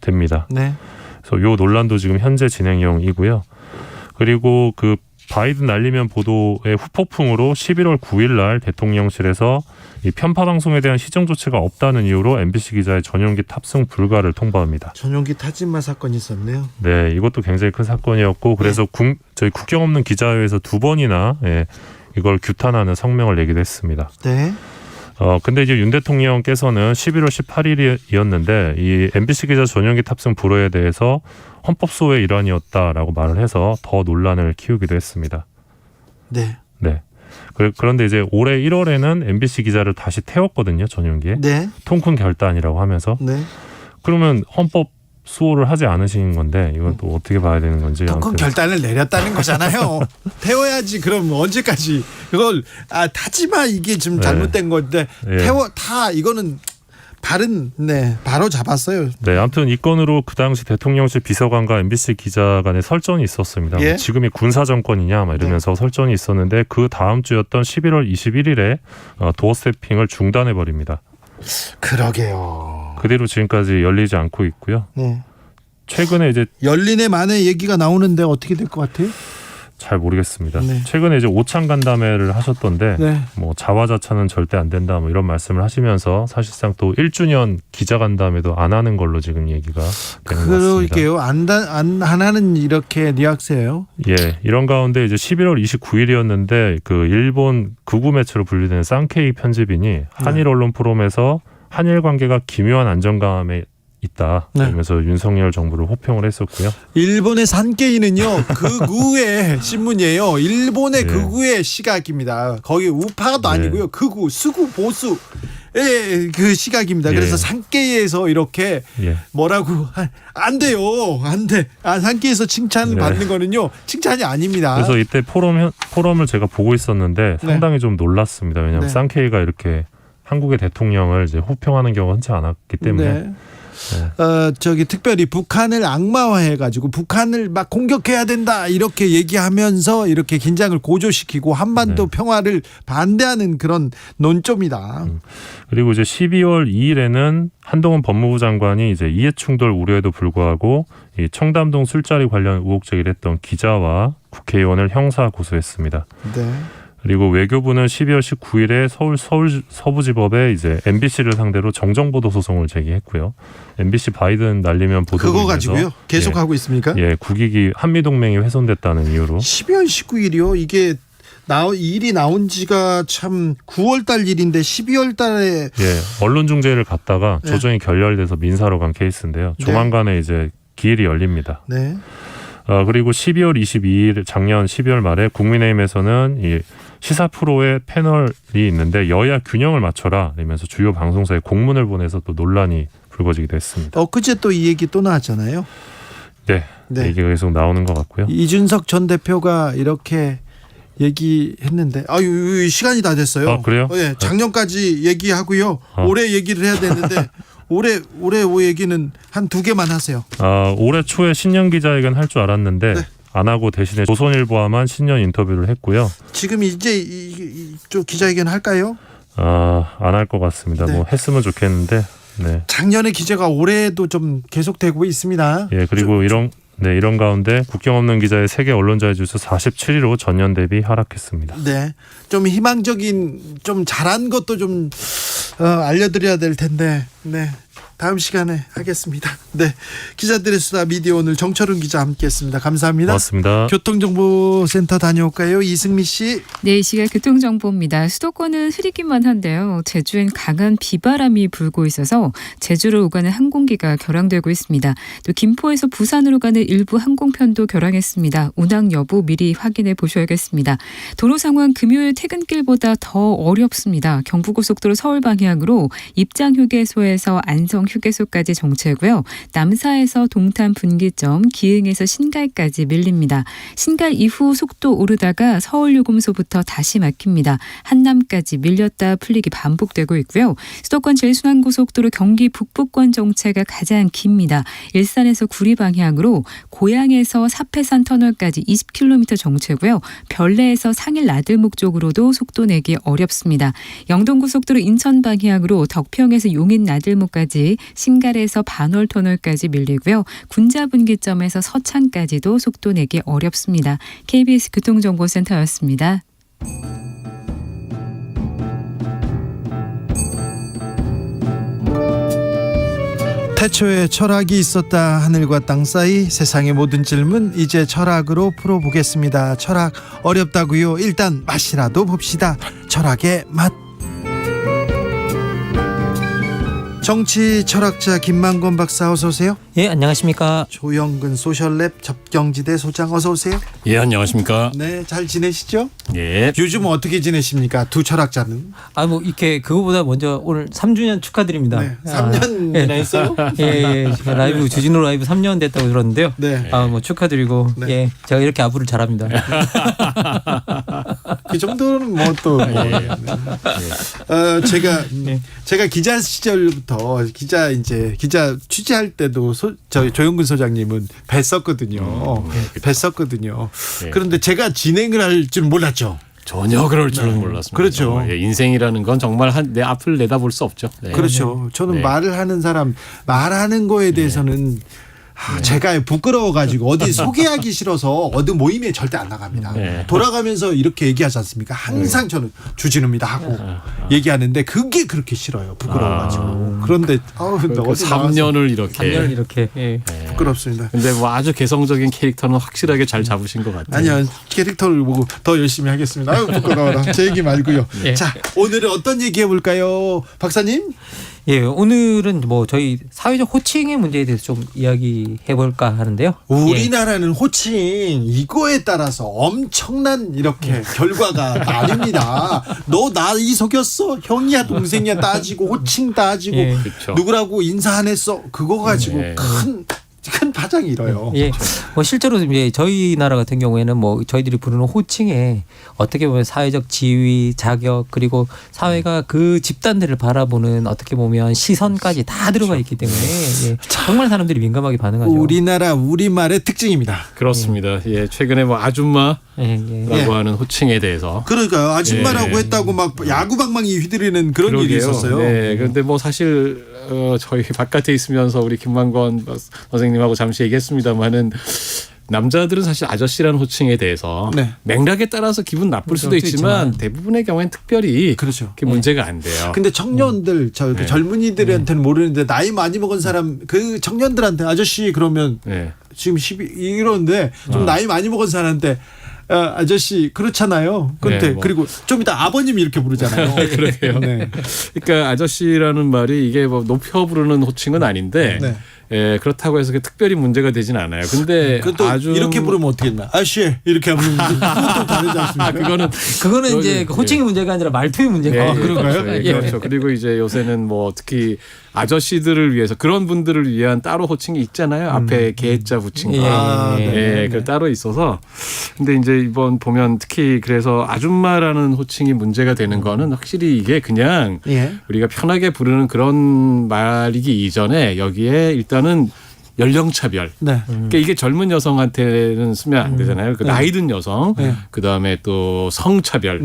Speaker 19: 됩니다. 그래서 요 논란도 지금 현재 진행형이고요. 그리고 그 바이든 날리면 보도의 후폭풍으로 11월 9일 날 대통령실에서 이 편파 방송에 대한 시정 조치가 없다는 이유로 MBC 기자의 전용기 탑승 불가를 통보합니다.
Speaker 4: 전용기 타진마 사건이 있었네요.
Speaker 19: 이것도 굉장히 큰 사건이었고, 그래서 저희 국경 없는 기자회에서 2번이나 이걸 규탄하는 성명을 내기도 했습니다. 근데 이제 윤 대통령께서는 11월 18일이었는데 이 MBC 기자 전용기 탑승 불허에 대해서 헌법 소의 일환이었다라고 말을 해서 더 논란을 키우기도 했습니다. 그런데 이제 올해 1월에는 MBC 기자를 다시 태웠거든요, 전용기에. 통큰 결단이라고 하면서. 그러면 헌법 수호를 하지 않으신 건데 이건 또 어떻게 봐야 되는 건지.
Speaker 4: 통큰 결단을 내렸다는 거잖아요. 태워야지. 그럼 언제까지 그걸 타지 마 이게 좀 잘못된 건데 이거는 바로 잡았어요.
Speaker 19: 아무튼 이 건으로 그 당시 대통령실 비서관과 MBC 기자 간의 설전이 있었습니다. 지금이 군사 정권이냐 이러면서 설전이 있었는데, 그 다음 주였던 11월 21일에 도어 스태핑을 중단해 버립니다.
Speaker 4: 그러게요.
Speaker 19: 그 뒤로 지금까지 열리지 않고 있고요. 최근에 이제
Speaker 4: 열리네 만에 얘기가 나오는데 어떻게 될 것 같아요?
Speaker 19: 잘 모르겠습니다. 최근에 이제 오찬 간담회를 하셨던데 뭐 자화자찬은 절대 안 된다 뭐 이런 말씀을 하시면서 사실상 또 1주년 기자 간담회도 안 하는 걸로 지금 얘기가 되는 것 같습니다.
Speaker 4: 그러게요. 안 하는 이렇게 뉘앙스예요.
Speaker 19: 이런 가운데 이제 11월 29일이었는데 그 일본 극우 매체로 분류되는 쌍케이 편집인이 한일 언론 포럼에서 한일 관계가 기묘한 안정감에 있다. 그러면서 윤석열 정부를 호평을 했었고요.
Speaker 4: 일본의 산케이는요 극우의 신문이에요. 일본의 극우의 시각입니다. 거기 우파도 아니고요. 극우, 수구, 보수 예, 그 시각입니다.
Speaker 19: 예.
Speaker 4: 그래서 산케에서 이렇게
Speaker 19: 예.
Speaker 4: 뭐라고 안 돼요. 안 돼. 산케에서 칭찬
Speaker 19: 네.
Speaker 4: 받는 거는요. 칭찬이 아닙니다.
Speaker 19: 그래서 이때 포럼을 제가 보고 있었는데 상당히 좀 놀랐습니다. 왜냐하면
Speaker 4: 네.
Speaker 19: 쌍케이가 이렇게 한국의 대통령을 이제 호평하는 경우가 흔치 않았기 때문에.
Speaker 4: 네. 특별히 북한을 악마화해가지고 북한을 막 공격해야 된다 이렇게 얘기하면서 이렇게 긴장을 고조시키고 한반도 평화를 반대하는 그런 논조입니다.
Speaker 19: 그리고 이제 12월 2일에는 한동훈 법무부 장관이 이제 이해충돌 우려에도 불구하고 이 청담동 술자리 관련 의혹 제기를 했던 기자와 국회의원을 형사 고소했습니다.
Speaker 4: 네.
Speaker 19: 그리고 외교부는 12월 19일에 서울 서부지법에 이제 MBC를 상대로 정정보도 소송을 제기했고요. MBC 바이든 날리면 보도
Speaker 4: 그거 가지고요. 계속 하고 있습니까?
Speaker 19: 예, 국익이 한미동맹이 훼손됐다는 이유로.
Speaker 4: 12월 19일이요. 이게 일이 나온 지가 참 9월 달 일인데 12월 달에
Speaker 19: 예, 언론중재를 갔다가
Speaker 4: 네.
Speaker 19: 조정이 결렬돼서 민사로 간 케이스인데요. 조만간에 이제 기일이 열립니다.
Speaker 4: 네.
Speaker 19: 그리고 12월 22일 작년 12월 말에 국민의힘에서는 이 시사 프로의 패널이 있는데 여야 균형을 맞춰라 이러면서 주요 방송사에 공문을 보내서 또 논란이 불거지기도 했습니다.
Speaker 4: 엊그제 또 이 얘기 또 나왔잖아요.
Speaker 19: 네,
Speaker 4: 네.
Speaker 19: 얘기가 계속 나오는 것 같고요.
Speaker 4: 이준석 전 대표가 이렇게 얘기했는데 시간이 다 됐어요.
Speaker 19: 그래요?
Speaker 4: 네, 작년까지 얘기하고요. 올해 얘기를 해야 되는데 올해 얘기는 한 2개만 하세요.
Speaker 19: 올해 초에 신년 기자회견 할 줄 알았는데 안 하고 대신에 조선일보와만 신년 인터뷰를 했고요.
Speaker 4: 지금 이제 이쪽 기자회견 할까요?
Speaker 19: 안 할 것 같습니다.
Speaker 4: 네.
Speaker 19: 뭐 했으면 좋겠는데. 네.
Speaker 4: 작년의 기자가 올해도 좀 계속되고 있습니다.
Speaker 19: 예, 그리고 이런 가운데 국경 없는 기자의 세계 언론자의 지수 47위로 전년 대비 하락했습니다.
Speaker 4: 네, 좀 희망적인 좀 잘한 것도 좀 알려드려야 될 텐데, 네, 다음 시간에 하겠습니다. 네, 기자들의 수다 미디어 오늘 정철은 기자 함께했습니다. 감사합니다.
Speaker 19: 고맙습니다.
Speaker 4: 교통정보센터 다녀올까요, 이승미 씨?
Speaker 8: 네, 이 시각 교통정보입니다. 수도권은 흐리기만 한데요. 제주엔 강한 비바람이 불고 있어서 제주로 오가는 항공기가 결항되고 있습니다. 또 김포에서 부산으로 가는 일부 항공편도 결항했습니다. 운항 여부 미리 확인해 보셔야겠습니다. 도로 상황 금요일 퇴근길보다 더 어렵습니다. 경부고속도로 서울 방향으로 입장휴게소에서 안성휴게소까지 정체고요. 남사에서 동탄 분기점, 기흥에서 신갈까지 밀립니다. 신갈 이후 속도 오르다가 서울요금소부터 다시 막힙니다. 한남까지 밀렸다 풀리기 반복되고 있고요. 수도권 제일순환고속도로 경기 북부권 정체가 가장 깁니다. 일산에서 구리 방향으로 고양에서 사패산 터널까지 20km 정체고요. 별내에서 상일 나들목 쪽으로도 속도 내기 어렵습니다. 영동고속도로 인천 방향으로 덕평에서 용인 나들목까지, 신갈에서 반월 터널까지 밀리고요. 군자 분기점에서 서창까지도 속도 내기 어렵습니다. KBS 교통정보센터였습니다.
Speaker 4: 태초에 철학이 있었다. 하늘과 땅 사이 세상의 모든 질문 이제 철학으로 풀어보겠습니다. 철학 어렵다고요? 일단 맛이라도 봅시다. 철학의 맛. 정치 철학자 김만권 박사 어서 오세요.
Speaker 20: 예, 안녕하십니까.
Speaker 4: 조영근 소셜랩 접경지대 소장 어서 오세요.
Speaker 20: 예, 안녕하십니까.
Speaker 4: 네, 잘 지내시죠?
Speaker 20: 예.
Speaker 4: 요즘 어떻게 지내십니까? 두 철학자는?
Speaker 20: 뭐 이렇게 그거보다 먼저 오늘 3주년 축하드립니다.
Speaker 4: 네, 3년 지났어요?
Speaker 20: 예. 제가 라이브 주진우 라이브 3년 됐다고 들었는데요.
Speaker 4: 네.
Speaker 20: 뭐 축하드리고 예, 제가 이렇게 아부를 잘합니다.
Speaker 4: 그 정도는 뭐 또 제가 기자 시절부터 기자 취재할 때도 조영근 소장님은 뵀었거든요.
Speaker 21: 네.
Speaker 4: 그런데 제가 진행을 할 줄 몰랐죠.
Speaker 21: 전혀 그럴 줄은 몰랐습니다.
Speaker 4: 그렇죠.
Speaker 21: 예, 인생이라는 건 정말 내 앞을 내다볼 수 없죠. 네.
Speaker 4: 그렇죠. 저는
Speaker 21: 네.
Speaker 4: 말을 하는 사람 말하는 거에 대해서는 제가 부끄러워가지고 어디 소개하기 싫어서 어디 모임에 절대 안 나갑니다. 돌아가면서 이렇게 얘기하지 않습니까? 항상 저는 주진우입니다 하고 얘기하는데 그게 그렇게 싫어요. 부끄러워가지고. 그런데 어디
Speaker 21: 3년을 이렇게.
Speaker 20: 3년을 이렇게. 예.
Speaker 4: 부끄럽습니다.
Speaker 21: 근데 뭐 아주 개성적인 캐릭터는 확실하게 잘 잡으신 것 같아요.
Speaker 4: 아니요, 캐릭터를 보고 더 열심히 하겠습니다. 아유, 부끄러워라. 제 얘기 말고요.
Speaker 20: 예.
Speaker 4: 자, 오늘은 어떤 얘기 해볼까요, 박사님?
Speaker 20: 예, 오늘은 뭐 저희 사회적 호칭의 문제에 대해서 좀 이야기해 볼까 하는데요.
Speaker 4: 우리나라는 호칭 이거에 따라서 엄청난 이렇게 결과가 나뉩니다. 너 나이 속였어? 형이야 동생이야 따지고 호칭 따지고
Speaker 21: 그렇죠.
Speaker 4: 누구라고 인사 안 했어? 그거 가지고 큰 파장이 일어요.
Speaker 20: 예, 뭐 실제로 이제 저희 나라 같은 경우에는 뭐 저희들이 부르는 호칭에 어떻게 보면 사회적 지위, 자격 그리고 사회가 그 집단들을 바라보는 어떻게 보면 시선까지 다 들어가 있기 때문에 예, 정말 사람들이 민감하게 반응하죠.
Speaker 4: 우리나라 우리말의 특징입니다.
Speaker 21: 그렇습니다. 예, 최근에 뭐 아줌마라고 하는 호칭에 대해서
Speaker 4: 그러니까요. 아줌마라고 했다고 막 야구방망이 휘두르는 그런
Speaker 21: 그러게요.
Speaker 4: 일이 있었어요.
Speaker 21: 네, 그런데 뭐 사실 저희 바깥에 있으면서 우리 김만권 선생님하고 잠시 얘기했습니다만은 남자들은 사실 아저씨라는 호칭에 대해서 맥락에 따라서 기분 나쁠 수도 있지만 대부분의 경우엔 특별히
Speaker 4: 그렇죠.
Speaker 21: 문제가 안 돼요.
Speaker 4: 근데 청년들, 젊은이들한테는 모르는데 나이 많이 먹은 사람 그 청년들한테 아저씨 그러면 지금 12 이런데 좀 나이 많이 먹은 사람한테 아저씨 그렇잖아요. 근데 그리고 좀 이따 아버님 이렇게 부르잖아요.
Speaker 21: 그러게요. 그러니까 아저씨라는 말이 이게 뭐 높여 부르는 호칭은 아닌데 예, 그렇다고 해서 특별히 문제가 되진 않아요. 근데 아주
Speaker 4: 이렇게 부르면 어떻게 했나? 아저씨 이렇게 하면 그것도 다르지 않습니까?
Speaker 20: 그거는 이제 호칭의 문제가 아니라 말투의 문제가
Speaker 4: 그런가요?
Speaker 21: 그렇죠. 그렇죠. 그리고 이제 요새는 뭐 특히 아저씨들을 위해서 그런 분들을 위한 따로 호칭이 있잖아요. 앞에 개자 붙인가. 그 따로 있어서. 근데 이제 이번 보면 특히 그래서 아줌마라는 호칭이 문제가 되는 거는 확실히 이게 그냥 우리가 편하게 부르는 그런 말이기 이전에 여기에 일단은 연령차별. 그러니까 이게 젊은 여성한테는 쓰면 안 되잖아요. 그 나이 든 여성, 그 다음에 또 성차별,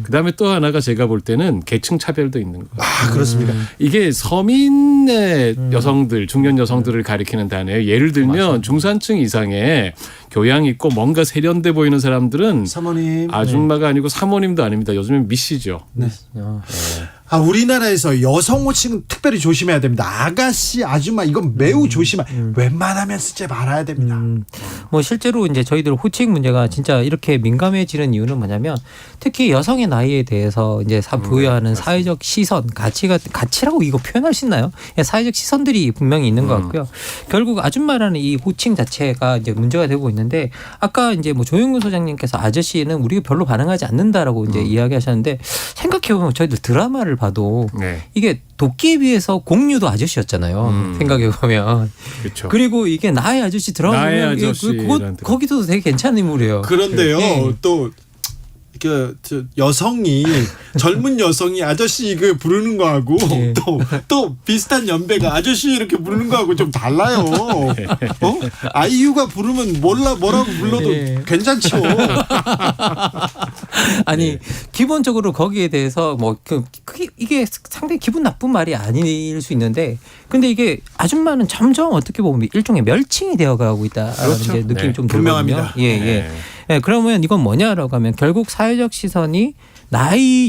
Speaker 21: 그 다음에 또 하나가 제가 볼 때는 계층 차별도 있는 거예요.
Speaker 4: 아, 그렇습니다.
Speaker 21: 이게 서민의 여성들, 중년 여성들을 가리키는 단어예요. 예를 들면 중산층 이상의 교양 있고 뭔가 세련돼 보이는 사람들은
Speaker 4: 사모님,
Speaker 21: 아줌마가 아니고 사모님도 아닙니다. 요즘엔 미씨죠.
Speaker 4: 우리나라에서 여성 호칭 특별히 조심해야 됩니다. 아가씨, 아줌마 이건 매우 웬만하면 쓰지 말아야 됩니다.
Speaker 20: 뭐 실제로 이제 저희들 호칭 문제가 진짜 이렇게 민감해지는 이유는 뭐냐면 특히 여성의 나이에 대해서 이제 부여하는 사회적 시선, 가치라고 이거 표현할 수 있나요? 사회적 시선들이 분명히 있는 것 같고요. 결국 아줌마라는 이 호칭 자체가 이제 문제가 되고 있는데 아까 이제 뭐 조영근 소장님께서 아저씨는 우리가 별로 반응하지 않는다라고 이제 이야기하셨는데 생각해보면 저희들 드라마를 봐도 이게 도끼에 비해서 공유도 아저씨였잖아요. 생각해보면.
Speaker 21: 그렇죠.
Speaker 20: 그리고 이게 나의 아저씨 들어가면 거기도 되게 괜찮은 인물이에요.
Speaker 4: 그런데요, 또 여성이 젊은 여성이 아저씨 그 부르는 거하고 또 비슷한 연배가 아저씨 이렇게 부르는 거하고 좀 달라요. 아이유가 부르면 뭐라고 불러도 괜찮죠.
Speaker 20: 아니 기본적으로 거기에 대해서 뭐 이게 상당히 기분 나쁜 말이 아닐 수 있는데 근데 이게 아줌마는 점점 어떻게 보면 일종의 멸칭이 되어가고 있다라는 느낌이 좀
Speaker 4: 분명합니다.
Speaker 20: 예, 그러면 이건 뭐냐라고 하면 결국 사회적 시선이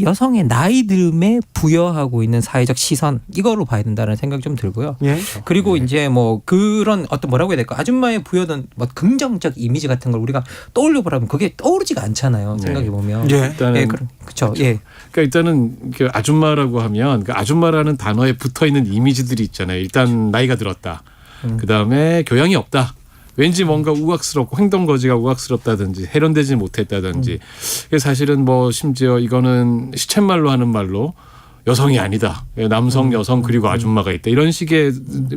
Speaker 20: 여성의 나이 듦에 부여하고 있는 사회적 시선 이거로 봐야 된다는 생각이 좀 들고요. 그리고 이제 뭐 그런 뭐라고 해야 될까 아줌마에 부여된 뭐 긍정적 이미지 같은 걸 우리가 떠올려 보라면 그게 떠오르지가 않잖아요. 생각해 보면.
Speaker 21: 일단은
Speaker 20: 그렇죠.
Speaker 21: 그러니까 일단은 그 아줌마라고 하면 그 아줌마라는 단어에 붙어 있는 이미지들이 있잖아요. 일단 나이가 들었다. 그 다음에 교양이 없다. 왠지 뭔가 우악스럽고 행동거지가 우악스럽다든지 해련되지 못했다든지 사실은 뭐 심지어 이거는 시쳇말로 하는 말로 여성이 아니다. 남성, 여성 그리고 아줌마가 있다. 이런 식의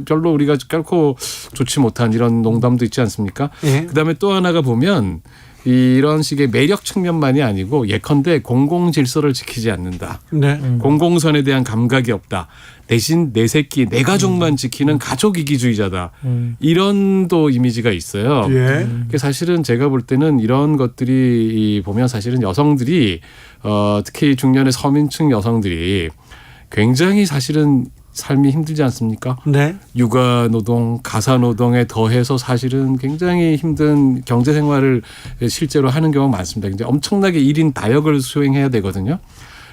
Speaker 21: 별로 우리가 결코 좋지 못한 이런 농담도 있지 않습니까? 그다음에 또 하나가 보면 이런 식의 매력 측면만이 아니고 예컨대 공공 질서를 지키지 않는다. 공공선에 대한 감각이 없다. 대신 내 새끼, 내 가족만 지키는 가족 이기주의자다. 이런 또 이미지가 있어요. 사실은 제가 볼 때는 이런 것들이 보면 사실은 여성들이 특히 중년의 서민층 여성들이 굉장히 사실은 삶이 힘들지 않습니까? 육아 노동, 가사 노동에 더해서 사실은 굉장히 힘든 경제 생활을 실제로 하는 경우가 많습니다. 굉장히 엄청나게 1인 다역을 수행해야 되거든요.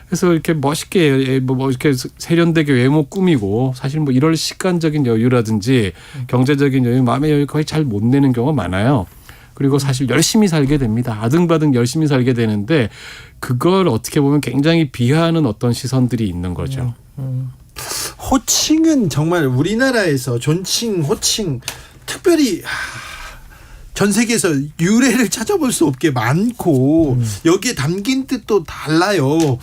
Speaker 21: 그래서 이렇게 멋있게 뭐 이렇게 세련되게 외모 꾸미고 사실 뭐 이럴 시간적인 여유라든지 경제적인 여유, 마음의 여유 거의 잘 못 내는 경우가 많아요. 그리고 사실 열심히 살게 됩니다. 아등바등 열심히 살게 되는데 그걸 어떻게 보면 굉장히 비하하는 어떤 시선들이 있는 거죠.
Speaker 4: 호칭은 정말 우리나라에서 존칭, 호칭 특별히 전 세계에서 유래를 찾아볼 수 없게 많고 여기에 담긴 뜻도 달라요.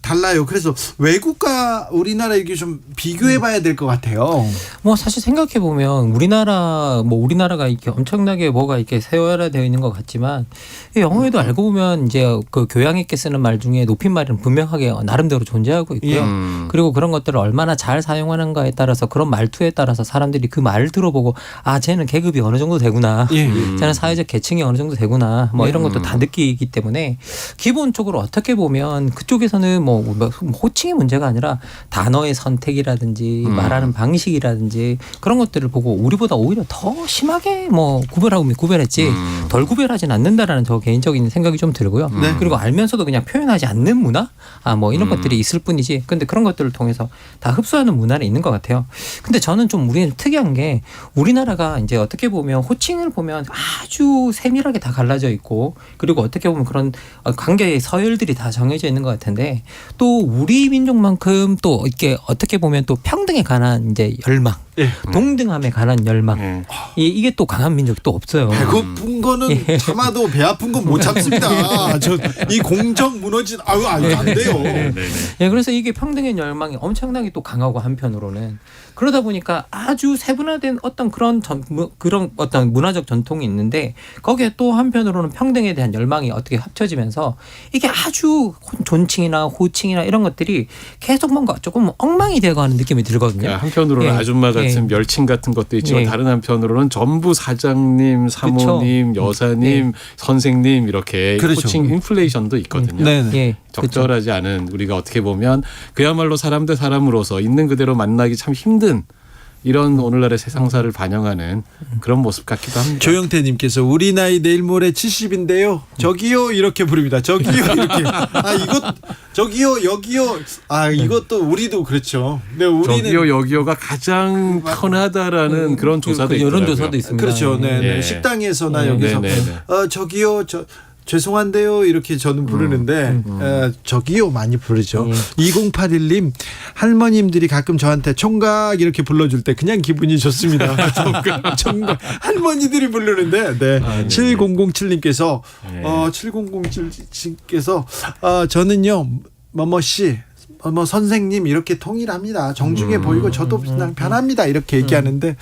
Speaker 4: 달라요. 그래서 외국과 우리나라 이게 좀 비교해봐야 될 것 같아요.
Speaker 20: 뭐 사실 생각해 보면 우리나라가 이렇게 엄청나게 뭐가 이렇게 세월화되어 있는 것 같지만 영어에도 알고 보면 이제 그 교양 있게 쓰는 말 중에 높임말은 분명하게 나름대로 존재하고 있고요. 그리고 그런 것들을 얼마나 잘 사용하는가에 따라서 그런 말투에 따라서 사람들이 그 말을 들어보고 아 쟤는 계급이 어느 정도 되구나. 쟤는 사회적 계층이 어느 정도 되구나. 뭐 이런 것도 다 느끼기 때문에 기본적으로 어떻게 보면 그쪽에서는 뭐 호칭의 문제가 아니라 단어의 선택이라든지 말하는 방식이라든지 그런 것들을 보고 우리보다 오히려 더 심하게 뭐 구별했지 덜 구별하진 않는다라는 저 개인적인 생각이 좀 들고요. 그리고 알면서도 그냥 표현하지 않는 문화 뭐 이런 것들이 있을 뿐이지. 근데 그런 것들을 통해서 다 흡수하는 문화는 있는 것 같아요. 근데 저는 좀 우리는 특이한 게 우리나라가 이제 어떻게 보면 호칭을 보면 아주 세밀하게 다 갈라져 있고 그리고 어떻게 보면 그런 관계의 서열들이 다 정해져 있는 것 같은데 또 우리 민족만큼 또 이렇게 어떻게 보면 또 평등에 관한 이제 열망, 동등함에 관한 열망 이게 또 강한 민족이 또 없어요.
Speaker 4: 배고픈 거는 참아도 배 아픈 건 못 참습니다. 이 공정 무너진 안 돼요.
Speaker 20: 그래서 이게 평등의 열망이 엄청나게 또 강하고 한편으로는 그러다 보니까 아주 세분화된 어떤 그런 어떤 문화적 전통이 있는데 거기에 또 한편으로는 평등에 대한 열망이 어떻게 합쳐지면서 이게 아주 존칭이나 호칭이나 이런 것들이 계속 뭔가 조금 엉망이 되어가는 느낌이 들거든요.
Speaker 21: 한편으로는 아줌마 같은 멸칭 같은 것도 있지만 다른 한편으로는 전부 사장님, 사모님, 여사님, 선생님 이렇게 호칭 인플레이션도 있거든요. 적절하지 않은 우리가 어떻게 보면 그야말로 사람 대 사람으로서 있는 그대로 만나기 참 힘든 이런 오늘날의 세상사를 반영하는 그런 모습 같기도 합니다.
Speaker 4: 조영태님께서 우리 나이 내일 모레 70인데요. 저기요 이렇게 부릅니다. 저기요 이렇게. 저기요 여기요. 이것도 우리도 그렇죠. 네, 우리는
Speaker 21: 저기요 여기요가 가장 편하다라는 그런 조사도 있더라고요.
Speaker 20: 여론조사도 있습니다.
Speaker 4: 그렇죠. 네. 식당에서나 여기서 저기요 죄송한데요 이렇게 저는 부르는데 저기요 많이 부르죠. 2081님 할머님들이 가끔 저한테 총각 이렇게 불러줄 때 그냥 기분이 좋습니다. 총각 할머니들이 부르는데 7007님께서 7007님께서 저는요 뭐뭐씨 선생님 이렇게 통일합니다. 정중해 보이고 저도 그냥 편합니다. 이렇게 얘기하는데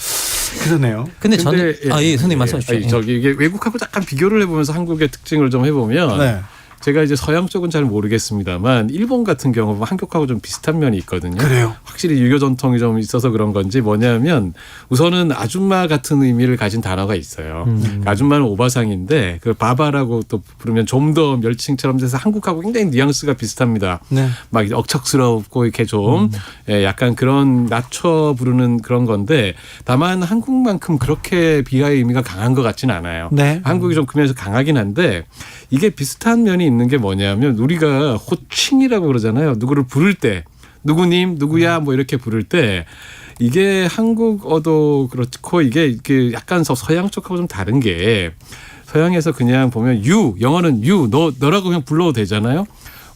Speaker 4: 그러네요.
Speaker 20: 근데 저는 선생님 말씀 주시죠.
Speaker 21: 이게 외국하고 약간 비교를 해보면서 한국의 특징을 좀 해보면 제가 이제 서양 쪽은 잘 모르겠습니다만 일본 같은 경우는 한국하고 좀 비슷한 면이 있거든요.
Speaker 4: 그래요.
Speaker 21: 확실히 유교 전통이 좀 있어서 그런 건지 뭐냐면 우선은 아줌마 같은 의미를 가진 단어가 있어요. 아줌마는 오바상인데 그 바바라고 또 부르면 좀 더 멸칭처럼 돼서 한국하고 굉장히 뉘앙스가 비슷합니다. 막 억척스럽고 이렇게 좀 약간 그런 낮춰 부르는 그런 건데 다만 한국만큼 그렇게 비하의 의미가 강한 것 같지는 않아요. 한국이 좀 그면서 강하긴 한데 이게 비슷한 면이 있는 게 뭐냐면 우리가 호칭이라고 그러잖아요. 누구를 부를 때 누구님 누구야 뭐 이렇게 부를 때 이게 한국어도 그렇고 이게 약간 서양 쪽하고 좀 다른 게 서양에서 그냥 보면 영어는 너라고 그냥 불러도 되잖아요.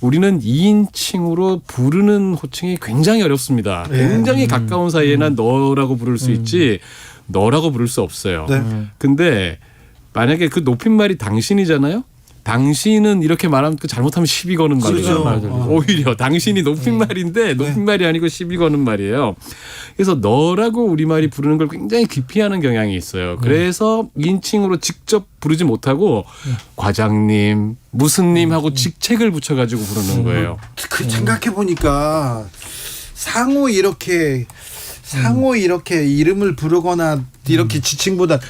Speaker 21: 우리는 2인칭으로 부르는 호칭이 굉장히 어렵습니다. 굉장히 가까운 사이에는 너라고 부를 수 있지 너라고 부를 수 없어요. 근데 만약에 그 높임말이 당신이잖아요. 당신은 이렇게 말하면 잘못하면 시비 거는 말이에요. 오히려 당신이 높임말인데 높임말이 아니고 시비 거는 말이에요. 그래서 너라고 우리말이 부르는 걸 굉장히 기피하는 경향이 있어요. 그래서 인칭으로 직접 부르지 못하고 과장님, 무슨 님 하고 직책을 붙여가지고 부르는 거예요.
Speaker 4: 그 생각해보니까 상호 이렇게 이름을 부르거나 이렇게 지칭보다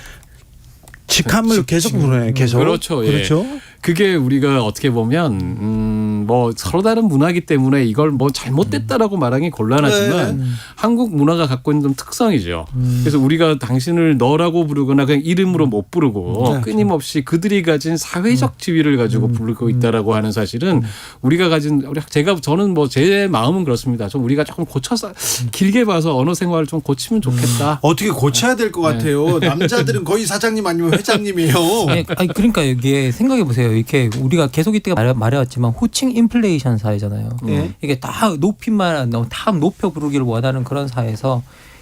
Speaker 4: 직함을 계속 부르네. 계속.
Speaker 21: 그렇죠.
Speaker 4: 그렇죠.
Speaker 21: 그게 우리가 어떻게 보면 뭐 서로 다른 문화이기 때문에 이걸 뭐 잘못됐다라고 말하기 곤란하지만
Speaker 4: 네.
Speaker 21: 한국 문화가 갖고 있는 좀 특성이죠. 그래서 우리가 당신을 너라고 부르거나 그냥 이름으로 못 부르고
Speaker 4: 네.
Speaker 21: 끊임없이 그들이 가진 사회적 지위를 가지고 부르고 있다라고 하는 사실은 우리가 가진 저는 뭐 제 마음은 그렇습니다. 좀 우리가 조금 고쳐서 길게 봐서 언어 생활을 좀 고치면 좋겠다.
Speaker 4: 어떻게 고쳐야 될 것 같아요. 남자들은 거의 사장님 아니면 회장님이에요.
Speaker 20: 아니 그러니까 이게 생각해 보세요. 이렇게 우리가 계속 이때 말해왔지만 호칭 인플레이션 사회잖아요. 이게 다 높임만 다 높여 부르기를 원하는 그런 사회에서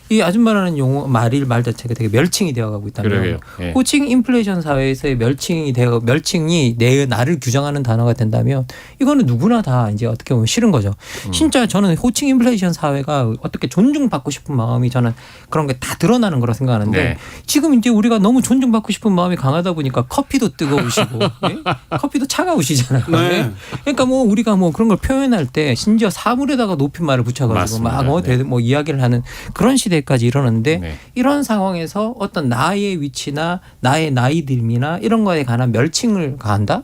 Speaker 20: 이 아줌마라는 용어 말 자체가 되게 멸칭이 되어가고 있다면
Speaker 21: 그러게요. 예.
Speaker 20: 호칭 인플레이션 사회에서의 멸칭이 나를 규정하는 단어가 된다면 이거는 누구나 다 이제 어떻게 보면 싫은 거죠. 진짜 저는 호칭 인플레이션 사회가 어떻게 존중받고 싶은 마음이 저는 그런 게 다 드러나는 거라 생각하는데
Speaker 21: 네.
Speaker 20: 지금 이제 우리가 너무 존중받고 싶은 마음이 강하다 보니까 커피도 뜨거우시고 예? 커피도 차가우시잖아요.
Speaker 4: 네.
Speaker 20: 예? 그러니까 뭐 우리가 뭐 그런 걸 표현할 때 심지어 사물에다가 높임말을 붙여가지고
Speaker 21: 맞습니다.
Speaker 20: 뭐 이야기를 하는 그런 시대까지 이러는데
Speaker 21: 네.
Speaker 20: 이런 상황에서 어떤 나의 위치나 나의 나이 듦이나 이런 거에 관한 멸칭을 가한다?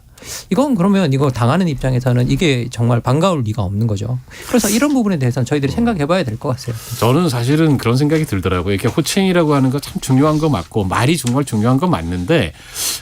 Speaker 20: 이건 그러면 이거 당하는 입장에서는 이게 정말 반가울 리가 없는 거죠. 그래서 이런 부분에 대해서는 저희들이 생각해 봐야 될 것 같아요.
Speaker 21: 저는 사실은 그런 생각이 들더라고요. 이렇게 호칭이라고 하는 거 참 중요한 거 맞고 말이 정말 중요한 거 맞는데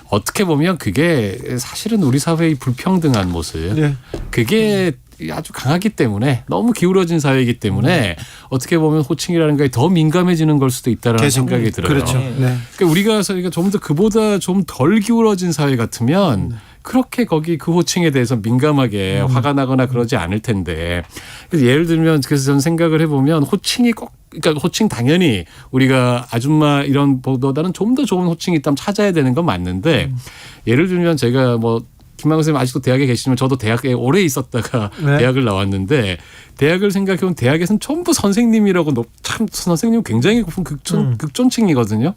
Speaker 21: 어떻게 보면 그게 사실은 우리 사회의 불평등한 모습
Speaker 4: 네.
Speaker 21: 그게 아주 강하기 때문에 너무 기울어진 사회이기 때문에 어떻게 보면 호칭이라는 거에 더 민감해지는 걸 수도 있다라는 생각이 들어요.
Speaker 4: 그렇죠. 네.
Speaker 21: 그러니까 우리가 좀 더 그보다 좀 덜 기울어진 사회 같으면 그렇게 거기 그 호칭에 대해서 민감하게 화가 나거나 그러지 않을 텐데 그래서 예를 들면 그래서 저는 생각을 해보면 호칭이 그러니까 호칭 당연히 우리가 아줌마 이런 보다는 좀 더 좋은 호칭이 있다면 찾아야 되는 건 맞는데 예를 들면 제가 뭐 김만근 선생님 아직도 대학에 계시지만 저도 대학에 오래 있었다가
Speaker 4: 네.
Speaker 21: 대학을 나왔는데 대학을 생각해보면 대학에서는 전부 선생님이라고 참 선생님 굉장히 높은 극존칭이거든요.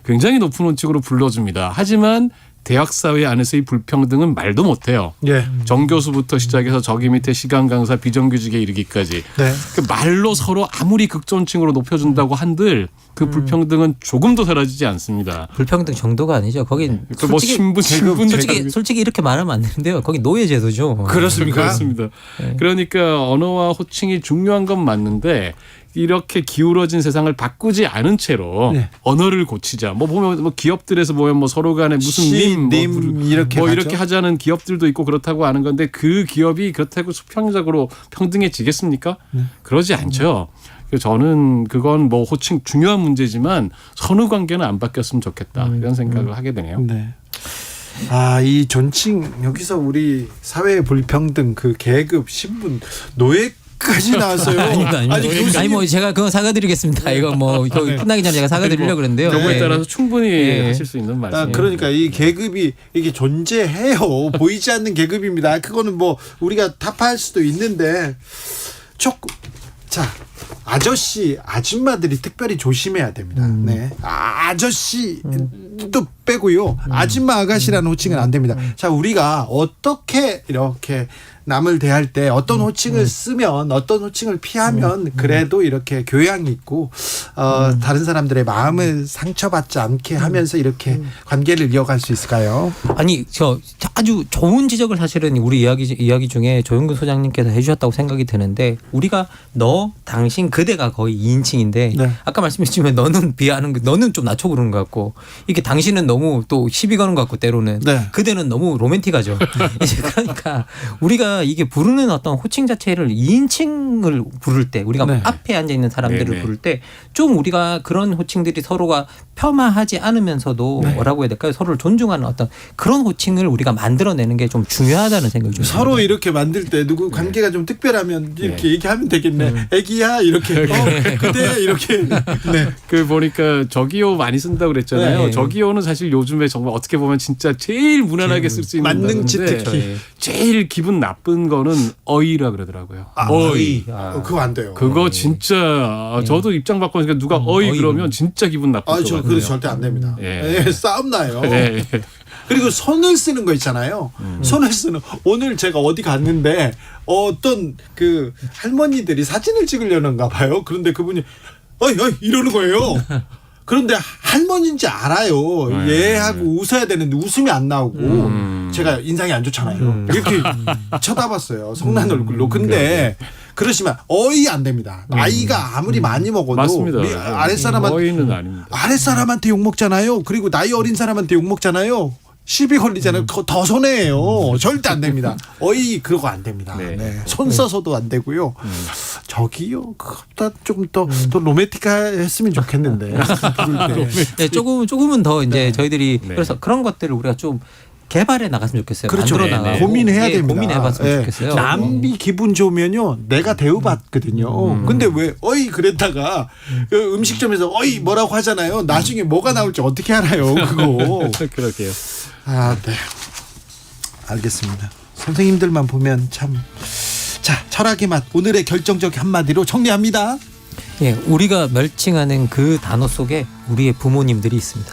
Speaker 21: 굉장히 높은 호칭으로 불러줍니다. 하지만 대학 사회 안에서의 불평등은 말도 못해요.
Speaker 4: 예.
Speaker 21: 정교수부터 시작해서 저기 밑에 시간 강사 비정규직에 이르기까지
Speaker 4: 네.
Speaker 21: 그 말로 서로 아무리 극존칭으로 높여준다고 한들 그 불평등은 조금도 사라지지 않습니다.
Speaker 20: 불평등 정도가 아니죠. 거긴
Speaker 21: 뭐
Speaker 20: 솔직히 이렇게 말하면 안 되는데요. 거기 노예제도죠.
Speaker 4: 그렇습니까?
Speaker 21: 그렇습니다. 그러니까 언어와 호칭이 중요한 건 맞는데 이렇게 기울어진 세상을 바꾸지 않은 채로
Speaker 4: 네.
Speaker 21: 언어를 고치자. 뭐 보면 뭐 기업들에서 보면 뭐 서로 간에 무슨
Speaker 4: 님 이렇게
Speaker 21: 이렇게 하자는 기업들도 있고 그렇다고 하는 건데 그 기업이 그렇다고 수평적으로 평등해지겠습니까? 그러지 않죠. 그래서 저는 그건 뭐 호칭 중요한 문제지만 선후 관계는 안 바뀌었으면 좋겠다 이런 생각을 하게 되네요.
Speaker 4: 네. 이 존칭 여기서 우리 사회 불평등 그 계급 신분 노예까지 나왔어요.
Speaker 20: 아니 뭐 제가 그거 사과드리겠습니다. 이거 뭐 끝나기 전에 제가 사과드리려고 그러는데요.
Speaker 21: 경우에 따라서 충분히 하실 수 있는 말씀.
Speaker 4: 그러니까 이 계급이 이게 존재해요. 보이지 않는 계급입니다. 그거는 뭐 우리가 타파할 수도 있는데 조금 아저씨, 아줌마들이 특별히 조심해야 됩니다. 네. 아저씨도 빼고요. 아줌마, 아가씨라는 호칭은 안 됩니다. 자, 우리가 어떻게 이렇게 남을 대할 때 어떤 호칭을 쓰면 어떤 호칭을 피하면 그래도 이렇게 교양이 있고 다른 사람들의 마음을 상처받지 않게 하면서 이렇게 관계를 이어갈 수 있을까요?
Speaker 20: 아니 저 아주 좋은 지적을 사실은 우리 이야기 중에 조영근 소장님께서 해주셨다고 생각이 드는데 우리가 너, 당신, 그대가 거의 2인칭인데
Speaker 4: 네.
Speaker 20: 아까 말씀하셨지만 너는 비하하는 너는 좀 낮춰 부르는 것 같고 이게 당신은 너무 또 시비 거는 것 같고 때로는
Speaker 4: 네.
Speaker 20: 그대는 너무 로맨틱하죠. 이제 그러니까 우리가 이게 부르는 어떤 호칭 자체를 2인칭을 부를 때 우리가
Speaker 4: 네.
Speaker 20: 앞에 앉아 있는 사람들을
Speaker 21: 네네.
Speaker 20: 부를 때 좀 우리가 그런 호칭들이 서로가 폄하하지 않으면서도 뭐라고 해야 될까요? 서로를 존중하는 어떤 그런 호칭을 우리가 만들어내는 게 좀 중요하다는 생각이 좀
Speaker 4: 서로
Speaker 20: 듭니다.
Speaker 4: 이렇게 만들 때 누구 관계가 좀 특별하면 이렇게 얘기하면 되겠네. 애기야 이렇게 그대 이렇게. 네.
Speaker 21: 그 보니까 저기요 많이 쓴다고 그랬잖아요.
Speaker 20: 네.
Speaker 21: 저기요는 사실 요즘에 정말 어떻게 보면 진짜 제일 무난하게 쓸 수 있는
Speaker 4: 만능치
Speaker 21: 단어인데
Speaker 4: 특히.
Speaker 21: 제일 기분 나쁜 거는 어이라 그러더라고요.
Speaker 20: 어이.
Speaker 4: 그거 안 돼요.
Speaker 21: 그거 진짜 저도 입장 바꾸니까 누가 어이 그러면 진짜 기분 나쁠 것
Speaker 4: 저
Speaker 21: 같아요.
Speaker 4: 그거 절대 안 됩니다.
Speaker 21: 예.
Speaker 4: 싸움 나요.
Speaker 21: 예.
Speaker 4: 그리고 손을 쓰는 거 있잖아요. 손을 쓰는 오늘 제가 어디 갔는데 어떤 그 할머니들이 사진을 찍으려는가 봐요. 그런데 그분이 어이 이러는 거예요. 그런데 할머니인지 알아요. 얘하고 웃어야 되는데 웃음이 안 나오고 제가 인상이 안 좋잖아요. 이렇게 쳐다봤어요. 성난 얼굴로. 근데 그러시면 어이 안 됩니다. 아이가 아무리 많이 먹어도
Speaker 21: 맞습니다. 어이는 아닙니다.
Speaker 4: 아랫사람한테 욕 먹잖아요. 그리고 나이 어린 사람한테 욕 먹잖아요. 시비 걸리잖아요. 그거 더 손해예요. 절대 안 됩니다. 어이 그러고 안 됩니다. 네. 손 써서도 안 되고요. 저기요. 그것보다 조금 더 로맨틱했으면 좋겠는데.
Speaker 20: 네, 조금은 더 이제 저희들이 그래서 그런 것들을 우리가 좀 개발해 나갔으면 좋겠어요.
Speaker 4: 그렇죠.
Speaker 20: 만들어 나가고
Speaker 4: 고민해야 됩니다.
Speaker 20: 고민해봤으면 좋겠어요.
Speaker 4: 남이 기분 좋으면요, 내가 대우받거든요. 근데 왜 어이 그랬다가 그 음식점에서 어이 뭐라고 하잖아요. 나중에 뭐가 나올지 어떻게 알아요, 그거.
Speaker 21: 그러게요.
Speaker 4: 아, 네. 알겠습니다. 선생님들만 보면 참. 자, 철학의 맛 오늘의 결정적 한마디로 정리합니다.
Speaker 20: 예, 우리가 멸칭하는 그 단어 속에 우리의 부모님들이 있습니다.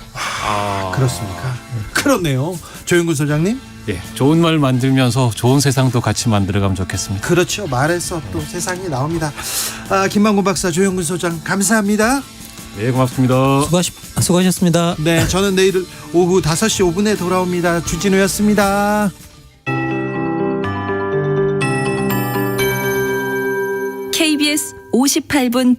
Speaker 4: 그렇습니까? 그렇네요. 조영근 소장님.
Speaker 21: 예, 좋은 말 만들면서 좋은 세상도 같이 만들어가면 좋겠습니다.
Speaker 4: 그렇죠. 말에서 또 세상이 나옵니다. 김만곤 박사, 조영근 소장 감사합니다.
Speaker 21: 네, 고맙습니다.
Speaker 20: 수고하셨습니다.
Speaker 4: 네, 저는 내일 오후 5시 5분에 돌아옵니다. 주진우였습니다.
Speaker 13: KBS 58분